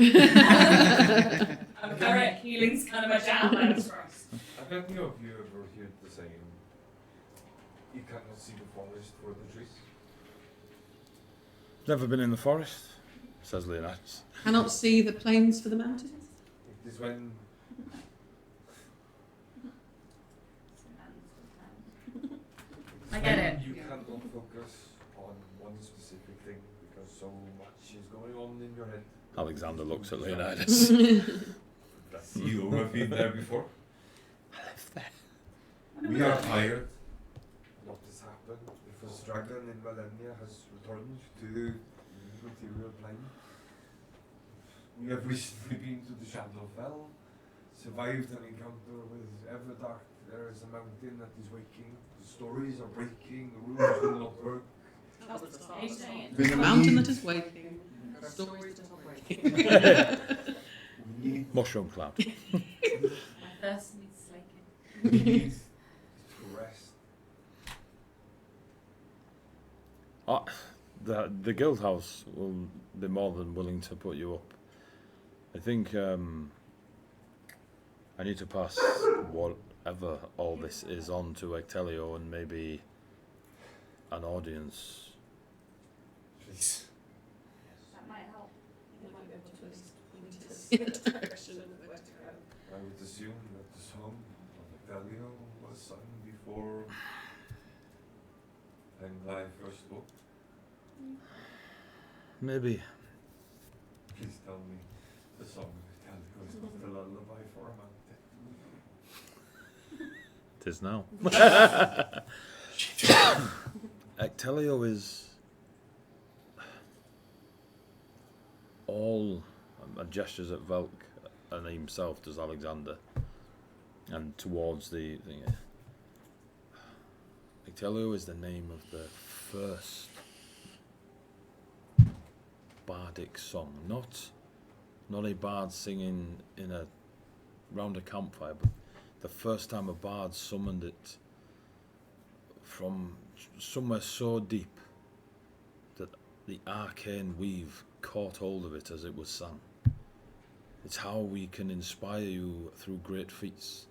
I'm a cleric, healing's kind of my jam, that's gross. Have any of you ever heard the saying, you cannot see the forest for the trees? Never been in the forest, says Leonidas. Cannot see the plains for the mountains. It is when I get it. you cannot focus on one specific thing because so much is going on in your head. Alexander looks at Leonidas. That's you who have been there before. I live there. We are tired. What has happened? The first dragon in Millennia has returned to the material plane. We have recently been to the Shadowfell, survived an encounter with Everdark. There is a mountain that is waking. The stories are breaking. The rules do not work. That was the stage saying. There's a mountain that is waking. Stories that are breaking. We need, Mushroom cloud. My thirst needs slaking. we need to rest. The guild house will be more than willing to put you up. I think I need to pass whatever all this is on to Ectelio and maybe an audience. Please. That might help. It might be able to at least point us in a direction of where to go. I would assume that the song of Ectelio was sung before Penglai first spoke. Maybe. Please tell me the song of Ectelio is not the lullaby for a mountain. Tis now. Ectelio is all gestures at Velk and himself does Alexander and towards the thing. Ectelio is the name of the first bardic song, not a bard singing in a round a campfire, but the first time a bard summoned it from somewhere so deep that the arcane weave caught hold of it as it was sung. It's how we can inspire you through great feats,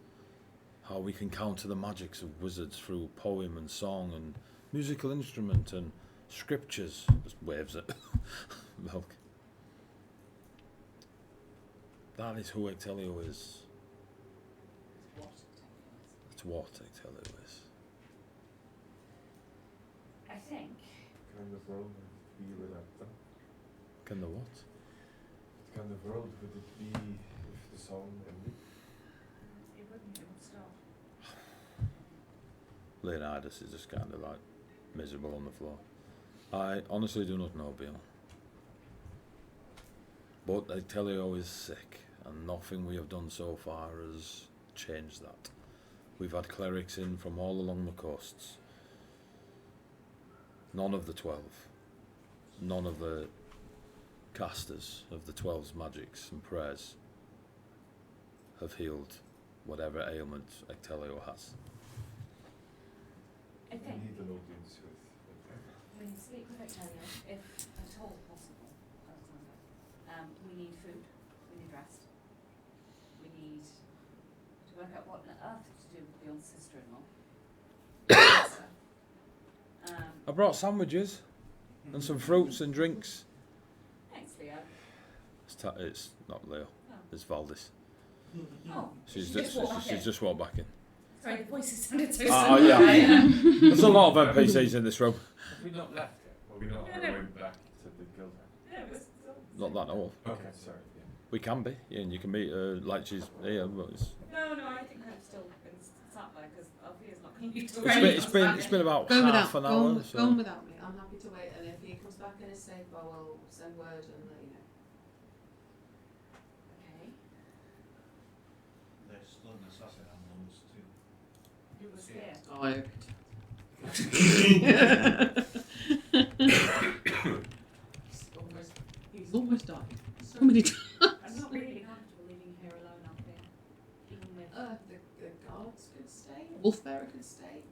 how we can counter the magics of wizards through poem and song and musical instrument and Scriptures. Just waves it. Milk. That is who Ectelio is. It's what it It's what Ectelio is. I think. Kind of world would it be without them? Can the what? What kind of world would it be if the song ended? It wouldn't. It would stop. Leonidas is just kind of like miserable on the floor. I honestly do not know, Bill. But Ectelio is sick, and nothing we have done so far has changed that. We've had clerics in from all along the coasts. None of the 12. None of the casters of the 12's magics and prayers have healed whatever ailment Ectelio has. I We think need an audience with we need to speak with Ectelio, if at all possible, Alexander. We need food, we need rest, we need to work out what on earth to do with Bjorn's sister-in-law. I brought sandwiches and some fruits and drinks. Thanks, Leo. It's not Leo, Oh. it's Valdis. Oh, She's she just walked back in. just walked back in. Sorry, the voices sounded so Oh, similar. yeah. There's a lot of NPCs in this room. Have we not left yet? Or we not on No, our no. way back to the guild? Yeah, it was Not that I know of. Okay, sorry. Yeah. We can be, yeah, and you can meet her like she's here, but No, I think I've still been sat there because Althea's not going to leave till it's Ray been, comes back. it's been about Go half without, an go hour. on, So. go on without me. I'm happy to wait, and if he comes back and is safe, I will send word and let you know. Okay. There's still an assassin on those too. Who was here? Oh, I he's almost died. So many times. I'm not really comfortable leaving you here alone, Althea. Even with. The guards could stay. Wolfbearer could stay.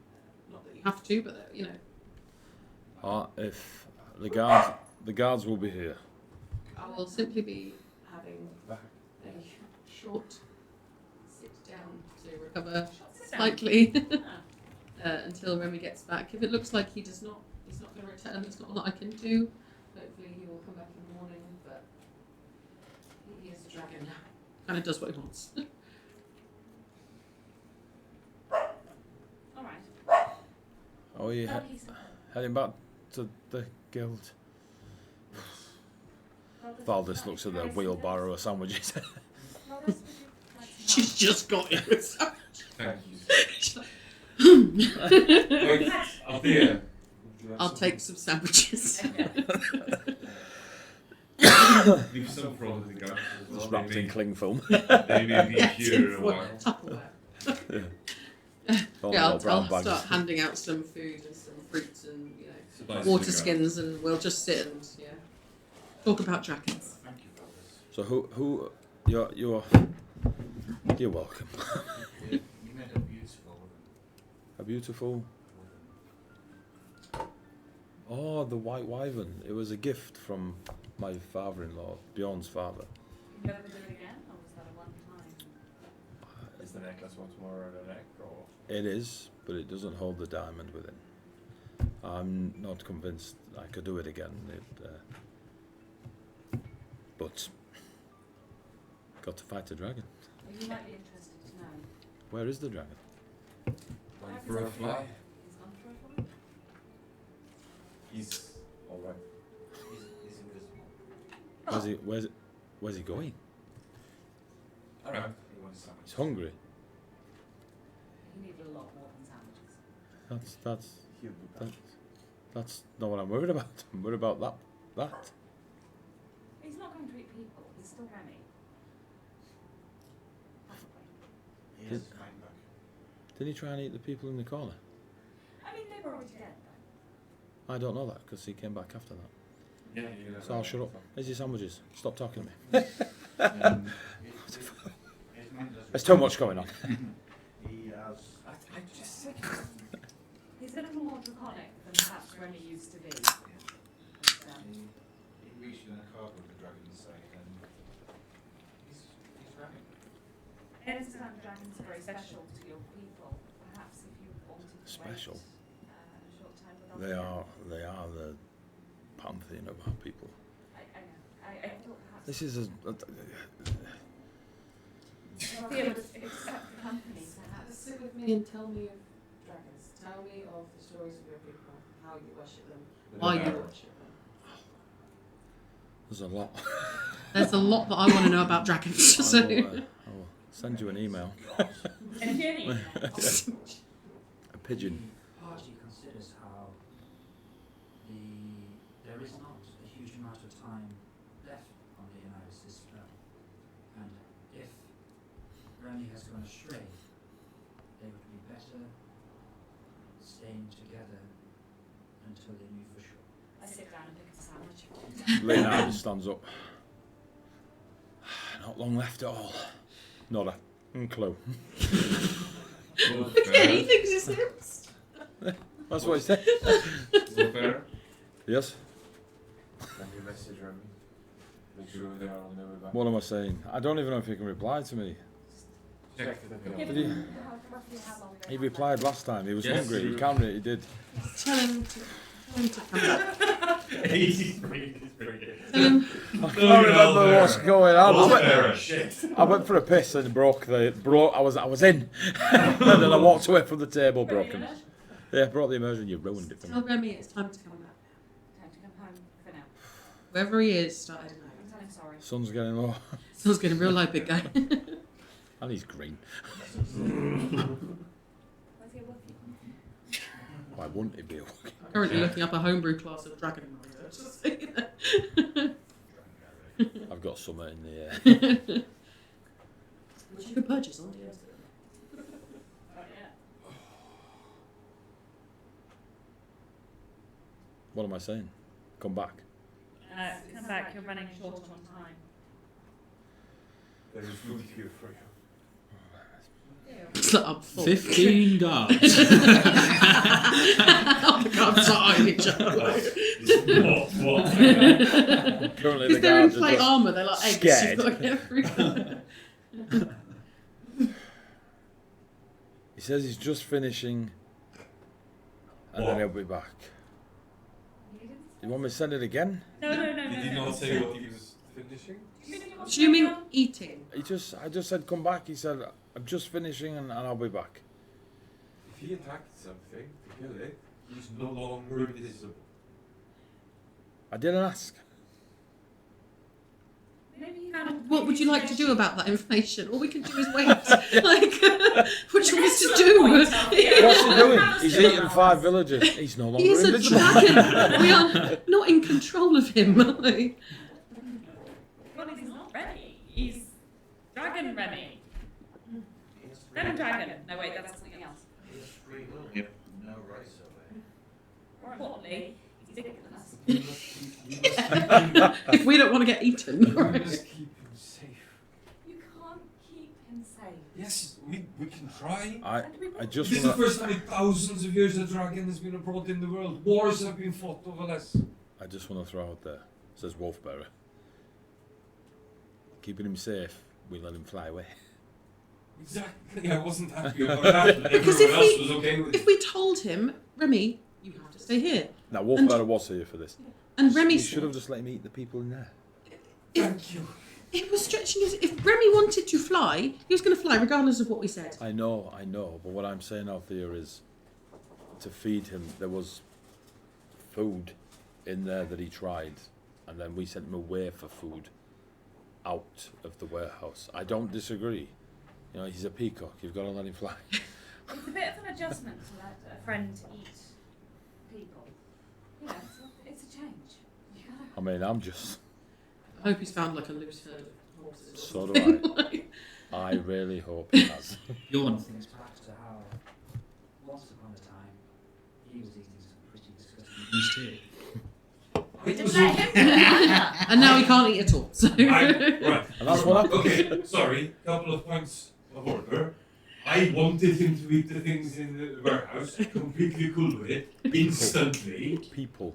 Not that you have to, but you know. If the guards will be here. I will simply be having Back. a short sit down to recover Sit down. slightly Ah. until Remy gets back. If it looks like he's not going to return, there's not a lot I can do. Hopefully he will come back in the morning, but he is a dragon now. Kind of does what he wants. All right. Oh, you Well, he's- heading back to the guild. well, Valdis looks at the wheelbarrow of sandwiches. Well, this would you like to She's just got it with so Thank you. She's like, Wait, Althea. would you like I'll some? take some sandwiches. Leave some for all of the guards as well. Just wrapped in cling film. They may be Yes, here a in while. Tupperware. All Yeah, the I'll brown bags. start handing out some food and some fruits and Supplies water to the skins, and we'll just sit and talk about dragons. Thank you for this. So who you're welcome. You made a beautiful A beautiful. Oh, the white wyvern. It was a gift from my father-in-law, Bjorn's father. You never do it again, or was that a one-time? Is the necklace once more on the neck, or? It is, but it doesn't hold the diamond within. I'm not convinced I could do it again. But got to fight the dragon. Well, you might be interested to know. Where is the dragon? Went for a fly. He's gone for a fly. He's alright. He's invisible. Where's he going? Alright. He wants some. He's hungry. He needed a lot more than sandwiches. He'll be back. That's not what I'm worried about. I'm worried about that. He's not going to eat people. He's still Remy. Possibly. He is fine back. Did he try and eat the people in the corner? I mean, they were already dead, though. I don't know that because he came back after that. Yeah, you So I'll shut up. Here's your sandwiches. Stop talking to me. His mind does There's too much going on. He has. I just said. He's a little more draconic than perhaps Remy used to be. But, He reached in a card with the dragon's side, and he's running. I understand dragons are very special to your people. Perhaps if you wanted to Special? wait a short time with They are pantheon of our people. I know. I thought perhaps This is Althea would accept the company, perhaps. Sit with me and tell me of dragons. Tell me of the stories of your people, how you worship them, why you worship them. there's a lot. There's a lot that I want to know about dragons. So. I will send you an email. And Jenny. A pigeon. The party considers how there is not a huge amount of time left on the analysis spell, and if Remy has gone astray, they would be better staying together until they knew for sure. I sit down and pick up a sandwich. Leonardo stands up. Not long left at all. Not a clue. Yeah, he thinks it's him. That's what he said. Fair. Yes? Can you message Remy? Make sure they are on their way back. What am I saying? I don't even know if he can reply to me. Check Give Did he? them roughly how long they He have replied left. last time. He was Yes, hungry. he He counted it. He did. Tell him to come back. 83. Tell him. I can't remember what's going on. Fair. Shit. I went for a piss and broke. I was in, and then I walked away from the table broken. Yeah, brought the immersion. You ruined it for Tell me. Remy it's time to come back. Time to come home for now. Wherever he is, started now. I'm telling sorry. Sun's getting low, Someone's getting real low, big guy. and he's green. Where's your wolfie? Why wouldn't he be? Currently looking up a homebrew class of dragon. I've got summer in the air. Which you can purchase on DnD. Oh, yeah. What am I saying? Come back. Come back, you're running short on time. There is food here for you. It's like I'm full. 15 guards. All the guards are eyeing each other. What? Currently, Because the they're in guards are plate just armour, they're like eggs. scared. You've got to get through. He says he's just finishing, and then he'll be back. You want me to send it again? No. Did he not say what he was finishing? Do you mean eating? I just said come back. He said I'm just finishing and I'll be back. If he attacked something to kill it, he's no longer invisible. I didn't ask. Maybe you found What would you like to do about that information? All we can do is wait. Like, what do you want us to do? What's he doing? He's eaten 5 villagers. He's no longer He is a invisible. dragon. We are not in control of him. Like, Well, he's not Remy. He's Dragon Remy. Lemon Dragon. No, wait, that's something else. He's free will, you have no rights over him. More importantly, he's bigger than us. if we don't want to get eaten. You must keep him safe. You can't keep him safe. Yes, we can try. I just This is the wanna, first time in thousands of years a dragon has been brought in the world. Wars have been fought over less. I just want to throw out there. Says Wolfbearer. Keeping him safe, we let him fly away. Exactly, I wasn't happy about that, but Because everyone else was okay with if it. we told him, Remy, you have to stay here. Now Wolfbearer was here for this. And Remy He said, should have just let him eat the people in there. Thank you. it was stretching his... If Remy wanted to fly, he was going to fly regardless of what we said. I know, but what I'm saying out there is to feed him. There was food in there that he tried, and then we sent him away for food out of the warehouse. I don't disagree. You know, he's a peacock. You've got to let him fly. It's a bit of an adjustment to let a friend eat people. You know, it's a change. You gotta... I mean, I'm just... I hope he's found like a loose herd of horses. So do I. I really hope he has. Yawn. Things back to how once upon a time he was eating some pretty disgusting He's too. We didn't let him. And now he can't eat at all. So. Right. And that's what happened. Okay, sorry, couple of points of order. I wanted him to eat the things in the warehouse, completely cool with it, instantly. People.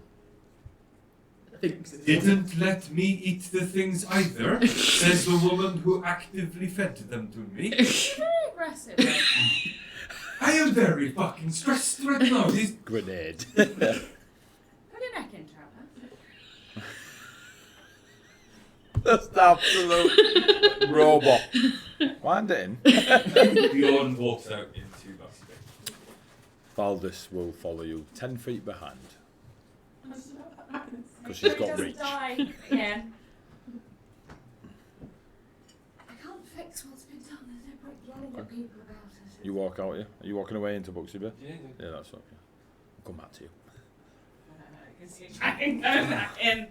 Didn't let me eat the things either, says the woman who actively fed them to me. Very aggressive. I am very fucking stressed right now. These Grenade. Put your neck in, Trevor. That's the absolute robot. Wind it in. Bjorn walks out into Backstage. Valdis will follow you 10 feet behind. Because Make she's sure he got doesn't reach. die again. I can't fix what's been done. There's no point yelling at people about it. You walk out, yeah? Are you walking away into Buxy Bay? Yeah. Yeah, that's okay. I'll come back to you. I can see you trying to go back in.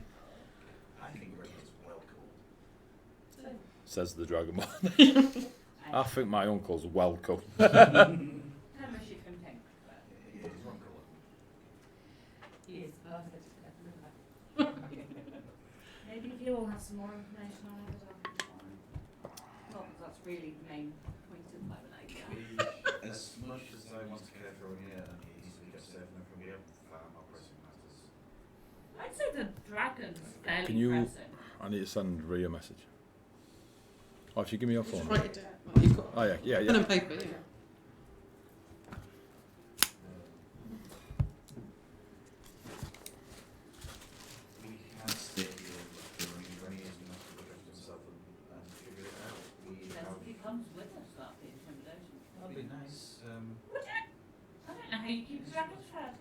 I think Ricky's well cool. Says the Dragonborn. I think my uncle's welcome. I don't know if you can think, but He's one colour. he is perfect. Maybe if you all have some more information on it, I'll be fine. Not that that's really the main point of my idea. As much as I want to care for Rhaenyra and he easily gets safe enough from here, far more pressing matters. I'd say the dragon's fairly Can you- pressing. I need to send Rhea a message. Oh, if you give me your Just phone. write it down. Well, you've got Oh, yeah, yeah, pen yeah. and paper, yeah. We can stay here with Rhaenyra's going to have to look after himself and figure it out. We Depends have... if he comes with us, that'd be intimidation. That'd be nice. I don't know how you keep a dragon fed.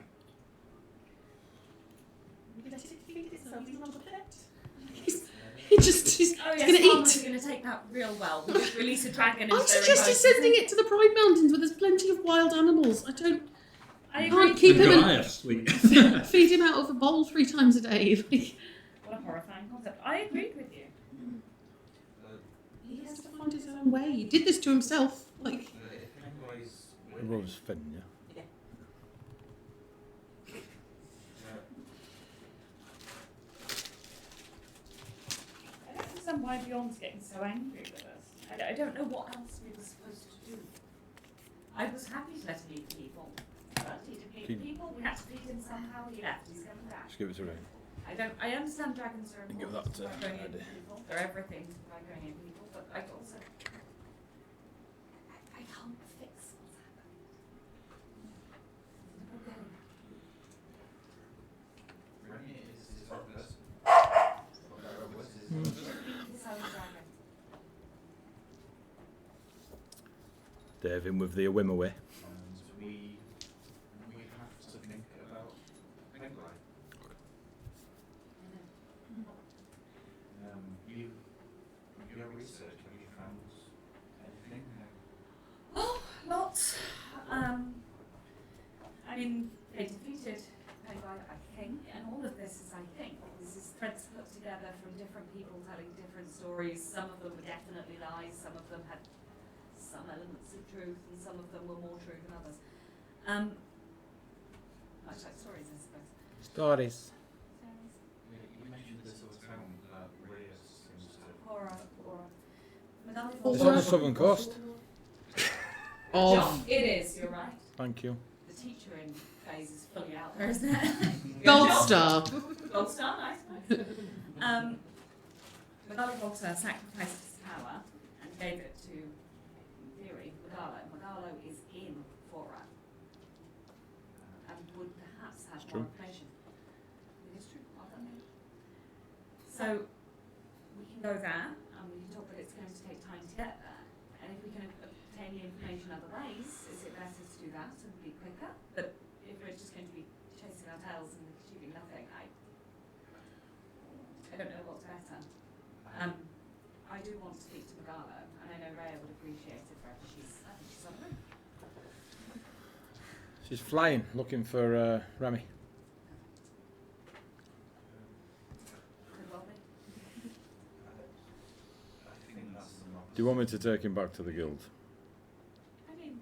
He's Oh yes, gonna farmers eat. are going to take that real well. We just release a dragon into I their suggested enclosure. sending it to the Pride Mountains where there's plenty of wild animals. I don't I can't agree. keep him in, Goliath, sweet. feed him out of a bowl 3 times a day. Like, What a horrifying concept. I agreed with you. he has to find his own way. He did this to himself. Like, If anybody's It was Finn, yeah? I don't understand why Bjorn's getting so angry with us. I don't know what else we were supposed to do. I was happy to let him eat people. But he didn't eat Keep- people. We had to feed him somehow. He left. He's coming back. Just give it to Rhea. I understand dragons are Give important that to to Dragonian Andy. people. They're everything to Dragonian people, but I also I can't fix what's happened. Okay. Rhaenyra is his own person. His own dragon. Dave in with the whim away. And we have to think about Penguin. Your research, have you found anything? Oh, lots. I mean, they defeated Penguin, I think, and all of this is, I think, this is threads put together from different people telling different stories. Some of them were definitely lies, some of them had some elements of truth, and some of them were more true than others. Much like stories, I suppose. Stories. You mentioned this other town that Rhea seems to... Horror. Madame It's on the southern coast. John, it is, you're right. Thank you. The teacher in phase is fully out there, isn't it? Gold Star. Gold star, nice. Megalo Volta sacrificed his power and gave it to, in theory, Megalo. Megalo is in Fora and would perhaps have It's more true. information. It is true, well done. So we can go there and we can talk, but it's going to take time to get there. And if we can obtain the information other ways, is it better to do that and be quicker? But if we're just going to be chasing our tails and achieving nothing, I don't know what's better. I do want to speak to Megalo, and I know Rhea would appreciate it wherever I think she's on the move. She's flying, looking for Remy. Could well be. I think that's an option. Do you want me to take him back to the guild? I mean,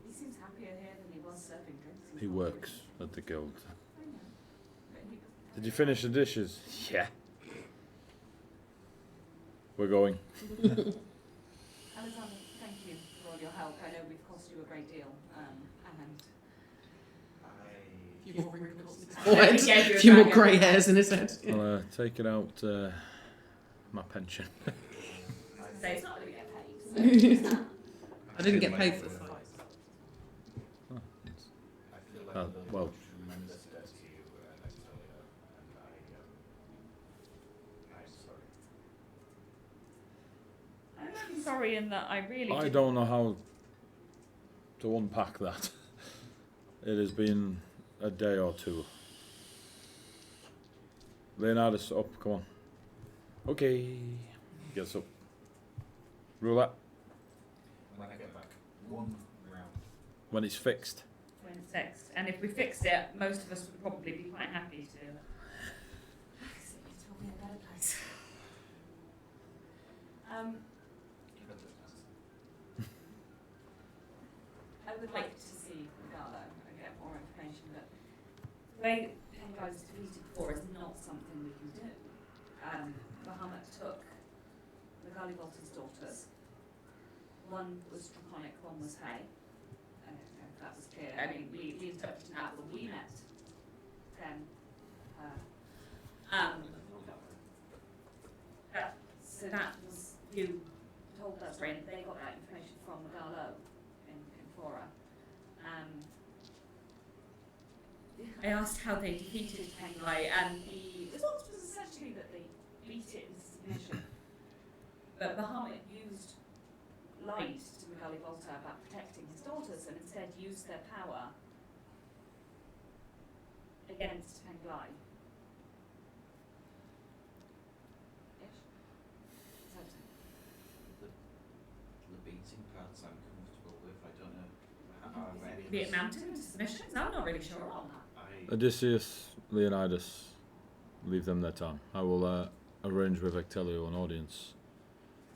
he seems happier here than he was serving drinks. He works at the guild. I know. But he was- Did you finish the dishes? Yeah. We're going. Alexander, thank you for all your help. I know we've cost you a great deal, and A few more wrinkles in his Yeah, forehead. you're A few more dragon. grey hairs in his head. I'll take it out my pension. so it's not going to get paid. So I didn't get paid for the fight. Oh, it's- I feel like well. tremendous debt to you, Victoria, and I'm sorry. sorry in that I really I didn't. don't know how to unpack that. It has been a day or two. Leonardus, up, come on. Okay. Gets up. Roulette. When I get back, 1 round. When it's fixed. When it's fixed. And if we fixed it, most of us would probably be quite happy to. It's probably a better place. I would like to see Megalo and get more information, but the way Pengai was defeated before is not something we can do. Bahamut took Megali Volta's daughters. One was Draconic, one was Hay. I don't know if that was clear. I mean, we interpreted that when we met. Then, so that was, you told us, and they got that information from Megalo in Flora. I asked how they defeated Penglai, and the response was essentially that they beat it into submission. But Bahamut lied to Megali Volta about protecting his daughters, and instead used their power against Penglai. The beating parts I'm comfortable with. I don't know how any Be of it us- mounted into submission? I'm not really sure on that. Odysseus, Leonidas, leave them their time. I will arrange with Ectelio an audience,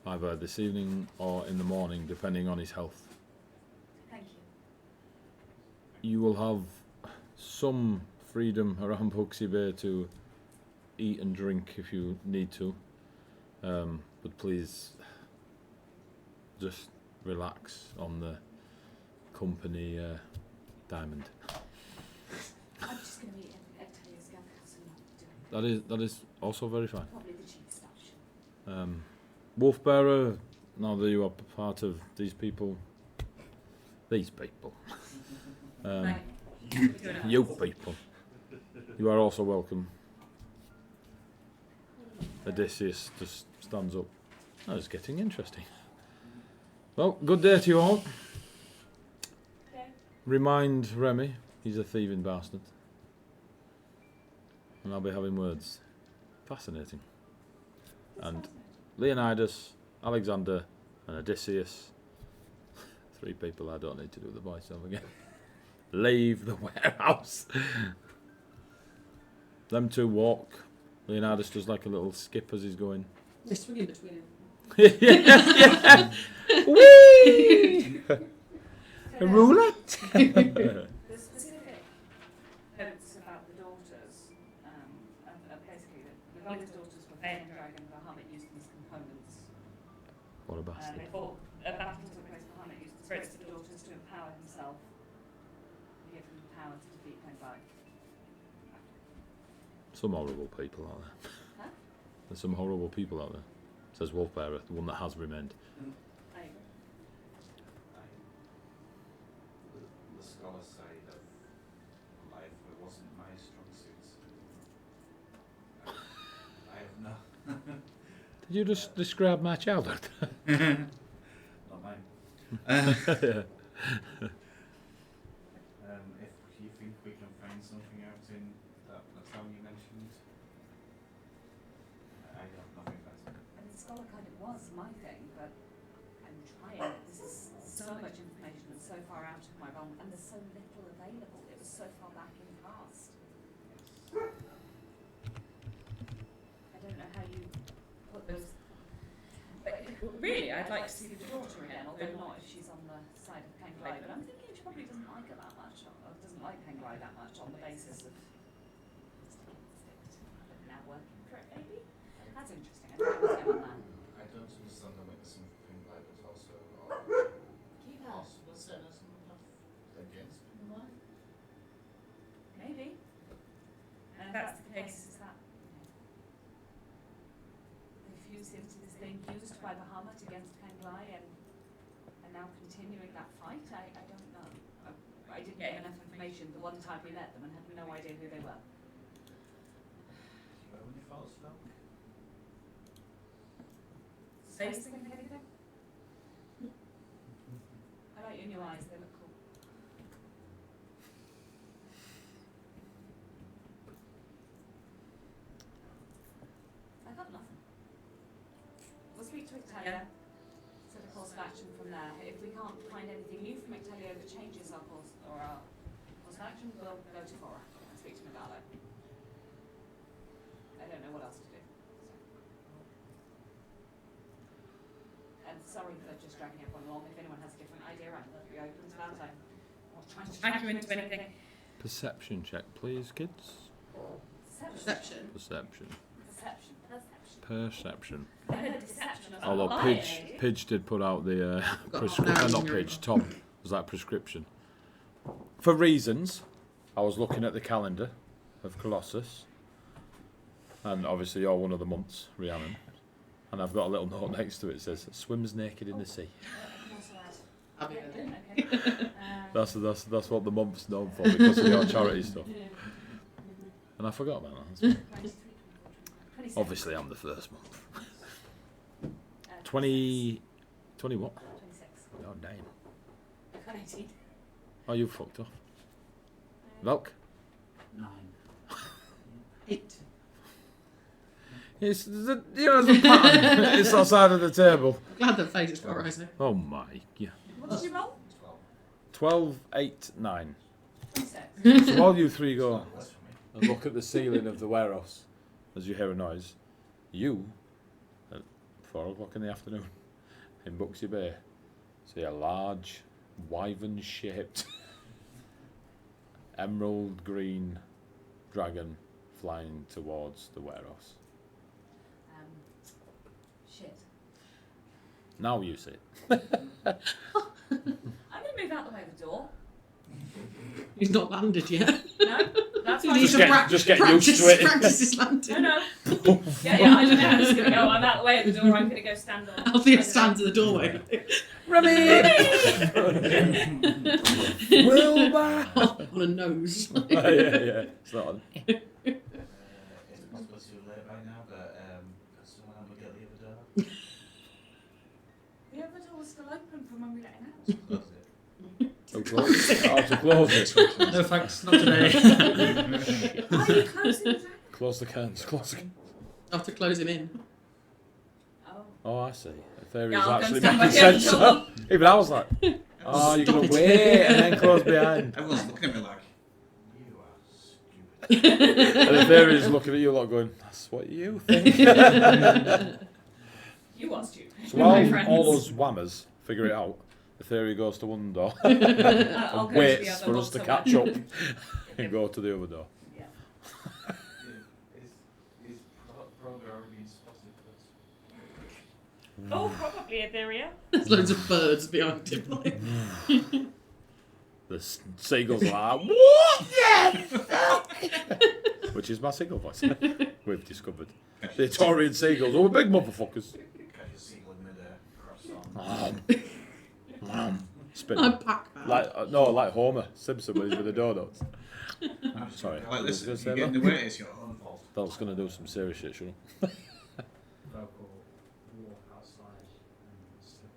either this evening or in the morning, depending on his health. Thank you. You will have some freedom around Buxy Bay to eat and drink if you need to, but please just relax on the company diamond. I'm just going to eat Ectelio's Gavcas and not do That is also very fine. probably the cheap stuff. Wolfbearer, now that you are part of these people, Right. you people, you are also welcome. Odysseus just stands up. That is getting interesting. Well, good day to you all. Okay. Remind Remy, he's a thieving bastard. And I'll be having words. Fascinating. And Leonidas, Alexander, and Odysseus. 3 people I don't need to do the voice of again. Leave the warehouse. Them 2 walk. Leonidas does like a little skip as he's going. They swing in between him. Yeah. Whee! A roulette. The specific notes about the daughters, basically the Megali's daughters were Veil and Dragon, Bahamut used them as components. What a bastard. They fought, a battle took place, Bahamut used the spirits of the daughters to empower himself, and give them the power to defeat Penglai. Some horrible people out there. Huh? There's some horrible people out there. Says Wolfbearer, the one that has remained. I agree. The scholar side of life wasn't my strong suit. I have no. Did you just describe my childhood? Not mine. If you think we can find something out in that town you mentioned, I have nothing better. And the scholar kind of was my thing, but I'm trying. This is so much information and so far out of my realm, and there's so little available. It was so far back in the past. I don't know how you put those. But really, I'd like to see the daughter again, although not if she's on the side of Penglai. But I'm thinking she probably doesn't like her that much, or doesn't like Penglai that much on the basis of now working for it, maybe? That's interesting. I don't know what's going on there. I don't understand the witnessing of Penglai, but also possible cynicism against Penglai. Maybe. And if that's the case, is that they fused into this thing used by Bahamut against Penglai and now continuing that fight? I don't know. I didn't get enough information the one time we met them and had no idea who they were. You only follow Smoke? Say something, anything? eyes, they look cool. I got nothing. We'll speak to Ictalia, set a course of action from there. If we can't find anything new from Ictalia that changes our course or our course of action, we'll go to Cora and speak to Megalo. I don't know what else to do. And sorry for just dragging everyone along. If anyone has a different idea, I'm very open to that. I'm not trying to drag you into anything. Perception check, please, kids. Perception. Perception. Perception. Perception. I heard deception. I was Although like, Pidge did put out the Got prescription. half an hour Not in your Pidge. Tom was that prescription. For reasons, I was looking at the calendar of Colossus, and obviously you're one of the months, Rhiannon. And I've got a little note next to it that says, swims naked in the sea. Have you heard it? Okay. That's what the month's known for because of your charity stuff. And I forgot about that. 27. Obviously I'm the first month. 20 what? 26. Oh damn. I got 18. Oh, you fucked off. Velk? 9. 8. It's the pattern. It's outside of the table. Glad that face is got right. Oh my, yeah. What did you roll? 12, 8, 9. 26. So while you three go That's for me. and look at the ceiling of the warehouse as you hear a noise, you, at 4 o'clock in the afternoon, in Buxy Bay, see a large, wyvern-shaped, emerald green dragon flying towards the warehouse. Shit. Now you see it. I'm going to move out the way of the door. He's not landed yet. No, that's fine. Just get used to it. Practice his landing. No. Yeah, I don't know how it's going to go. I'm out the way of the door. I'm going to go stand on. Althea stands at the doorway. Wilbur! On a nose. Yeah. It's not on. It's possible too late right now, but someone will get the other door. The other door was still open from when we let him out. Close it. To close it. How to close it. No thanks, not today. Why are you closing the dragon? Close the cans. Close the cans. I have to close him in. Oh. Oh, I see. The theory Yeah, is I'll go actually stand making by the other sense. door. Even I was like, oh, you're going to Stop it. wait and then close behind. Everyone's looking at me like, you are stupid. And the theory is looking at you like going, that's what you think. You are stupid. So my while friends. all those whammers figure it out, the theory goes to one door I'll and go to the waits other for one us to somewhere. catch up and go to the other door. Yeah. Is Progar being spotted first? Oh, probably Etheria. There's loads of birds behind him. Like. The seagulls are like, what the fuck? Which is my seagull voice, we've discovered. The Torian seagulls, oh, big motherfuckers. Catch a seagull in midair, cross Spin. I'm Pac-Man. Like Homer Simpson when he's with the donuts. on. Sorry. Like, What was listen, I if gonna you say, get in the way, it's your own fault. That was going to do some serious shit, shouldn't Vocal walk outside and slip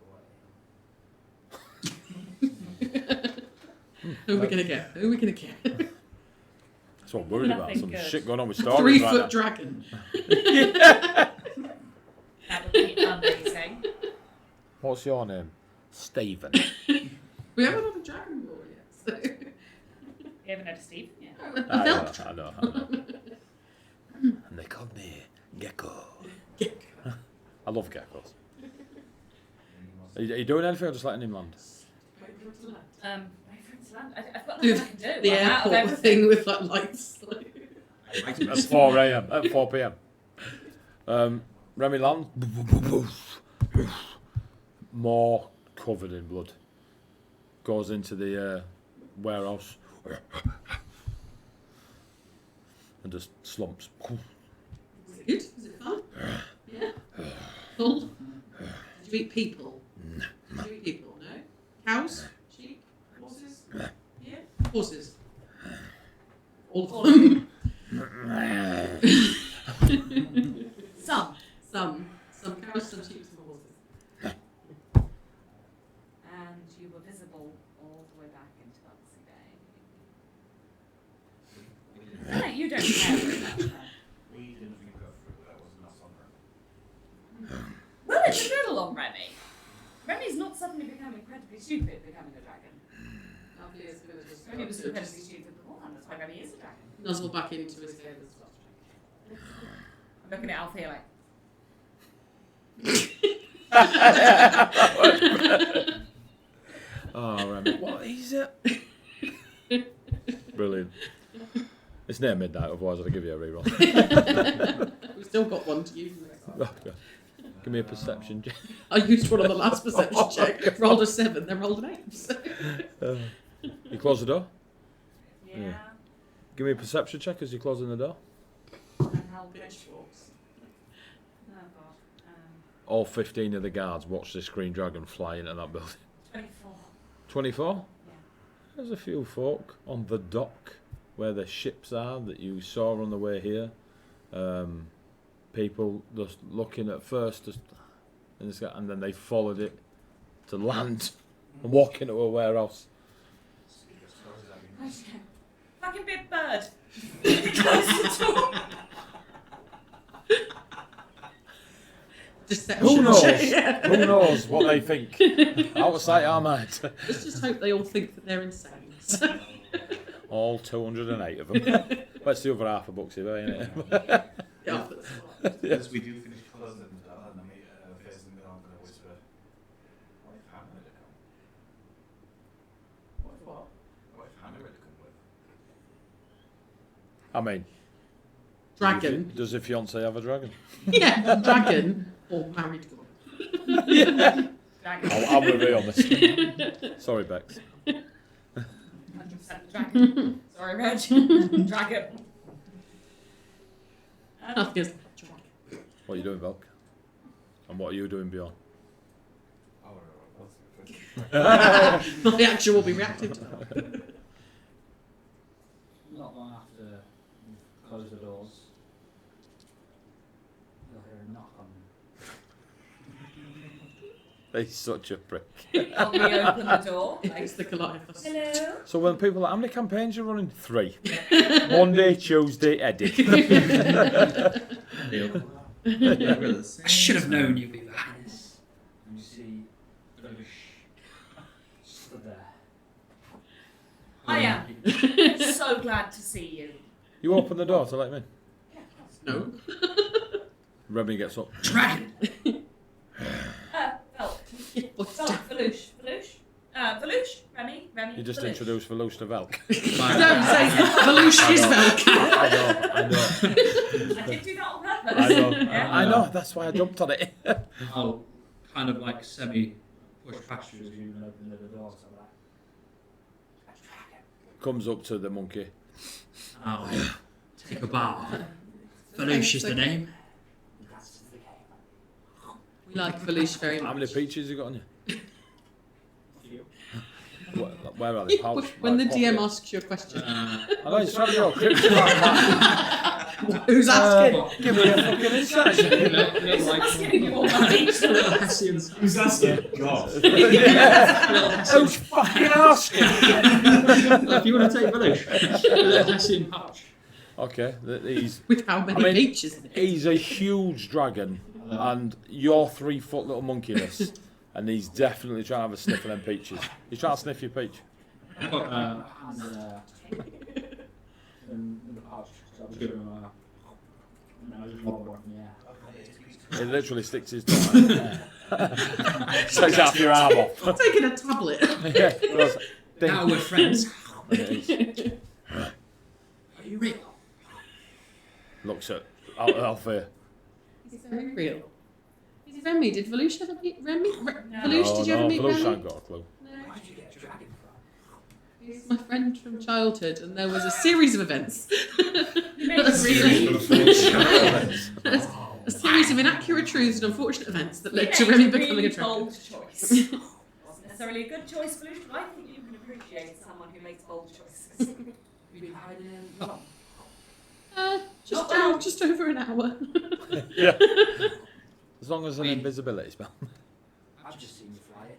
away. Who are we gonna get? Who are we gonna get? That's what I'm worried about. Nothing Some good. shit going on with stories 3-foot right dragon. That would be amazing. now. What's your name? Stephen. We haven't had a dragon ball yet. So. You ever heard of Steve? Yeah. A velk I know. And they called me Gecko. I love geckos. Are you doing anything or just letting him land? Wait for it to land. I've got Do nothing I can do. the I'm out of airport everything. thing with like lights. At 4 a.m. At 4 p.m. Remy land. More covered in blood. Goes into the warehouse and just slumps. Was it good? Was it fun? Yeah. Full? Did you eat people? Did you eat people? No? Cows? Sheep? Horses? Yeah? Horses. All of them. Some. Some cows, some sheep, some horses. And you were visible all is incredibly stupid beforehand. That's why Remy is a dragon. Nuzzle back into his head as well. I'm looking at Althea like, Oh, Remy, what is it? Brilliant. It's near midnight, otherwise I'd give you a reroll. We've still got one to use. Oh, God. Give me a perception check. I used one on the last perception check. Rolled a 7, then rolled an 8. So. You close the door? yeah. Give me a perception check as you're closing the door. And how pitchforks. Oh god. All 15 of the guards watch this green dragon fly into that building. 24. 24? Yeah. There's a few folk on the dock where the ships are that you saw on the way here. People just looking at first just in the sky, and then they followed it to land and walk into a warehouse. Fucking big bird. Close the door. Deception Who knows? check. Who knows what they think? Out of sight, our mind. Let's just hope they all think that they're insane. All 208 of them. What's the other half a bucks here, ain't it? Yeah, As we do finish closing the door, and I face them, I'm going to whisper, what if Hannah had come? What? What if Hannah had come with? I mean, dragon. does your fiance have a dragon? Yeah, a dragon or married girl. Dragon. I'm with you on this. Sorry, Bex. 100% dragon. Sorry, Reg. Dragon. Nothing else. Dragon. What are you doing, Velk? And what are you doing, Bjorn? Oh, Not the action will be reactive to that. Not long after you close the doors, you'll hear a knock on He's such a prick. Help me open the door. It's the Goliath. Hello? So when people are, how many campaigns are you running? 3. Monday, Tuesday, edit. I should have known you'd be back. and you see Lelouch stood there. I am. So glad to see you. You open the door to let him in. Yeah, of course. No. Remy gets up. Dragon! Velk. What's Velk, that? Velouche. Velouche? Remy? You just Velouche. introduced Velouche to Velk. No, say Velouche is Velk. I know. I did do that on purpose. I know. Yeah. I know. That's why I jumped on it. I'll kind of like semi push past you as you open the doors like that. Comes up to the monkey. I'll take a bow. Velouche is the name. We like Velouche very How much. many peaches you got on you? Where are they? Pouch? When the Like, DM pocket? asks you a question, I know he's trying to go cryptic like that. who's asking? Give me a fucking insight. That's getting you all money. Who's asking? God. Who's fucking asking? If you want to take Velouche, let us in pouch. Okay, he's With how many peaches in it? he's a huge dragon, and you're 3 foot little monkeyness, and he's definitely trying to have a sniff of them peaches. He's trying to sniff your peach. I've got hand in the pouch, so I was giving him a. No, just one more in the air. He literally sticks his tongue out. Takes half your arm off. I'm taking a tablet. Yeah, goes, ding. Now we're friends. And it is. Are you real? Looks at Althea. Is it very real? Is it Remy? Did Velouche ever meet Remy? No. Velouche, did you ever meet Velouche Remy? hasn't got a clue. No. Where did you get a dragon from? He's my friend from childhood, and there was a series of events. made a series Wow. a series of inaccurate truths and unfortunate events that led to Remy becoming a dragon. bold choice. Wasn't necessarily a good choice, Velouche, but I think you can appreciate someone who makes bold choices. You've been hiding in long. Not well. Just over an hour. Yeah. As long as an invisibility spell. I've just seen you fly in.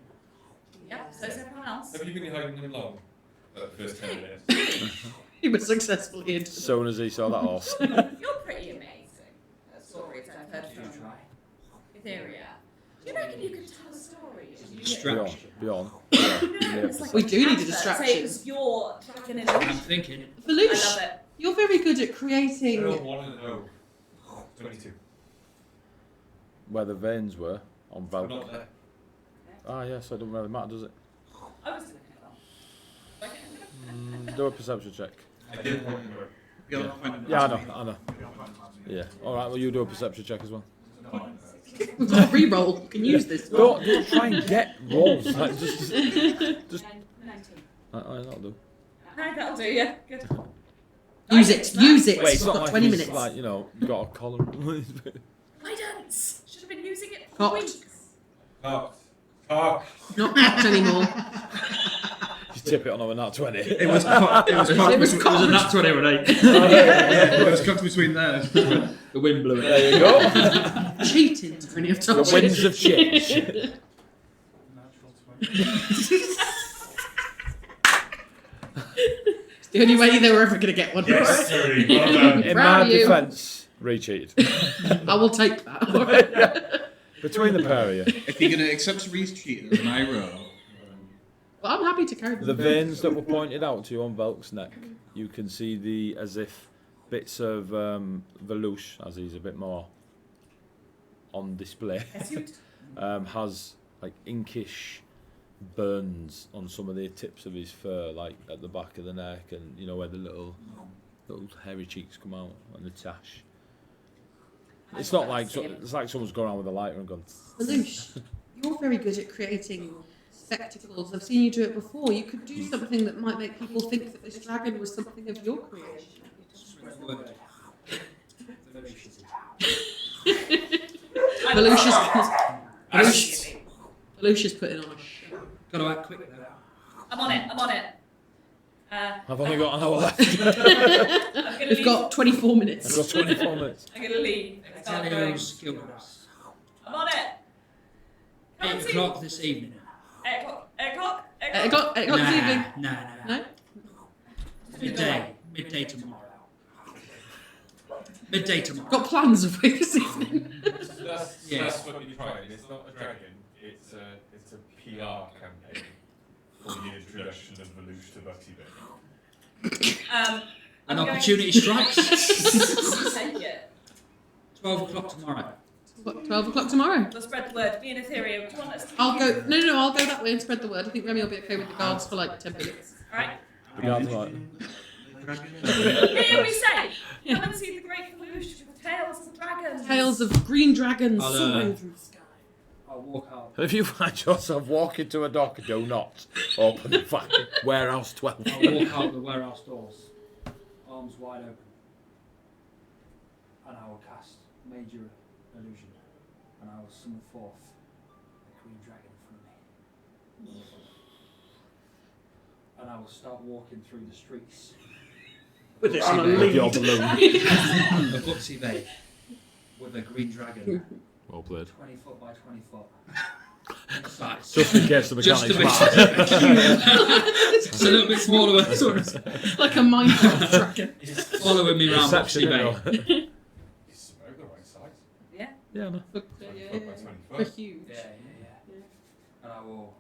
Yeah, so is everyone else. Have you been hiding him long? The first 10 minutes. He was successfully into As soon as he saw that horse. You're pretty amazing. Stories I've heard Did you from try? Etheria. Do you reckon you could tell a story? Distraction. Beyond. It's like We do need a advert, distraction. Say it's your dragon in I'm it. thinking. I Velouche, love it. you're very good at I creating. don't want to know. 22. Where the veins were on I'm Velk. not there. Ah, yes, so it doesn't really matter, does it? I was looking at that. Do a perception check. I didn't want to know. Yeah, I know. Yeah. All right. Well, you do a perception check as well. We've got a re-roll. You can use this. Don't try and get rolls. Like, just 19. that'll do. Hi, that'll do, yeah. Good. Use it. Use it. Wait, it's We've not got like 20 he's, minutes. like, you know, got a column. Guidance! Should have been using it for Cocked. weeks. Talk. Not cocked anymore. Just tip it on over that 20. It was cocked. It was cocked. It was It was a nat 20 or an 8. It was cocked between theirs. The wind blew it. There you go. Cheating to any of The winds of change. It's the only way they were ever going to get one. Yes, Terry. Well done. In Proud my of you. defence, re-cheated. I will take that. Between the pair of you. If you're going to accept re-cheating as my roll, Well, I'm happy to carry The veins that were pointed out to you on Velk's neck, you can see the as if bits of Velouche, as he's a bit more on display, has like inkish burns on some of the tips of his fur, like at the back of the neck, and you know where the little hairy cheeks come out and the tash. It's not like it's like someone's gone around with a lighter and gone. Velouche, you're very good at creating spectacles. I've seen you do it before. You could do something that might make people think that this dragon was something of your creation. Velouche is putting on a show. Got to act quick though. I'm on it. I've only got an hour left. I'm gonna We've leave. got 24 minutes. I've got 24 minutes. I'm gonna leave. and start going. Italian skill glass. I'm on it. Come and 8 see. o'clock this evening. 8 o'clock. 8 o'clock. 8 8 o'clock this evening. Nah. No? Midday tomorrow. Midday tomorrow. Got plans of it this evening. That's what we tried. It's not a dragon. It's a PR campaign for the introduction of Velouche to Buxy Bay. An opportunity strikes. Take it. 12 o'clock tomorrow. What, 12 o'clock tomorrow? We'll spread the word. Me and Ethereum. Do you want us to? I'll go. No, I'll go that way and spread the word. I think Remy will be okay with the guards for like 10 minutes. All right. The guard's like, Here we say. Come and see the great Velouche with tales of dragons. Tales of green dragons I'll, soaring through the sky. I'll walk out. if you find yourself walking to a dock, do not open the fucking warehouse 12. I'll walk out the warehouse doors, arms wide open, and I will cast Major Illusion, and I will summon forth the Green Dragon from me. And I will start walking through the streets With it on a With your balloon. of Buxy Bay with a Green Dragon, Well played. 20 foot by 20 foot. In size. Just in case the Just mechanics to make matter. It's a little bit smaller one. Like a Minecraft dragon. Following me around Perception, Buxy Bay. you know. It's about the right size. Yeah. Yeah, no. 20 foot by 20 For foot. huge. Yeah. And I will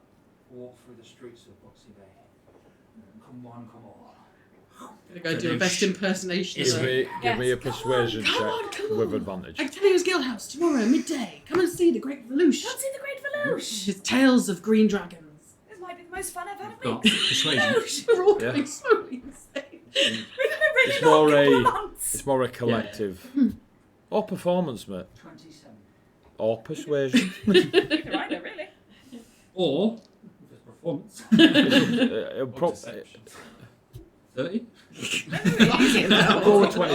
walk through the streets of Buxy Bay. Come on, come on. Gonna go do a best impersonation. Give of me, give me a Yes. persuasion Come on, check come on. with advantage. Actelia's Guildhouse tomorrow midday. Come and see the Great Velouche. Come see the great Velouche. His tales of green dragons. This might be the most fun I've had Got a week. persuasion. Velouche. We're all Yeah. going slowly insane. We've been really It's long more couple a- of months. It's more a collective. Or performance, mate. 27. Or persuasion. Either either, really. Or, with a performance, It'll Or pro- deception. 30. Go with 20.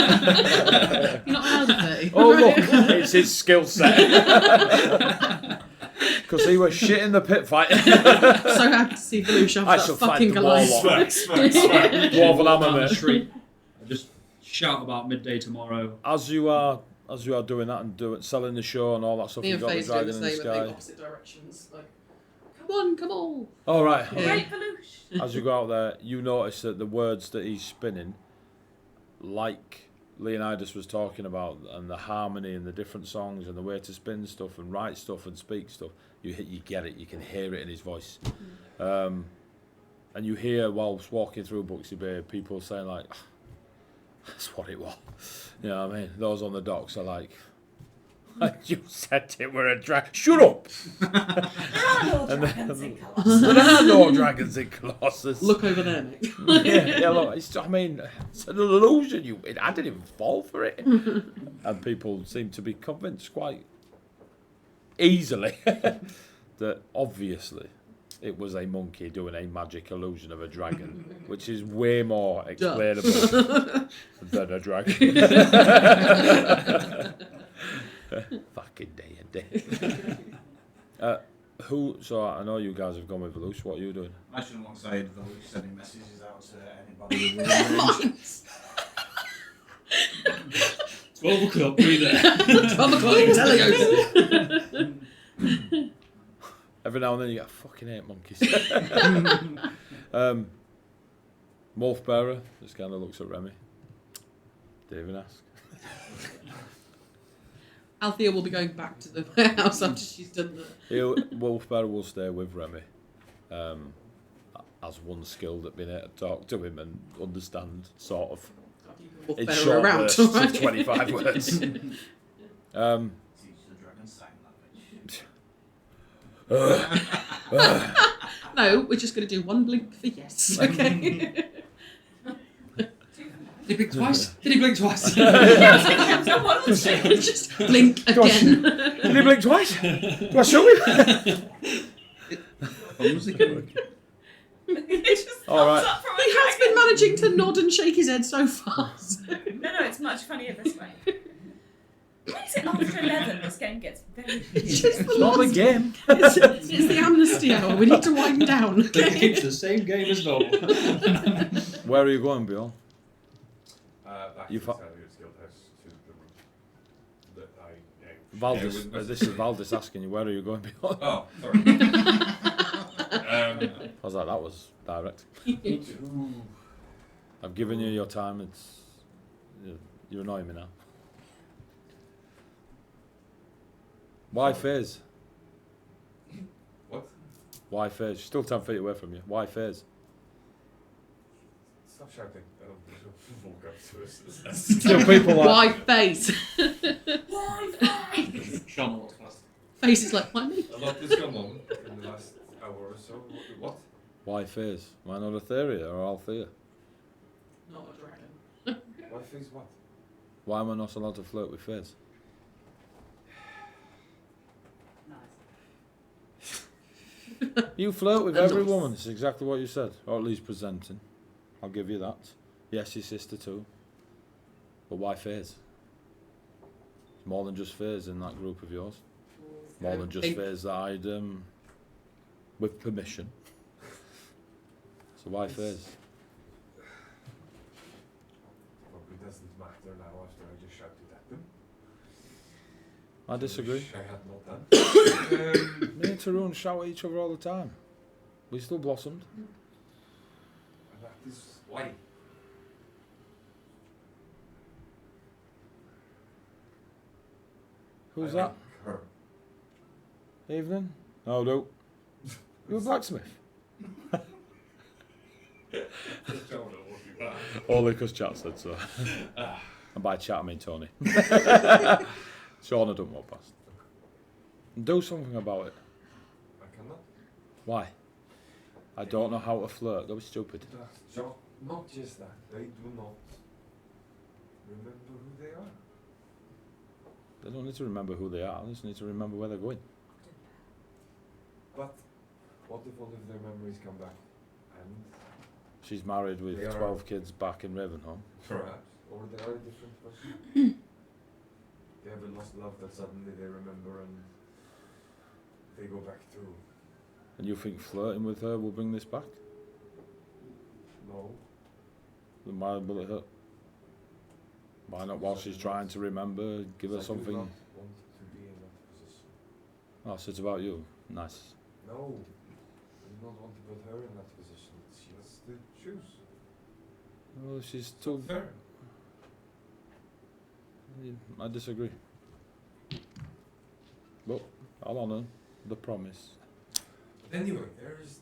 You're not allowed a 30. Oh, look, it's his skill set. Because he was shit in the pit fight. So happy to see Velouche I after shall that fight fucking the Goliath. warlock. Smack. Dwarven Down hammer, the mate. street. I just shout about midday tomorrow. As you are doing that and selling the show and all that stuff, Me you've and got the Faye's doing the dragon in the same, but in sky. opposite directions. Like, come on. All right. Yeah. Great Velouche. As you go out there, you notice that the words that he's spinning, like Leonidas was talking about, and the harmony and the different songs and the way to spin stuff and write stuff and speak stuff, you get it, you can hear it in his voice. And you hear whilst walking through Buxy Bay people saying like, that's what it was. You know what I mean? Those on the docks are like, you said it were a dragon. Shut up! There are no dragons in Colossus. There are no dragons in Colossus. Look over there, Nick. yeah, look, it's an illusion. I didn't even fall for it. And people seem to be convinced quite easily that obviously it was a monkey doing a magic illusion of a dragon, which is way more explainable than a dragon. Fucking D&D. So I know you guys have gone with Veloce. What are you doing? I should alongside Veloce sending messages out to anybody within range. 12 o'clock, be there. 12 o'clock in Teleos. Every now and then you get, I fucking hate monkeys. Wolf Bearer just kind of looks at Remy. David asks. Althea will be going back to the warehouse after she's done that. Wolf Bearer will stay with Remy. As one skilled at being able to talk to him and understand, sort of. Wolf In bearer short around, bursts of right? 25 words. Teach the dragon sign language. No, we're just going to do one blink for yes. Okay. Did he blink twice? Did he blink twice? Just blink again. Did he blink twice? Do I show him? All right. He has been managing to nod and shake his head so far. So. No, it's much funnier this way. Why is it after 11 this game gets very It's just the It's not the last- game. It's the amnesty hour. We need to wind down. Okay? It's the same game as normal. Where are you going, Bjorn? Back You to fa- the Guild House to the room that I Valdis, share with this is Valdis asking you, where are you going, Bjorn? Oh, sorry. I was like, that was direct. I've given you your time. You're annoying me now. Why phase? What? Why phase? She's still 10 feet away from you. Why phase? Stop shouting. Walk up to us. Still people like... Why face? Sean walks past. Face is like, why me? A lot has gone on in the last hour or so. What? Why phase? Why not Etheria or Althea? Not a dragon. Why face what? Why am I not allowed to flirt with phase? nice. You flirt with Nice. every woman. It's exactly what you said. Or at least presenting. I'll give you that. Yes, your sister too. But why phase? It's more than just phase in that group of yours. More than just phase that I'd, with permission. So why phase? Probably doesn't matter now after I just shouted at them. I disagree. Which I had not done. Me and Tarun shout at each other all the time. We still blossomed. And that is why. Who's I that? like her. Evening? Oh, no. You're a blacksmith. Only because chat said so. And by chat I mean Tony. Shauna don't walk past. Do something about it. I cannot. Why? I don't know how to flirt. That was stupid. Not just that. They do not remember who they are. They don't need to remember who they are. They just need to remember where they're going. But what if all of their memories come back? And She's married with They are- 12 kids back in Ravenholm. perhaps, or they are a different person. They have a lost love that suddenly they remember and they go back to. And you think flirting with her will bring this back? No. Then why will it hurt? Why not while she's trying to remember, give her I do something? not want to be in that position. Oh, so it's about you. Nice. No. I do not want to put her in that position. She has to choose. Well, she's It's too... not fair. I disagree. But I'll honour the promise. Anyway, there's.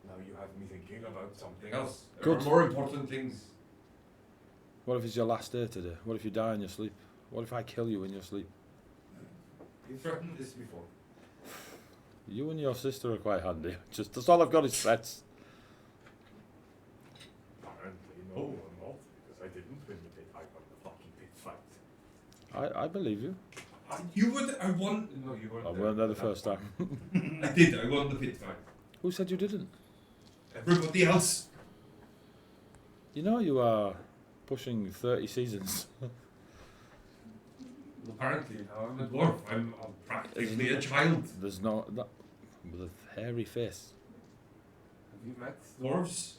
Now you have me thinking about something else. There Good. are more important things. What if it's your last day today? What if you die in your sleep? What if I kill you in your sleep? You threatened this before. You and your sister are quite handy. Just that's all I've got is threats. Apparently, no, I'm not, because I didn't win the pit. I won the fucking pit fight. I believe you. You were. I won. No, you weren't. I weren't there the first time. I did. I won the pit fight. Who said you didn't? Everybody else. You know you are pushing 30 seasons. Apparently, now I'm a dwarf. I'm practically a child. There's no that with a hairy face. Have you met dwarves?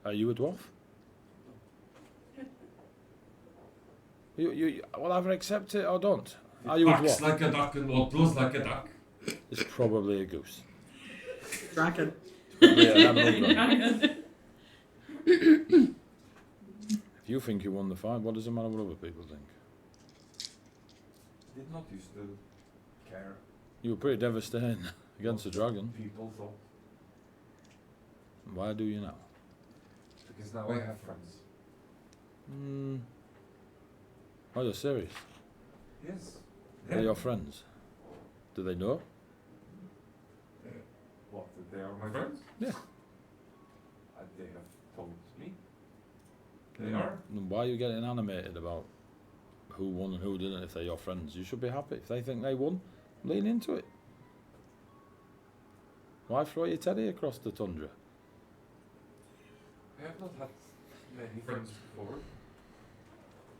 Are you a dwarf? You well, either accept it or don't. Are you a Quacks dwarf? like a duck and waddles like a duck. It's probably a goose. Dragon. Probably an emerald dragon. If you think you won the fight, what does it matter what other people think? Did not used to care. You were pretty devastating against the dragon. People thought. Why do you now? Because now I have friends. Oh, you're serious? Yes. They're your friends. Do they know? What? That they are my friends? Yeah. They have told me. They are. Then why are you getting animated about who won and who didn't if they're your friends? You should be happy. If they think they won, lean into it. Why throw your teddy across the tundra? I have not had many friends before.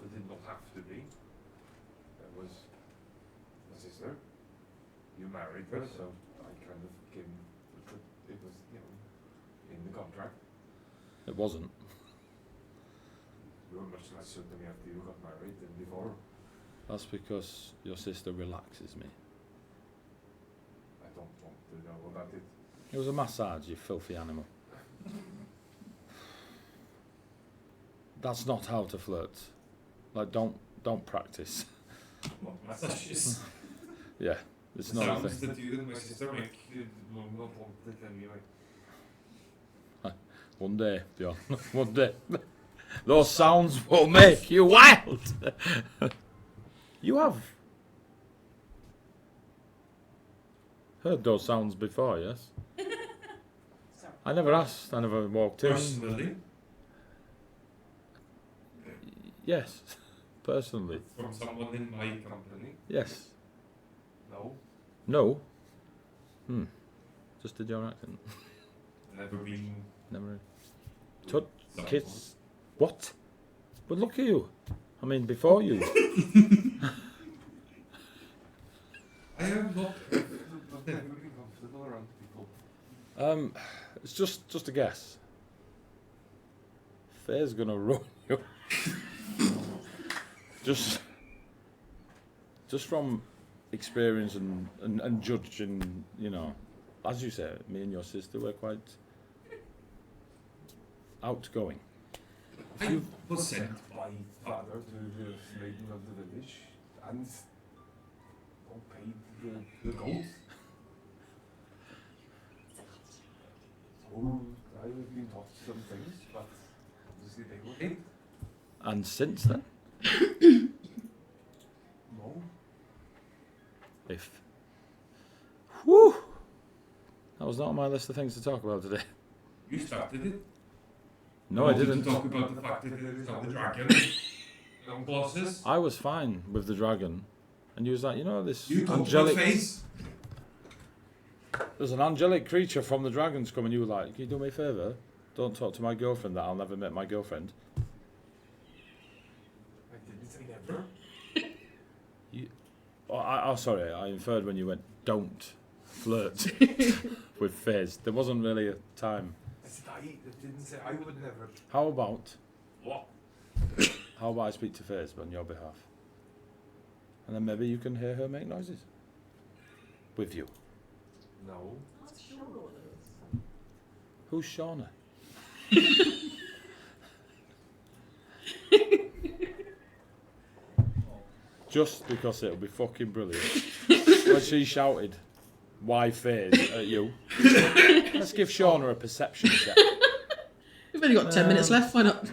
But did not have to be. There was my sister. You married her, so I kind of came. It was, you know, in the contract. It wasn't. You were much nicer to me after you got married than before. That's because your sister relaxes me. I don't want to know about it. It was a massage, you filthy animal. That's not how to flirt. Like, don't practice. What massages? Yeah, it's The not a sounds thing. that you and my sister make, you will not want it anyway. One day, Bjorn. One day. Those sounds will make you wild. You have heard those sounds before, yes? Sorry. I never asked. I never walked in. Personally, Yes, personally. from someone in my company, Yes. no, No. Just did your accent. never been. Never. Touch someone. kids. What? But look at you. I mean, before you. I am not. I've never been comfortable around people. It's just a guess. Faye's gonna ruin you. just from experience and judging, you know, as you say, me and your sister were quite outgoing. I was sent by father to the maiden of the village and paid the gold. So I've been taught some things, but obviously they were paid. And since then, No. if whew, that was not on my list of things to talk about today. You started it. No, You I wanted didn't. to talk about the fact that there is now the dragon. No bosses. I was fine with the dragon, and you was like, you know, this You talked about angelic. face. There's an angelic creature from the dragons coming. You were like, can you do me a favour? Don't talk to my girlfriend that I'll never met my girlfriend. I didn't say never. Oh, sorry, I inferred when you went, don't flirt with Fizz. There wasn't really a time. I said I didn't say I would never. How about What? I speak to Fizz on your behalf? And then maybe you can hear her make noises. With you. No. Who's Shauna? just because it'll be fucking brilliant. When she shouted, "Why phase?" at you. Let's give Shauna a perception check. We've only got 10 minutes left. Why not?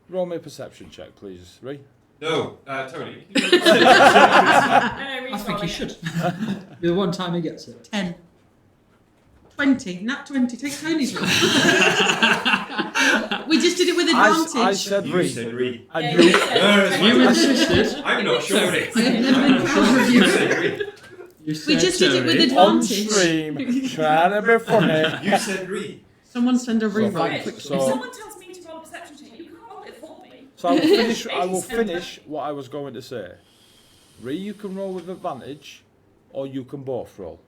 Roll me a perception check, please, Ree. No, Tony. I think he should. The one time he gets it. 10. 20. Nat 20. Take Tony's roll. We just did it with advantage. I said You Ree. said Ree. And Yeah, you. you said- You insisted. I'm not sure. I have never been proud of You you. said Ree. You We said just did it with Tony. On advantage. stream, trying to be funny. You said Ree. Someone send a So reroll. thank- If so- someone tells me to roll a perception check, you can't roll it for me. So I will finish what I was going to say. Ree, you can roll with advantage, or you can both roll.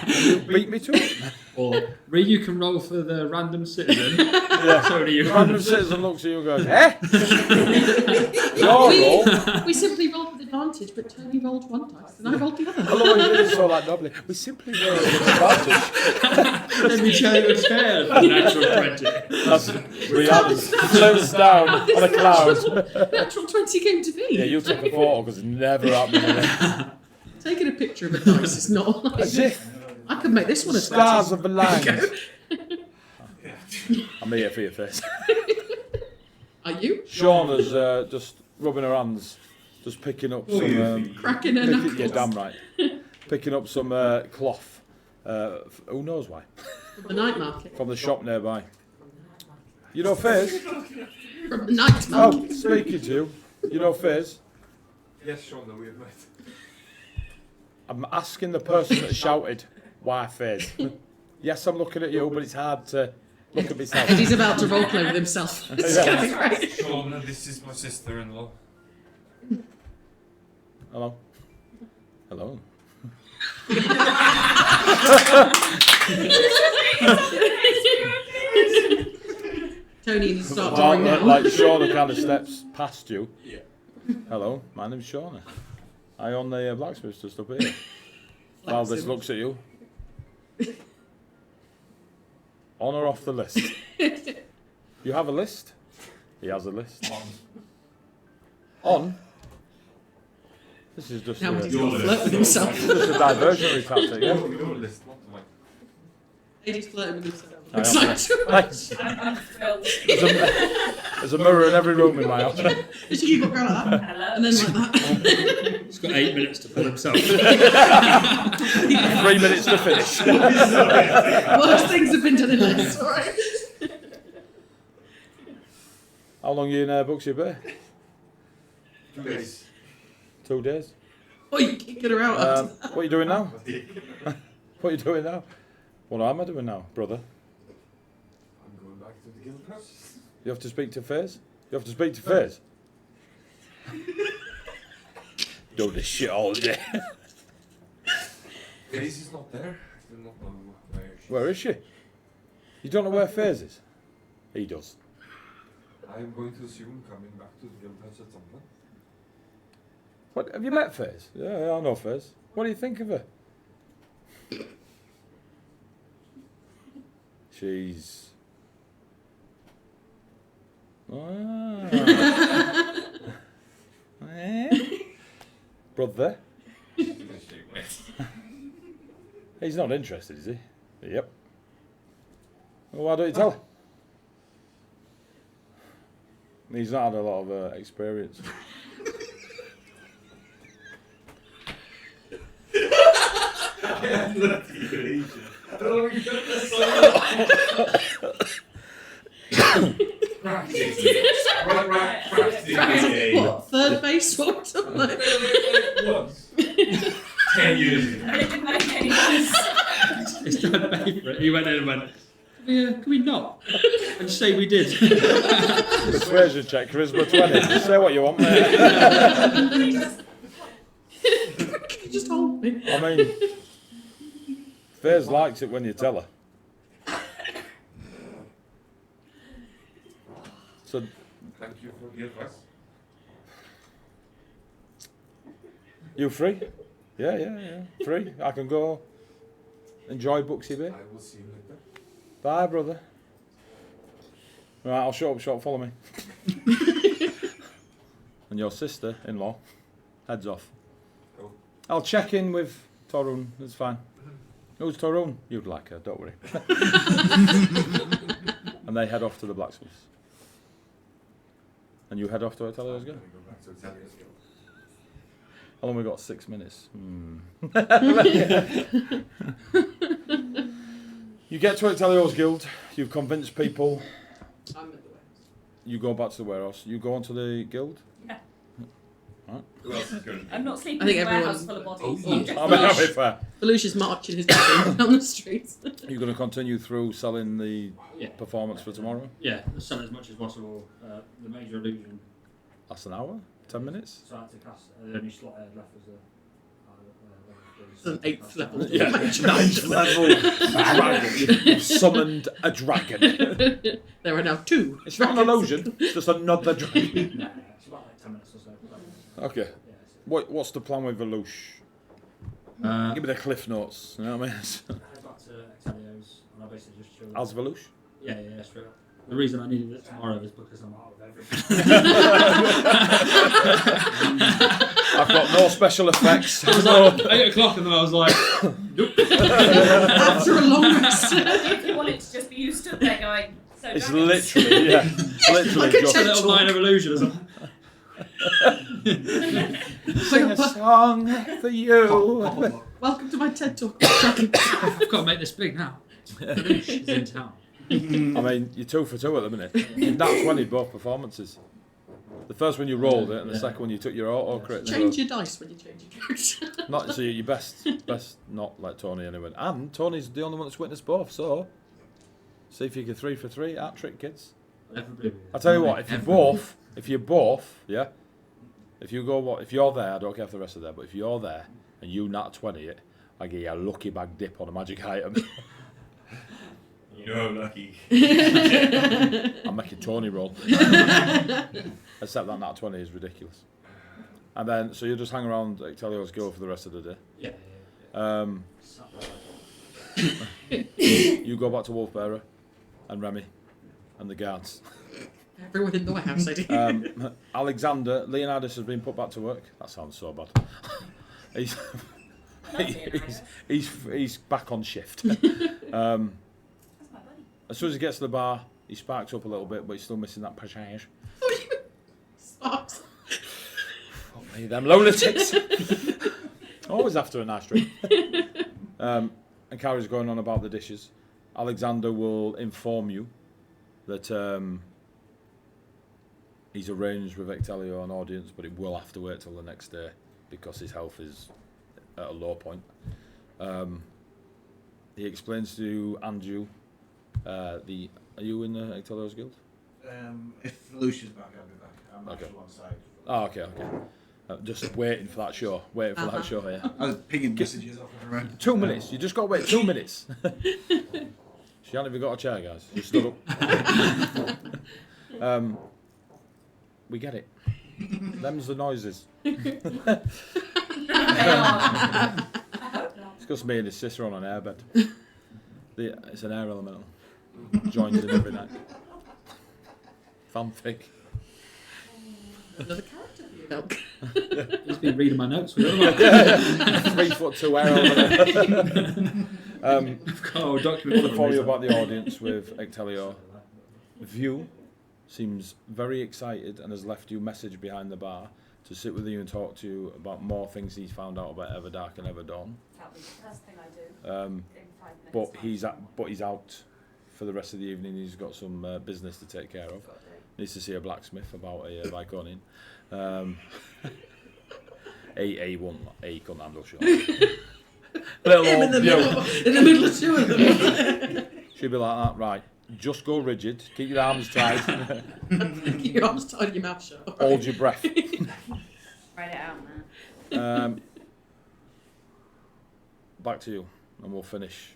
You beat me to it. Or Ree, you can roll for the random citizen. Yeah. Tony, you Random citizen looks at you and goes, "Eh?" Your roll. We simply rolled with advantage, but Tony rolled one dice and I rolled the I other. love how you did it so like nobly. We simply roll with advantage. Let me tell you a tale of natural 20. That's reality. Floats down on a cloud. Natural 20 came to be. Yeah, you took a photo because it never happened. Taking a picture of a dice is not like... As if I could make this one a 20. stars have aligned. There you go. I'm here for your face. Are you? Shauna's just rubbing her hands, just picking up some. Cracking her Yeah, knuckles. damn right. Picking up some cloth. Who knows why? From the night market. From the shop nearby. You know Fizz? From the night Oh, market. speaking to you. You know Fizz? Yes, Sean, we have met. I'm asking the person that shouted, "Why Fizz?" Yes, I'm looking at you, but it's hard to look at myself. And he's about to roleplay with himself. It's Yeah. going great. Sean, this is my sister-in-law. Hello. Hello. Tony, you start Well, drawing now. like Shauna kind of steps past you. Yeah. Hello, my name's Shauna. I own the blacksmith just up here. Valdez Bless him. looks at you. On or off the list? You have a list? He has a list. On? This is just Now a, he's going to flirt with himself. just a diversionary tactic. Yeah? Your list, not mine. He's flirting with himself. I Looks am, like too Hey, much. I'm thrilled. there's a mirror in every room in my house. Did you keep on going like that? Hello. And then like that. He's got 8 minutes to pull himself. 3 minutes to finish. Worst things have been done in this, alright? How long are you in Buxy Bay? 2 days. 2 days. Oh, you kicking her out after that. What are you doing now? What are you doing now? What am I doing now, brother? I'm going back to the guild house. You have to speak to Fizz? You have to speak to Fizz? Do this shit all day. Grace is not there. I do not know where she is. Where is she? You don't know where Fizz is? He does. I am going to assume coming back to the guild house at some point. What, have you met Fizz? Yeah, I know Fizz. What do you think of her? She's... Ah. Eh? Brother? He's not interested, is he? Yep. Well, why don't you tell him? He's not had a lot of experience. What, third base or something? 10 years ago. And it didn't make any sense. He's trying to pay for it. He went in and went, yeah, can we not? And say we did. Persuasion check, charisma 20. Say what you want, mate. Can you just hold me? I mean, Fairs likes it when you tell her. So, Thank you for the advice. you free? Yeah. Free. I can go enjoy Buxy Bay. I will see you later. Bye, brother. Right, I'll shut up short. Follow me. And your sister-in-law Heads off. Cool. I'll check in with Torun. It's fine. Who's Torun? You'd like her, don't worry. And they head off to the blacksmiths. And you head off to Itelio's Guild. Go back to Italia's Guild. How long we got? 6 minutes. You get to Itelio's Guild. You've convinced people. I'm at the warehouse. You go back to the warehouse. You go onto the guild. Yeah. Right. Who else is going? I'm not sleeping I think in a warehouse everyone- full of Oh, bodies. I mean, that'd be fair. Belush is marching his dad down the streets. You're going to continue through selling the Yeah. performance for tomorrow. Yeah, sell as much as possible. The major illusion. That's an hour, 10 minutes. So I had to cast. The only slot I had left was the. It's an 8th level. Yeah, ninth level dragon. You've summoned a dragon. There are now 2. It's not an illusion. It's just another dragon. Nah, it's about like 10 minutes or so. Okay. Yeah, What's the plan with Velouche? Give me the cliff notes. You know what I mean? I head back to Itelio's and I basically just chilled. As Velouche? Yeah, straight up. The reason I needed it tomorrow is because I'm out of everything. I've got no special effects. It was like 8 o'clock and then I was like, After a long rest. If you want it to just be you stood there going, so It's dragons. literally, yeah. It's literally Like a just a little line of illusion or something. sing a song for you. Welcome to my TED Talk. I've got to make this big now. She's in town. I mean, you're 2 for 2 at the minute. You've nat 20 both performances. The first one you rolled it, and the Yeah. second one you took your auto crit. Change your dice when you change your character. Not so you're best not like Tony anyway. And Tony's the only one that's witnessed both. So see if you get 3 for 3 hat trick, kids. Everybody. I tell you what, if you're both, yeah. If you're there, I don't care if the rest are there, but if you're there and you nat 20 it, I give you a lucky bag dip on a magic item. No, lucky. I'm making Tony roll. Except that nat 20 is ridiculous. And then, so you just hang around Itelio's Guild for the rest of the day. Yeah. You go back to Wolfbearer and Remy and the guards. Everyone in the warehouse, I do. Alexander, Leonidas has been put back to work. That sounds so bad. he's, he's back on shift. That's my buddy. As soon as he gets to the bar, he sparks up a little bit, but he's still missing that passage. Sparks. Fuck me, them lunatics. Always after a nice drink. And Carrie's going on about the dishes. Alexander will inform you that he's arranged with Ectelio an audience, but it will have to wait till the next day because his health is at a low point. He explains to you and you, are you in the Ectelio's Guild? If Lucia's back, I'll be back. I'm Okay. actually on side. Oh, okay. Just waiting for that show. Waiting for that show, yeah. I was pinging messages off of her. 2 minutes. You just got to wait 2 minutes. She hasn't even got a chair, guys. She stood up. We get it. Them's the noises. They are. I hope not. It's just me and his sister on an airbed. It's an air elemental. Joins in every night. Fanfic. Another character for you, Milk. He's been reading my notes. With 3'2" air elemental. I've got a document To inform you about the audience with Ectelio. View seems very excited and has left you a message behind the bar to sit with you and talk to you about more things he's found out about Everdark and Everdawn. That'll be the first thing I do in 5 minutes. But time. he's out for the rest of the evening. He's got some business to take care of. Got to do. Needs to see a blacksmith about a Viconian. A couldn't handle shot. Little Him in old the view. in the middle of 2 of them. She'd be like that, right? Just go rigid, keep your arms tight, Keep your arms tight and your mouth shut. hold your breath. Write it out, man. Back to you, and we'll finish.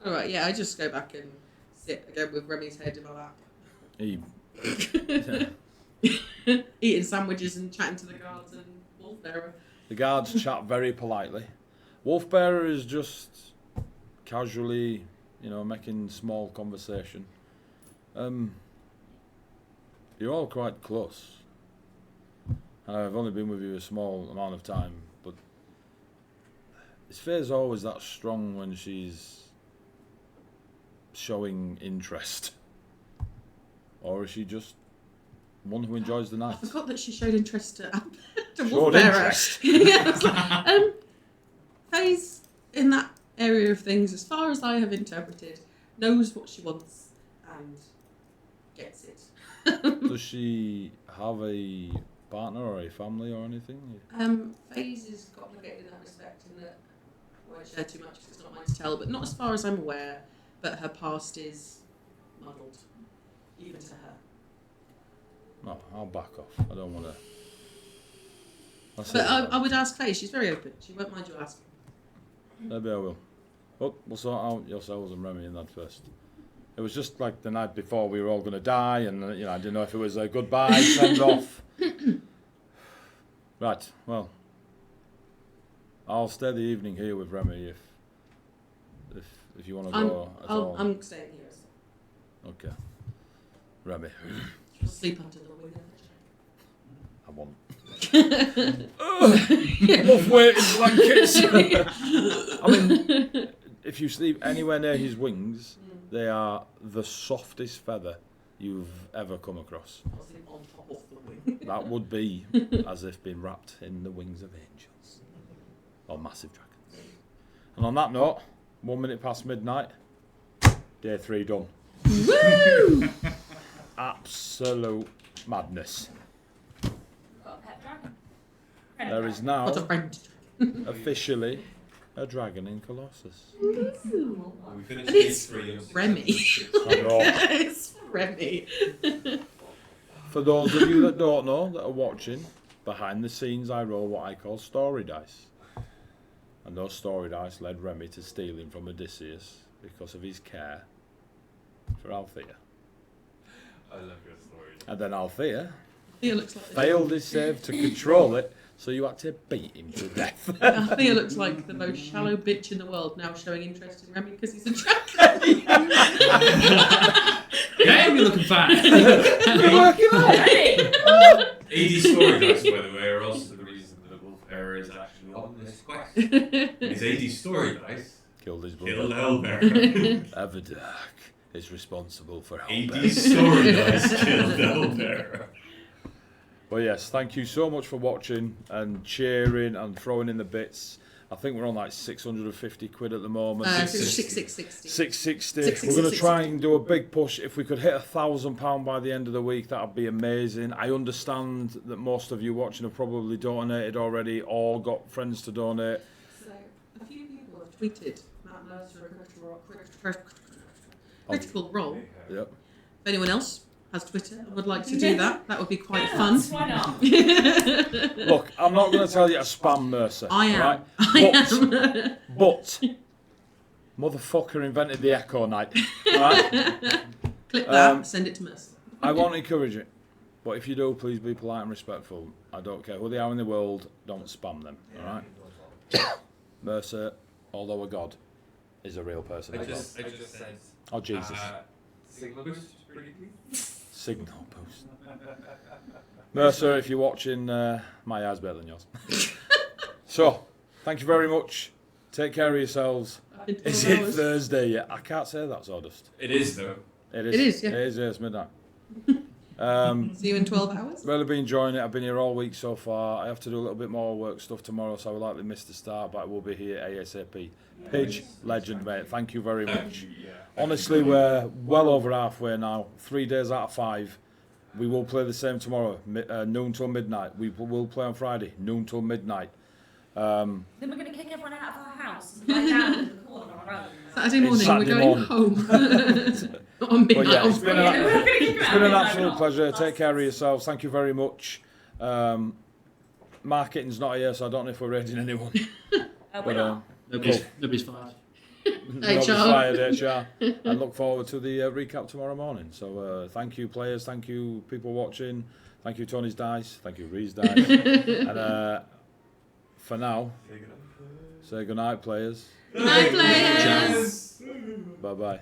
Alright, yeah, I just go back and sit again with Remy's head in my lap. Eating sandwiches and chatting to the guards and Wolfbearer. The guards chat very politely. Wolfbearer is just casually, making small conversation. You're all quite close. and I've only been with you a small amount of time, but is Faye's always that strong when she's showing interest? Or is she just one who enjoys the night? I forgot that she showed interest to Showed Wolfbearer. interest. Yeah, I was like, Faye's in that area of things, as far as I have interpreted, knows what she wants and gets it. Does she have a partner or a family or anything? Faye's is complicated in that respect, in that I won't share too much because it's not mine to tell, but not as far as I'm aware, but her past is muddled, even to her. No, I'll back off. I don't want to. But I would ask Faye, she's very open, she won't mind you asking. Maybe I will. But we'll sort out yourselves and Remy in that first. It was just like the night before we were all going to die, and I didn't know if it was a goodbye, send off. Right, well, I'll stay the evening here with Remy if you want to go at all. I'm staying here. So. Okay, Remy, She'll sleep under the wing of I want. the Enough weighted blankets. I mean, if you sleep anywhere near his wings, they are the softest feather you've ever come across. I'll sleep on top of the wing. That would be as if being wrapped in the wings of angels or massive dragons. And on that note, 1 minute past midnight, day 3 done. Woo! Absolute madness. Got a pet dragon. There is now Got a friend. officially a dragon in Colossus. Ooh. We finished And day it's 3 of Remy. I know. It's Remy. For those of you that don't know, that are watching, behind the scenes I roll what I call story dice. And those story dice led Remy to stealing from Odysseus because of his care for Althea. I love your story. And then Althea Thea looks like failed his save to control it, so you had to beat him to death. Thea looks like the most shallow bitch in the world, now showing interest in Remy because he's a dragon. Damn, you're looking fat. You're working out. AD story dice, by the way, are also the reason that Wolf Error is actually on this quest. His AD story dice Killed his brother. killed Hellbear. Everdark is responsible for AD Hellbear. story dice killed Hellbear. But yes, thank you so much for watching and cheering and throwing in the bits. I think we're on like 650 quid at the moment. 660. 660. We're going to try and do a big push. If we could hit £1,000 by the end of the week, that would be amazing. I understand that most of you watching have probably donated already or got friends to donate. So, a few people have tweeted Matt Mercer a critical role. Yep. If anyone else has Twitter and would like to do that, that would be quite fun. Why not? Look, I'm not going to tell you to spam Mercer. I am. Right? I am. But motherfucker invented the Echo Night. Right? Clip that, send it to Mercer. I won't encourage it. But if you do, please be polite and respectful. I don't care who they are in the world, don't spam them. Alright? Mercer, although a god, is a real person. I as well. just said. Oh, Jesus. Signal boost, pretty please. Signal boost. Mercer, if you're watching, my eye's better than yours. So, thank you very much. Take care of yourselves. Is it Thursday yet? I can't say that, Sawdust. It is though. It is. It is, yeah. It is, yeah, it's midnight. See you in 12 hours. Really been enjoying it. I've been here all week so far. I have to do a little bit more work stuff tomorrow, so I will likely miss the start, but I will be here ASAP. Pidge, legend, mate. Thank you very much. Honestly, we're well over halfway now. 3 days out of 5. We will play the same tomorrow, noon till midnight. We will play on Friday, noon till midnight. Then we're going to kick everyone out of our house and lie down in the corner on our own. Saturday morning, Saturday we're going morning. home. Not on But midnight yeah, on it's been Friday. it's been an absolute pleasure. Take care of yourselves. Thank you very much. Marketing's not here, so I don't know if we're raiding anyone. We're not. Nobody's fired. Nobody's fired HR. I look forward to the recap tomorrow morning. So thank you, players. Thank you, people watching. Thank you, Tony's Dice. Thank you, Ree's Dice. And for now, say goodnight, players. Night, players. Bye-bye.